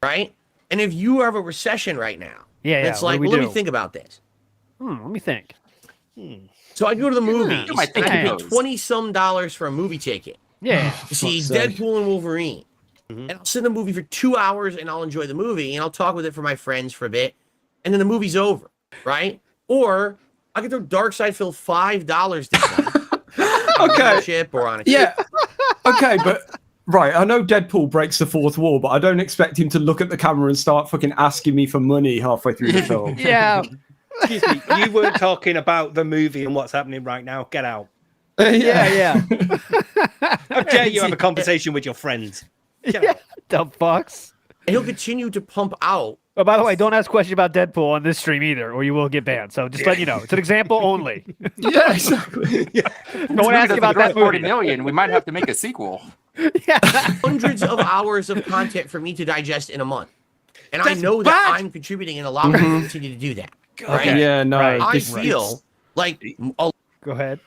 Right? And if you have a recession right now, it's what like, do we well, let do? me think about this. Let me think. So I go to the movies. you might think I of pay those. $20-some for a movie ticket Yeah. to see Deadpool and Wolverine. And I'll sit in the movie for 2 hours and I'll enjoy the movie and I'll talk with it for my friends for a bit. And then the movie's over, right? Or I could throw Darkside Phil $5 this month. Okay. Or on a Yeah. Okay, but right, I know Deadpool breaks the fourth wall, but I don't expect him to look at the camera and start fucking asking me for money halfway through the film. Yeah. Excuse me, you weren't talking about the movie and what's happening right now. Get out. Yeah. How dare you have a conversation with your friends? Get out. The fucks. And he'll continue to pump out. Oh, by the way, don't ask questions about Deadpool on this stream either, or you will get banned. So just let you know, it's an example only. Yeah, exactly. Don't ask about that movie. 40 million. We might have to make a sequel. Hundreds of hours of content for me to digest in a month. And I know that I'm contributing and allowing me to continue to do that. Right? Okay, yeah, no. I feel like Go ahead.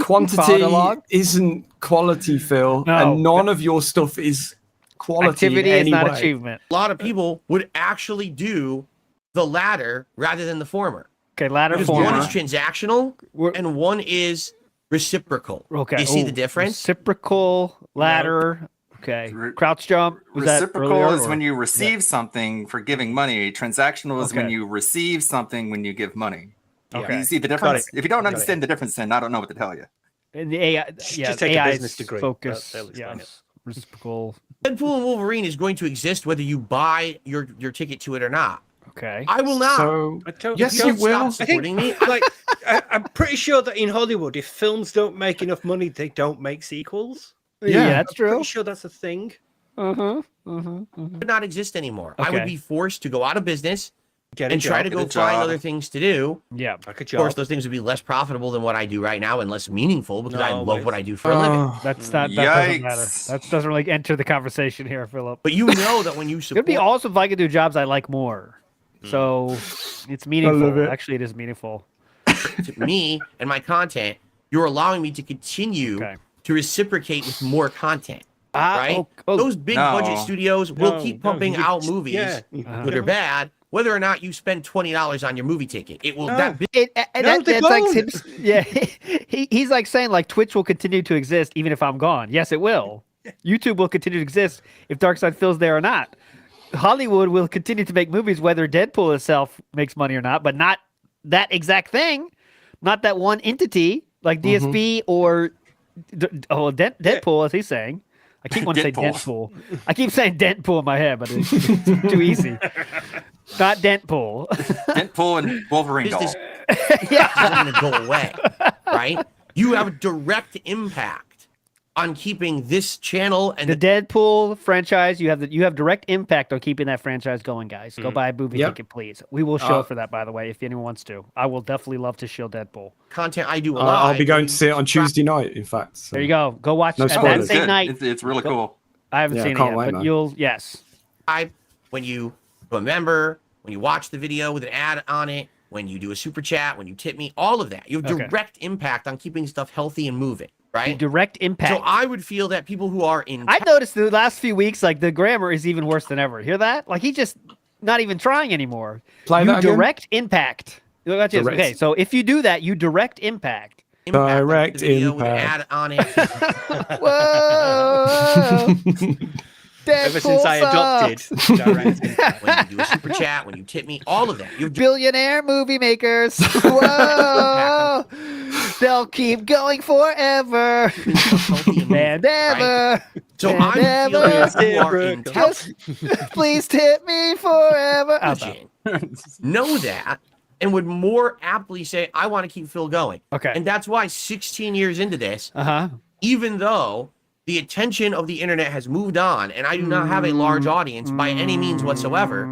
Quantity Monologue? isn't quality, Phil, No. and none of your stuff is quality. Activity in is any not way. achievement. a lot of people would actually do the latter rather than the former. Okay, ladder Because former. one is transactional and one is reciprocal. Okay. You see Ooh, the difference? Reciprocal ladder. Okay. Crouch jump. Was that Reciprocal earlier, is or- when you receive something for giving money. Transactional is when Okay. you receive something when you give money. Okay. You see the difference? If you don't understand the difference, then I don't know what to tell you. And the AI, yeah, Just take a AI's business degree. focus. They'll explain Yes. Reciprocal. Deadpool and Wolverine is going to exist whether you buy your ticket to it or not. Okay. I will not. So, Yes, you will. Supporting me. Like, I'm pretty sure that in Hollywood, if films don't make enough money, they don't make sequels. Yeah, that's I'm true. pretty sure that's a thing. Would not exist anymore. I would Okay. be forced to go out of business Get a and try job, to go get a find job. other things to do. Yeah. Like a Of job. course, those things would be less profitable than what I do right now and less meaningful because I No, love but- what I do for a living. That's not. That doesn't matter. Yikes. That doesn't really enter the conversation here, Philip. But you know that when you It'd support be awesome if I could do jobs I like more. So it's meaningful. love it. Actually, it is meaningful. me and my content, you're allowing me to continue Okay. to reciprocate with more content. Ah, Right? oh, Those big No. budget studios will No, keep no, pumping you out just- movies yeah. that are bad, whether or not you spend $20 on your movie ticket. It will that big No, they that's like don't. him, yeah. He's like saying like Twitch will continue to exist even if I'm gone. Yes, it will. YouTube will continue to exist if Darkside Phil's there or not. Hollywood will continue to make movies whether Deadpool itself makes money or not, but not that exact thing. Not that one entity like DSP or Deadpool, as he's saying. I keep wanting to say Dentpool. I keep saying Dentpool in my head, but it's too easy. Not Dentpool. Dentpool and Wolverine doll. Yeah, going to go away, right? You have a direct impact on keeping this channel and the Deadpool franchise. You have direct impact on keeping that franchise going, guys. Go buy a movie ticket, please. We will show for that, by the way, if anyone wants to. I will definitely love to show Deadpool content. I do a lot. I'll be going to see it on Tuesday night. In fact, so. There you go. Go watch it that same night. It's really cool. I haven't seen it yet, but you'll when you remember, when you watch the video with an ad on it, when you do a super chat, when you tip me, all of that, you have direct impact on keeping stuff healthy and moving. Right? Direct impact. So I would feel that people who are in... I've noticed the last few weeks, like, the grammar is even worse than ever. Hear that? Like, he's just not even trying anymore. Direct impact. Okay, so if you do that, you direct impact. Direct impact. With an ad on it. Whoa! Ever since I adopted direct impact. When you do a super chat, when you tip me, all of that. You're billionaire movie makers. Whoa! They'll keep going forever. And ever. So I'm please tip me forever. Know that and would more aptly say, I want to keep Phil going. Okay. And that's why 16 years into this, even though the attention of the internet has moved on and I do not have a large audience by any means whatsoever,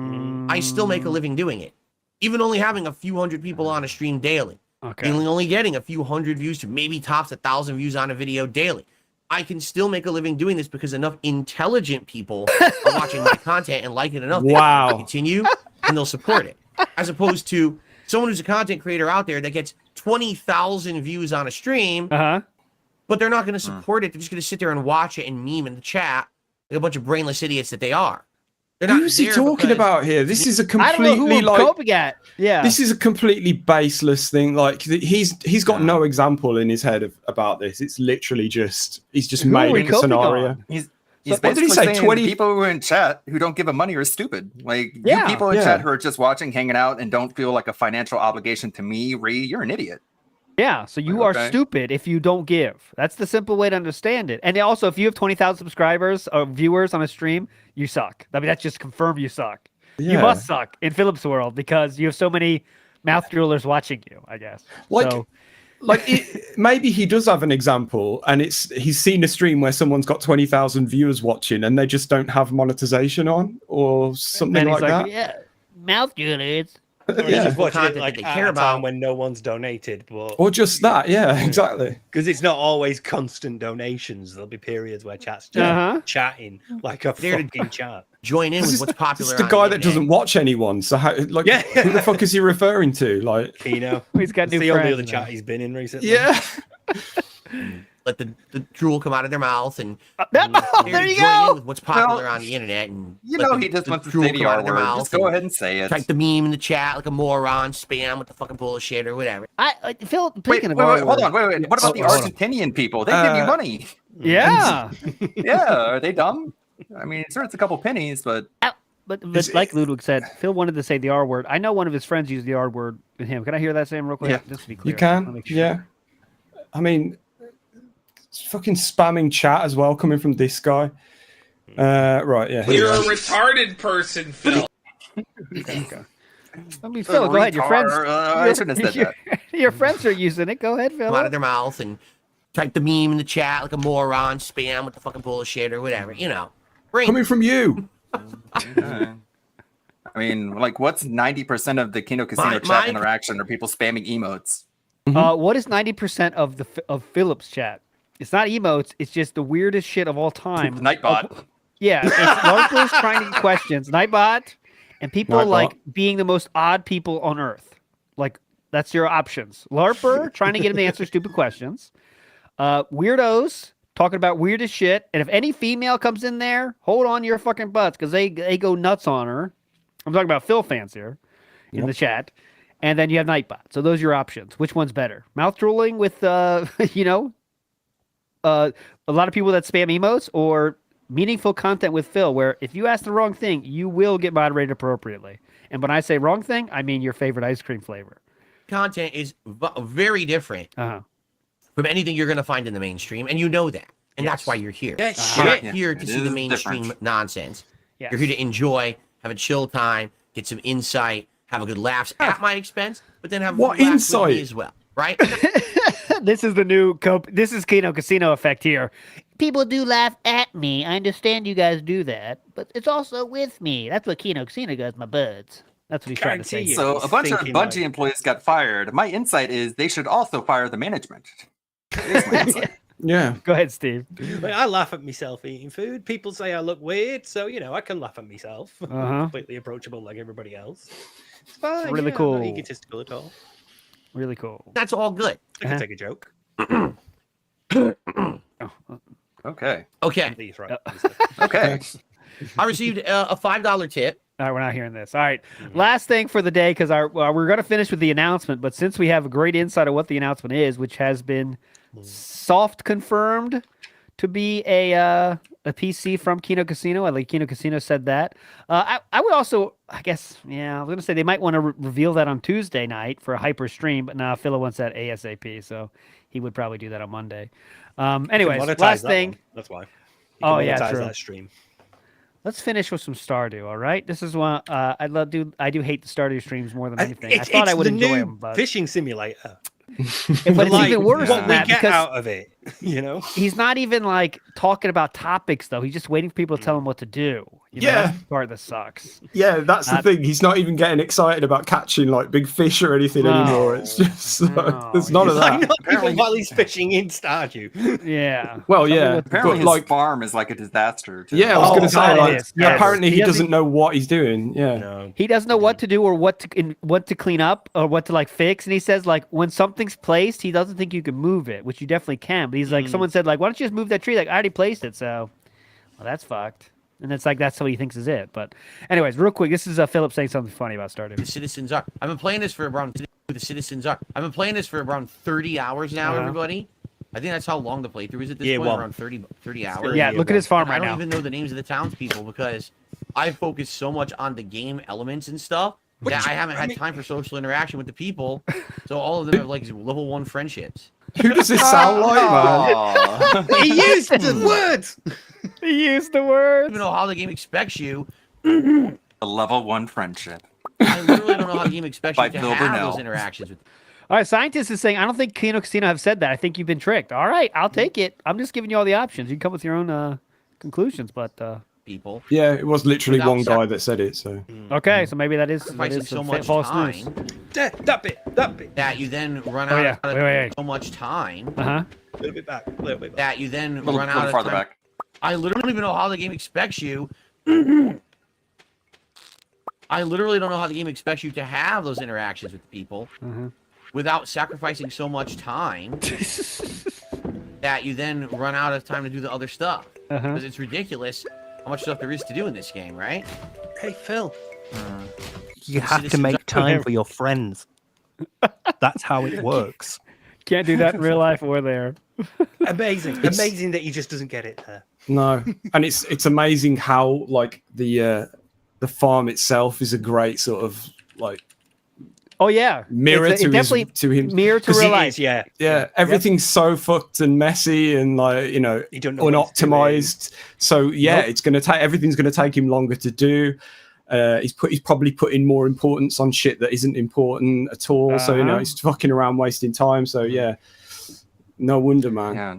I still make a living doing it. Even only having a few hundred people on a stream daily. Okay. Only getting a few hundred views to maybe tops 1,000 views on a video daily. I can still make a living doing this because enough intelligent people are watching my content and like it enough. Wow. To continue and they'll support it. As opposed to someone who's a content creator out there that gets 20,000 views on a stream, but they're not going to support it. They're just going to sit there and watch it and meme in the chat like a bunch of brainless idiots that they are. Who's he talking about here? This is a completely I don't know who I'm coping at. Yeah. This is a completely baseless thing. Like he's got no example in his head about this. It's literally just he's just made a scenario. He's basically saying people who are in chat who don't give him money are stupid. Like you people in chat who are just watching, hanging out, and don't feel like a financial obligation to me, Ree, you're an idiot. Yeah, so you are stupid if you don't give. That's the simple way to understand it. And also, if you have 20,000 subscribers or viewers on a stream, you suck. I mean, that's just confirmed you suck. Yeah. You must suck in Philip's world because you have so many mouth droolers watching you, I guess. Maybe he does have an example, and he's seen a stream where someone's got 20,000 viewers watching, and they just don't have monetization on, or something like that. Yeah, mouth droolers. Just watching it like at a time when no one's donated, or just that, exactly. Because it's not always constant donations. There'll be periods where chat's just chatting like a fucking chat. Join in with what's popular. It's the guy that doesn't watch anyone. So who the fuck is he referring to? Like Kino. He's got new the only friends other now. chat he's been in recently. Yeah. Let the drool come out of their mouth and there you go. with what's popular on the internet, and he just wants to say the R word. Just go ahead and say it. Type the meme in the chat like a moron, spam with the fucking bullshit or whatever. Phil, wait, hold on. What about the Argentinian people? They give you money. Yeah. Are they dumb? I mean, sure, it's a couple pennies, but like Ludwig said, Phil wanted to say the R word. I know one of his friends used the R word with him. Can I hear that same real quick? Yeah. Just to be clear. You can. Yeah. I mean, it's fucking spamming chat as well coming from this guy. Right, yeah. You're a retarded person, Phil. Okay. I mean, Phil, go ahead. Your friends. I shouldn't have said that. Your friends are using it. Go ahead, Phil. Come out of their mouth and type the meme in the chat like a moron, spam with the fucking bullshit or whatever. Coming from you. I mean, like, what's 90% of the Kino Casino chat interaction? Are people spamming emotes? What is 90% of Philip's chat? It's not emotes. It's just the weirdest shit of all time. Nightbot. Yeah, it's larpers trying to get questions. Nightbot, and people like being the most odd people on Earth. Like, that's your options. Larper trying to get him to answer stupid questions. Weirdos talking about weirdest shit. And if any female comes in there, hold on to your fucking butts because they go nuts on her. I'm talking about Phil fans here in the chat. And then you have Nightbot. So those are your options. Which one's better? Mouth drooling with, a lot of people that spam emotes, or meaningful content with Phil, where if you ask the wrong thing, you will get moderated appropriately. And when I say wrong thing, I mean your favorite ice cream flavor. Content is very different from anything you're going to find in the mainstream, and you know that. And that's why you're here. Yeah, You're not shit. here It to see the is mainstream different. nonsense. Yes. You're here to enjoy, have a chill time, get some insight, have a good laughs at my expense, but then have What laughs with me insight? as well, right? This is the new this is Kino Casino effect here. People do laugh at me. I understand you guys do that, but it's also with me. That's what Kino Casino does, my buds. That's what he's trying to say. Guarantee you. So a bunch of Thinking Bungie like- employees got fired. My insight is they should also fire the management. Here's my insight. Yeah. Go ahead, Steve. Like, I laugh at myself eating food. People say I look weird, so I can laugh at myself. I'm completely approachable like everybody else. It's fine. Really I'm cool. not egotistical at all. Really cool. That's all good. I can take a joke. Okay. Okay. Please, right. Okay. I received a $5 tip. All right, we're not hearing this. All right, last thing for the day, because we're going to finish with the announcement, but since we have a great insight of what the announcement is, which has been soft confirmed to be a PC from Kino Casino, I think Kino Casino said that. I would also, I guess, I was going to say they might want to reveal that on Tuesday night for a hyper stream, but now Philo wants that ASAP, so he would probably do that on Monday. Anyways, Monetize last that thing. one. That's why. Oh, yeah, monetize true. that stream. Let's finish with some Stardew, all right? This is one I do hate the Stardew streams more than anything. I thought I would enjoy them, but fishing simulator. but it's even worse what than we that get because out of it, he's not even like talking about topics though. He's just waiting for people to tell him what to do. You know, that's the part that sucks. Yeah, that's the thing. He's not even getting excited about catching like big fish or anything anymore. It's just there's none of that. Not even while he's fishing in Stardew. Yeah. Well, yeah, Apparently, but his farm is like a disaster. Too. Yeah, I was going to say, God, like, it is. Yes. apparently he He doesn't- doesn't know what he's doing. Yeah. He doesn't know what to do or what to clean up or what to like fix. And he says like when something's placed, he doesn't think you can move it, which you definitely can. But he's like, someone said like, why don't you just move that tree? Like I already placed it, so well that's fucked. And it's like that's what he thinks is it. But anyways, real quick, this is Philip saying something funny about Stardew. The citizens are. I've been playing this for around. The citizens are. I've been playing this for around 30 hours now. Everybody. I think that's how long the playthrough is at this point. Around 30 hours. Yeah, look at his farm right I don't now. even know the names of the townspeople because I focus so much on the game elements and stuff that I haven't had time for social interaction with the people. So all of them are like level 1 friendships. Who does this sound like, man? He used the words. He used the words. I don't even know how the game expects you. A level 1 friendship. I literally don't know how the game expects By you to Phil have Burnell. those interactions with. All right, scientist is saying I don't think Kino Casino have said that. I think you've been tricked. All right, I'll take it. I'm just giving you all the options. You can come with your own conclusions, but people. Yeah, it was literally Without one guy that said it. So okay, so maybe that is Sacrificing so much false time news. That bit. that you then run Oh, out yeah. of Wait. so much time Uh-huh. A little bit back. A little bit back. that you then Little run out of farther time. back. I literally don't even know how the game expects you. I literally don't know how the game expects you to have those interactions with people without sacrificing so much time that you then run out of time to do the other stuff. Because it's ridiculous how much stuff there is to do in this game, right? Hey, Phil. You have to make time for your friends. That's how it works. Can't do that in real life or there. Amazing. Amazing that he just doesn't get it there. no, and it's amazing how like the farm itself is a great sort of like Oh yeah, mirror It to definitely him. mirror to 'Cause real he- life. Yeah. Yeah, everything's so fucked and messy and like You don't know what he's unoptimized. So yeah, Nope. it's gonna take everything's gonna take him longer to do. He's probably putting more importance on shit that isn't important at all. So he's fucking around wasting time. So yeah, no wonder, man. Yeah.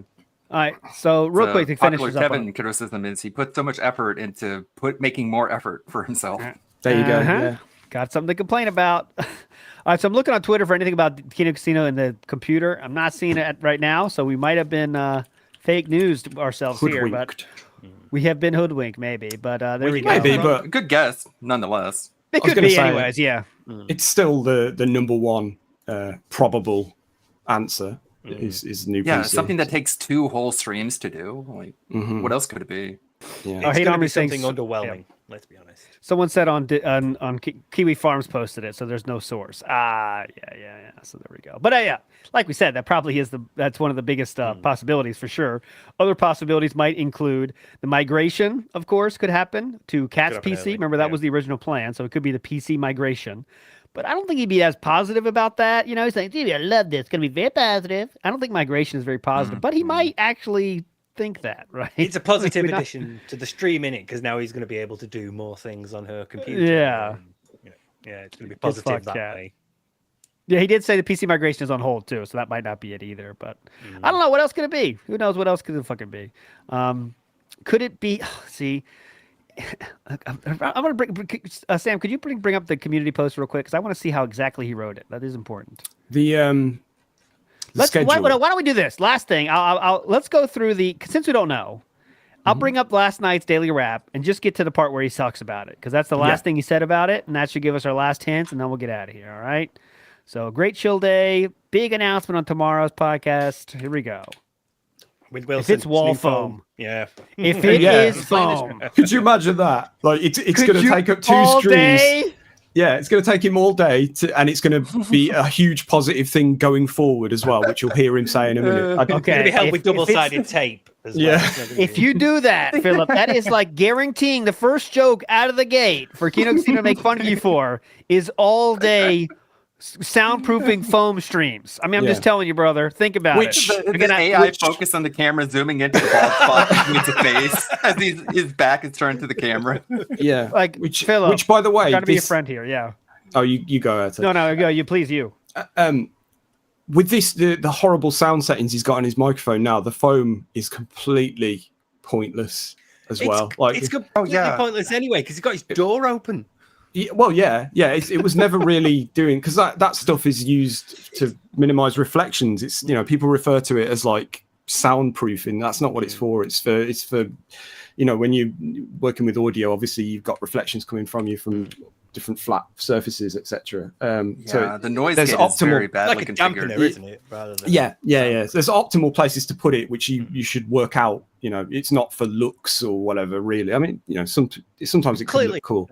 All right, so real quick to finish popular this up. Kevin criticism is he put so much effort into making more effort for himself. There you go. Yeah. Got something to complain about. All right, so I'm looking on Twitter for anything about Kino Casino and the computer. I'm not seeing it right now, so we might have been fake news to ourselves here, but we have been hoodwinked, maybe. But there we go. Maybe, but Good guess, nonetheless. It I was could gonna be, say, anyways. Yeah. it's still the number one probable answer is new Yeah, PC. something that takes 2 whole streams to do. Like, what else could it be? Yeah. Oh, It's Hate gonna Army be saying something underwhelming. Let's be honest. Someone said on Kiwi Farms posted it, so there's no source. Yeah. So there we go. But yeah, like we said, that probably is that's one of the biggest possibilities for sure. Other possibilities might include the migration, of course, could happen to Cat's PC. Remember that was the original plan, so it could be the PC migration. But I don't think he'd be as positive about that. He's like, dude, I love this. It's going to be very positive. I don't think migration is very positive, but he might actually think that, right? It's a positive We're not- addition to the stream, innit? Because now he's going to be able to do more things on her computer. Yeah. And, yeah, it's going to be Good positive fuck, that Cat. way. Yeah, he did say the PC migration is on hold too, so that might not be it either. But I don't know what else could it be. Who knows what else could it fucking be? Could it be? See, I'm gonna bring Sam. Could you bring up the community post real quick? Because I want to see how exactly he wrote it. That is important. The schedule. Why don't we do this? Last thing, let's go through since we don't know. I'll bring up last night's daily wrap and just get to the part where he talks about it, because that's the last thing he said about it, and that should give us our last hints, and then we'll get out of here. All right. So great chill day, big announcement on tomorrow's podcast. Here we go. With Wilson, if it's wall new foam, yeah. If it is foam, could you imagine that? Like it's going to take up 2 all streams. day? Yeah, it's going to take him all day, and it's going to be a huge positive thing going forward as well, which you'll hear him say in a minute. Okay, It's going to be held with double-sided tape as well. Yeah. If you do that, Philip, that is like guaranteeing the first joke out of the gate for Kino Casino to make fun of you for is all day soundproofing foam streams. I mean, I'm just telling you, brother. Think about it. The AI focus on the camera zooming into the bald spot between his face as his back is turned to the camera. Yeah, like Philip, which by the way, trying to be a friend here. Yeah. Oh, you go ahead. No, go. You please, you. With this, the horrible sound settings he's got on his microphone now, the foam is completely pointless as well. Like it's completely pointless anyway because he's got his door open. Yeah, well, yeah. It was never really doing, because that stuff is used to minimize reflections. It's people refer to it as like soundproofing. That's not what it's for. It's for when you're working with audio, obviously you've got reflections coming from you from different flat surfaces, etc. So the noise gate is very badly configured, isn't it? Rather than yeah. There's optimal places to put it, which you should work out. It's not for looks or whatever, really. I mean, sometimes it can look cool.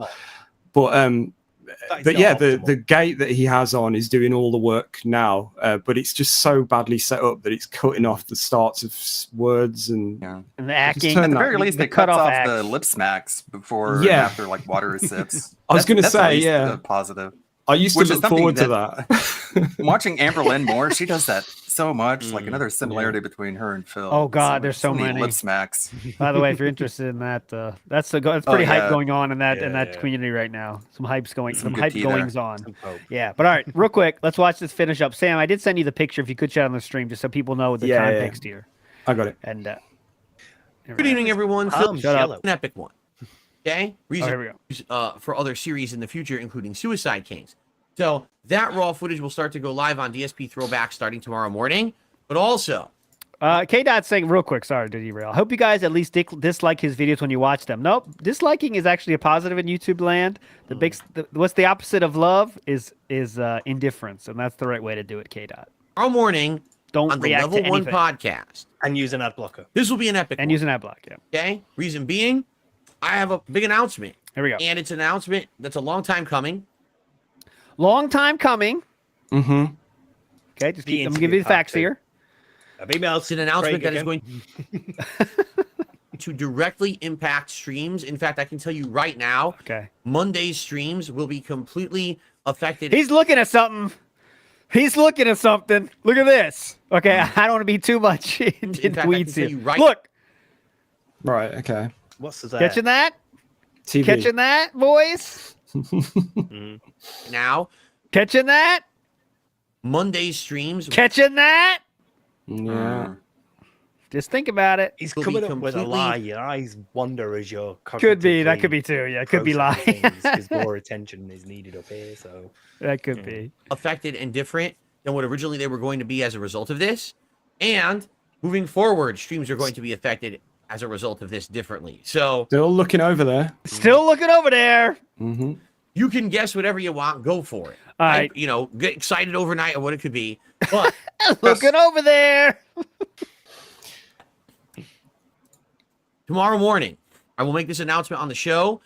But yeah, the gate that he has on is doing all the work now, but it's just so badly set up that it's cutting off the starts of words and the acting. At the very least, it cuts off the lip smacks before and after like water sips. I was going to say, the positive. I used to look forward to that. Watching Amber Lynn Moore, she does that so much. Like another similarity between her and Phil. Oh God, there's so many lip smacks. By the way, if you're interested in that, that's pretty hype going on in that community right now. Some hype goings on. Yeah, but all right, real quick, let's watch this finish up. Sam, I did send you the picture. If you could share on the stream, just so people know the context here. I got it. And good evening, everyone. Shut up. An epic one. Okay, reason here we go. For other series in the future, including Suicide Kings. So that raw footage will start to go live on DSP Throwback starting tomorrow morning. But also, K-Dot's saying real quick, sorry to derail. I hope you guys at least dislike his videos when you watch them. Nope, disliking is actually a positive in YouTube land. What's the opposite of love is indifference, and that's the right way to do it. K-Dot. Tomorrow morning, don't on the react Level to 1 anything. podcast, and use an ad blocker. This will be an epic. And use an ad block. Yeah. Okay. Reason being, I have a big announcement. Here we go. And it's an announcement that's a long time coming. Long time coming. Mm-hmm. Okay, I'm going to give you the facts here. It's an announcement that is going to directly impact streams. In fact, I can tell you right now, Monday's streams will be completely affected. He's looking at something. Look at this. Okay, I don't want to be too much in weeds here. Look. Right, okay. What's that? Catching that? TV. Catching that, boys? Now, catching that? Monday's streams. Catching that? Yeah. Just think about it. He's coming up with a lie. Your eyes wander as you're could be. That could be too. Yeah, it could be lying. Because more attention is needed up here. So that could be affected and different than what originally they were going to be as a result of this. And moving forward, streams are going to be affected as a result of this differently. So still looking over there. Mm-hmm. You can guess whatever you want. Go for it. All right. Get excited overnight at what it could be. But looking over there. Tomorrow morning, I will make this announcement on the show,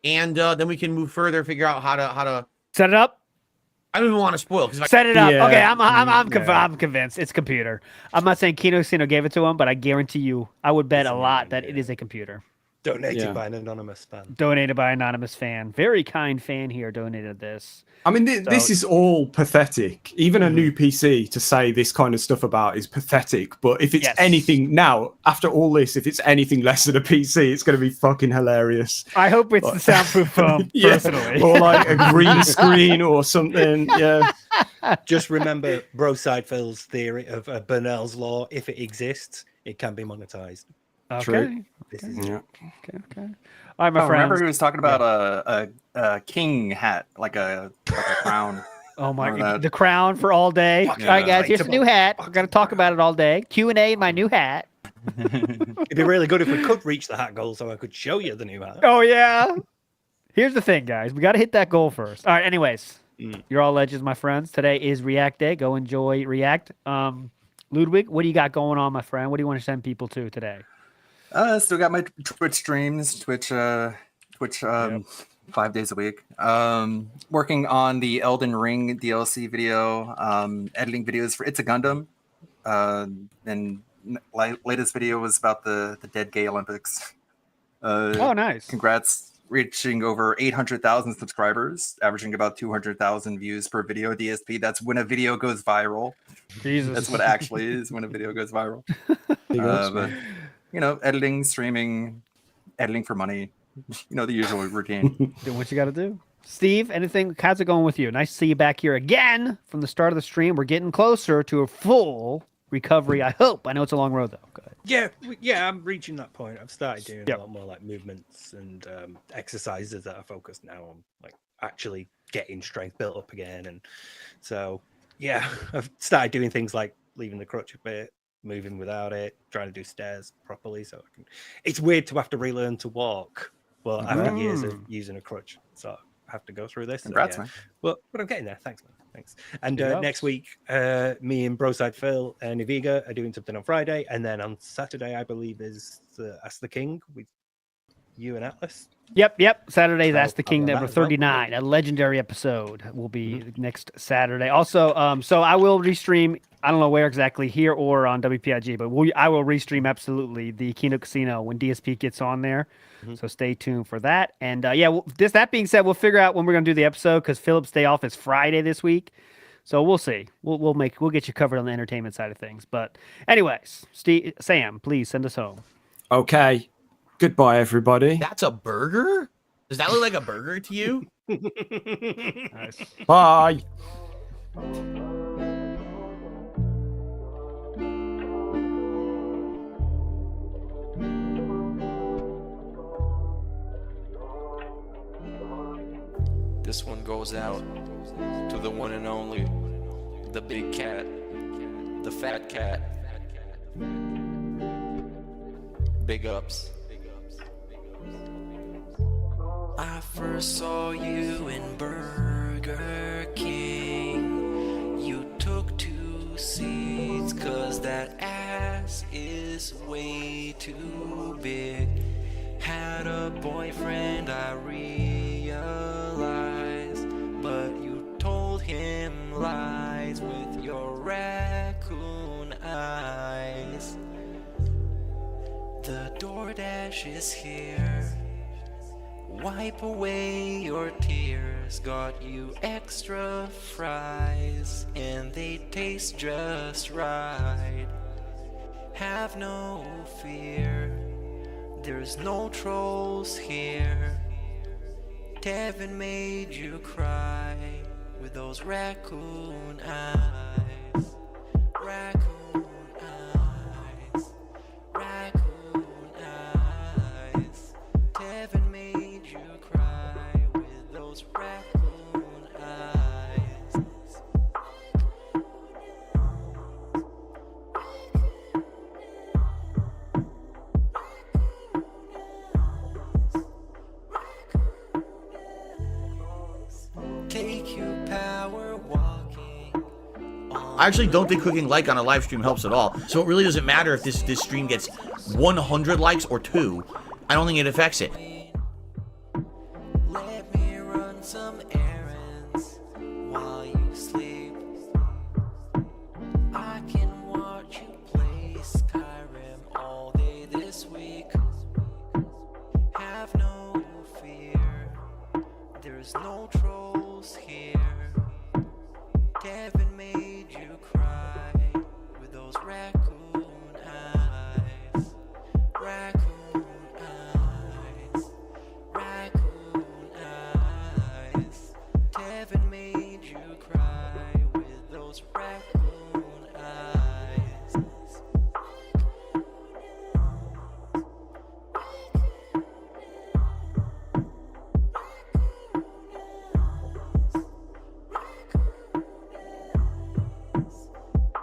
and then we can move further, figure out how to set it up. I don't even want to spoil because set it up. Yeah. Okay, I'm convinced it's computer. I'm not saying Kino Casino gave it to him, but I guarantee you, I would bet a lot that it is a computer. Donated by an anonymous fan. Donated by an anonymous fan. Very kind fan here donated this. I mean, this is all pathetic. Even a new PC to say this kind of stuff about is pathetic. But if it's anything now, after all this, if it's anything less than a PC, it's going to be fucking hilarious. I hope it's the soundproof foam, personally. Or like a green screen or something. Yeah. Just remember Broside Phil's theory of Burnell's law. If it exists, it can be monetized. Okay. True. This is Okay. All right, my friends. Remember he was talking about a king hat, like a crown. Oh my! Remember that? The crown for all day. Yeah. All right, guys. Here's a new hat. We're gonna talk about it all day. Q&A in my new hat. It'd be really good if we could reach the hat goal, so I could show you the new hat. Oh yeah. Here's the thing, guys. We got to hit that goal first. All right. Anyways, you're all legends, my friends. Today is React Day. Go enjoy React. Ludwig, what do you got going on, my friend? What do you want to send people to today? Still got my Twitch streams, Twitch 5 days a week. Working on the Elden Ring DLC video, editing videos for It's a Gundam. And latest video was about the Dead Gay Olympics. Oh, nice. Congrats. Reaching over 800,000 subscribers, averaging about 200,000 views per video. DSP, that's when a video goes viral. Jesus. That's what actually is when a video goes viral. But editing, streaming, editing for money, the usual routine. Do what you got to do. Steve, anything? How's it going with you? Nice to see you back here again from the start of the stream. We're getting closer to a full recovery, I hope. I know it's a long road, though. Go ahead. Yeah, I'm reaching that point. I've started doing a lot more like movements and exercises that are focused now on like actually getting strength built up again. And so, yeah, I've started doing things like leaving the crutch a bit, moving without it, trying to do stairs properly. So I can. It's weird to have to relearn to walk, well, after years of using a crutch. So I have to go through this. Congrats, man. But I'm getting there. Thanks, man. Thanks. And next week, me and Broside Phil and Iviga are doing something on Friday. And then on Saturday, I believe, is Ask the King with you and Atlas. Yep. Saturday's Ask the King I'll number that as well. 39. A legendary episode will be next Saturday. Also, so I will restream. I don't know where exactly, here or on WPIG, but I will restream absolutely the Kino Casino when DSP gets on there. So stay tuned for that. And that being said, we'll figure out when we're gonna do the episode because Philip's day off is Friday this week. So we'll see. We'll get you covered on the entertainment side of things. But anyways, Sam, please send us home. Okay. Goodbye, everybody. That's a burger? Does that look like a burger to you? Nice. Bye. This one goes out to the one and only, the big cat, the fat cat. Big ups. I first saw you in Burger King. You took 2 seats 'cause that ass is way too big. Had a boyfriend, I realized, but you told him lies with your raccoon eyes. The DoorDash is here. Wipe away your tears. Got you extra fries, and they taste just right. Have no fear, there's no trolls here. Tevin made you cry with those raccoon eyes. Raccoon eyes. Raccoon eyes. Tevin made you cry with those raccoon eyes. Take you power walking. I actually don't think clicking like on a live stream helps at all. So it really doesn't matter if this stream gets 100 likes or 2. I don't think it affects it. Let me run some errands while you sleep. I can watch you play Skyrim all day this week.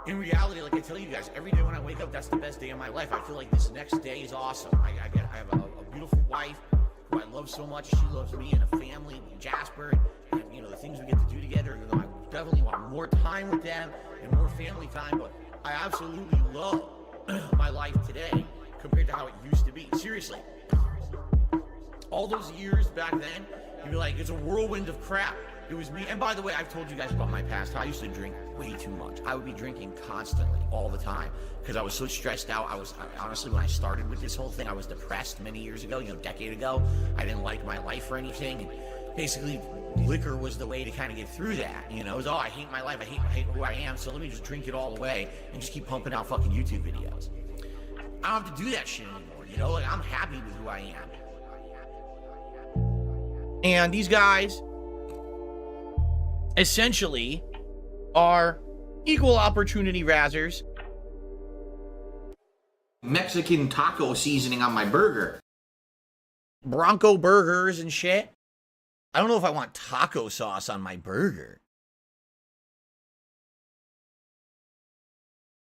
in reality, like I tell you guys, every day when I wake up, that's the best day of my life. I feel like this next day is awesome. I have a beautiful wife who I love so much. She loves me and a family, Jasper, and you know the things we get to do together. You know, I definitely want more time with them and more family time. But I absolutely love my life today compared to how it used to be. Seriously, all those years back then, you'd be like, it's a whirlwind of crap. It was me. And by the way, I've told you guys about my past. How I used to drink way too much. I would be drinking constantly, all the time, because I was so stressed out. Honestly, when I started with this whole thing, I was depressed many years ago, a decade ago. I didn't like my life or anything. And basically, liquor was the way to kind of get through that. It was, I hate my life. I hate who I am. So let me just drink it all away and just keep pumping out fucking YouTube videos. I don't have to do that shit anymore. Like, I'm happy with who I am. And these guys essentially are equal opportunity razzers. Mexican taco seasoning on my burger. Bronco burgers and shit. I don't know if I want taco sauce on my burger.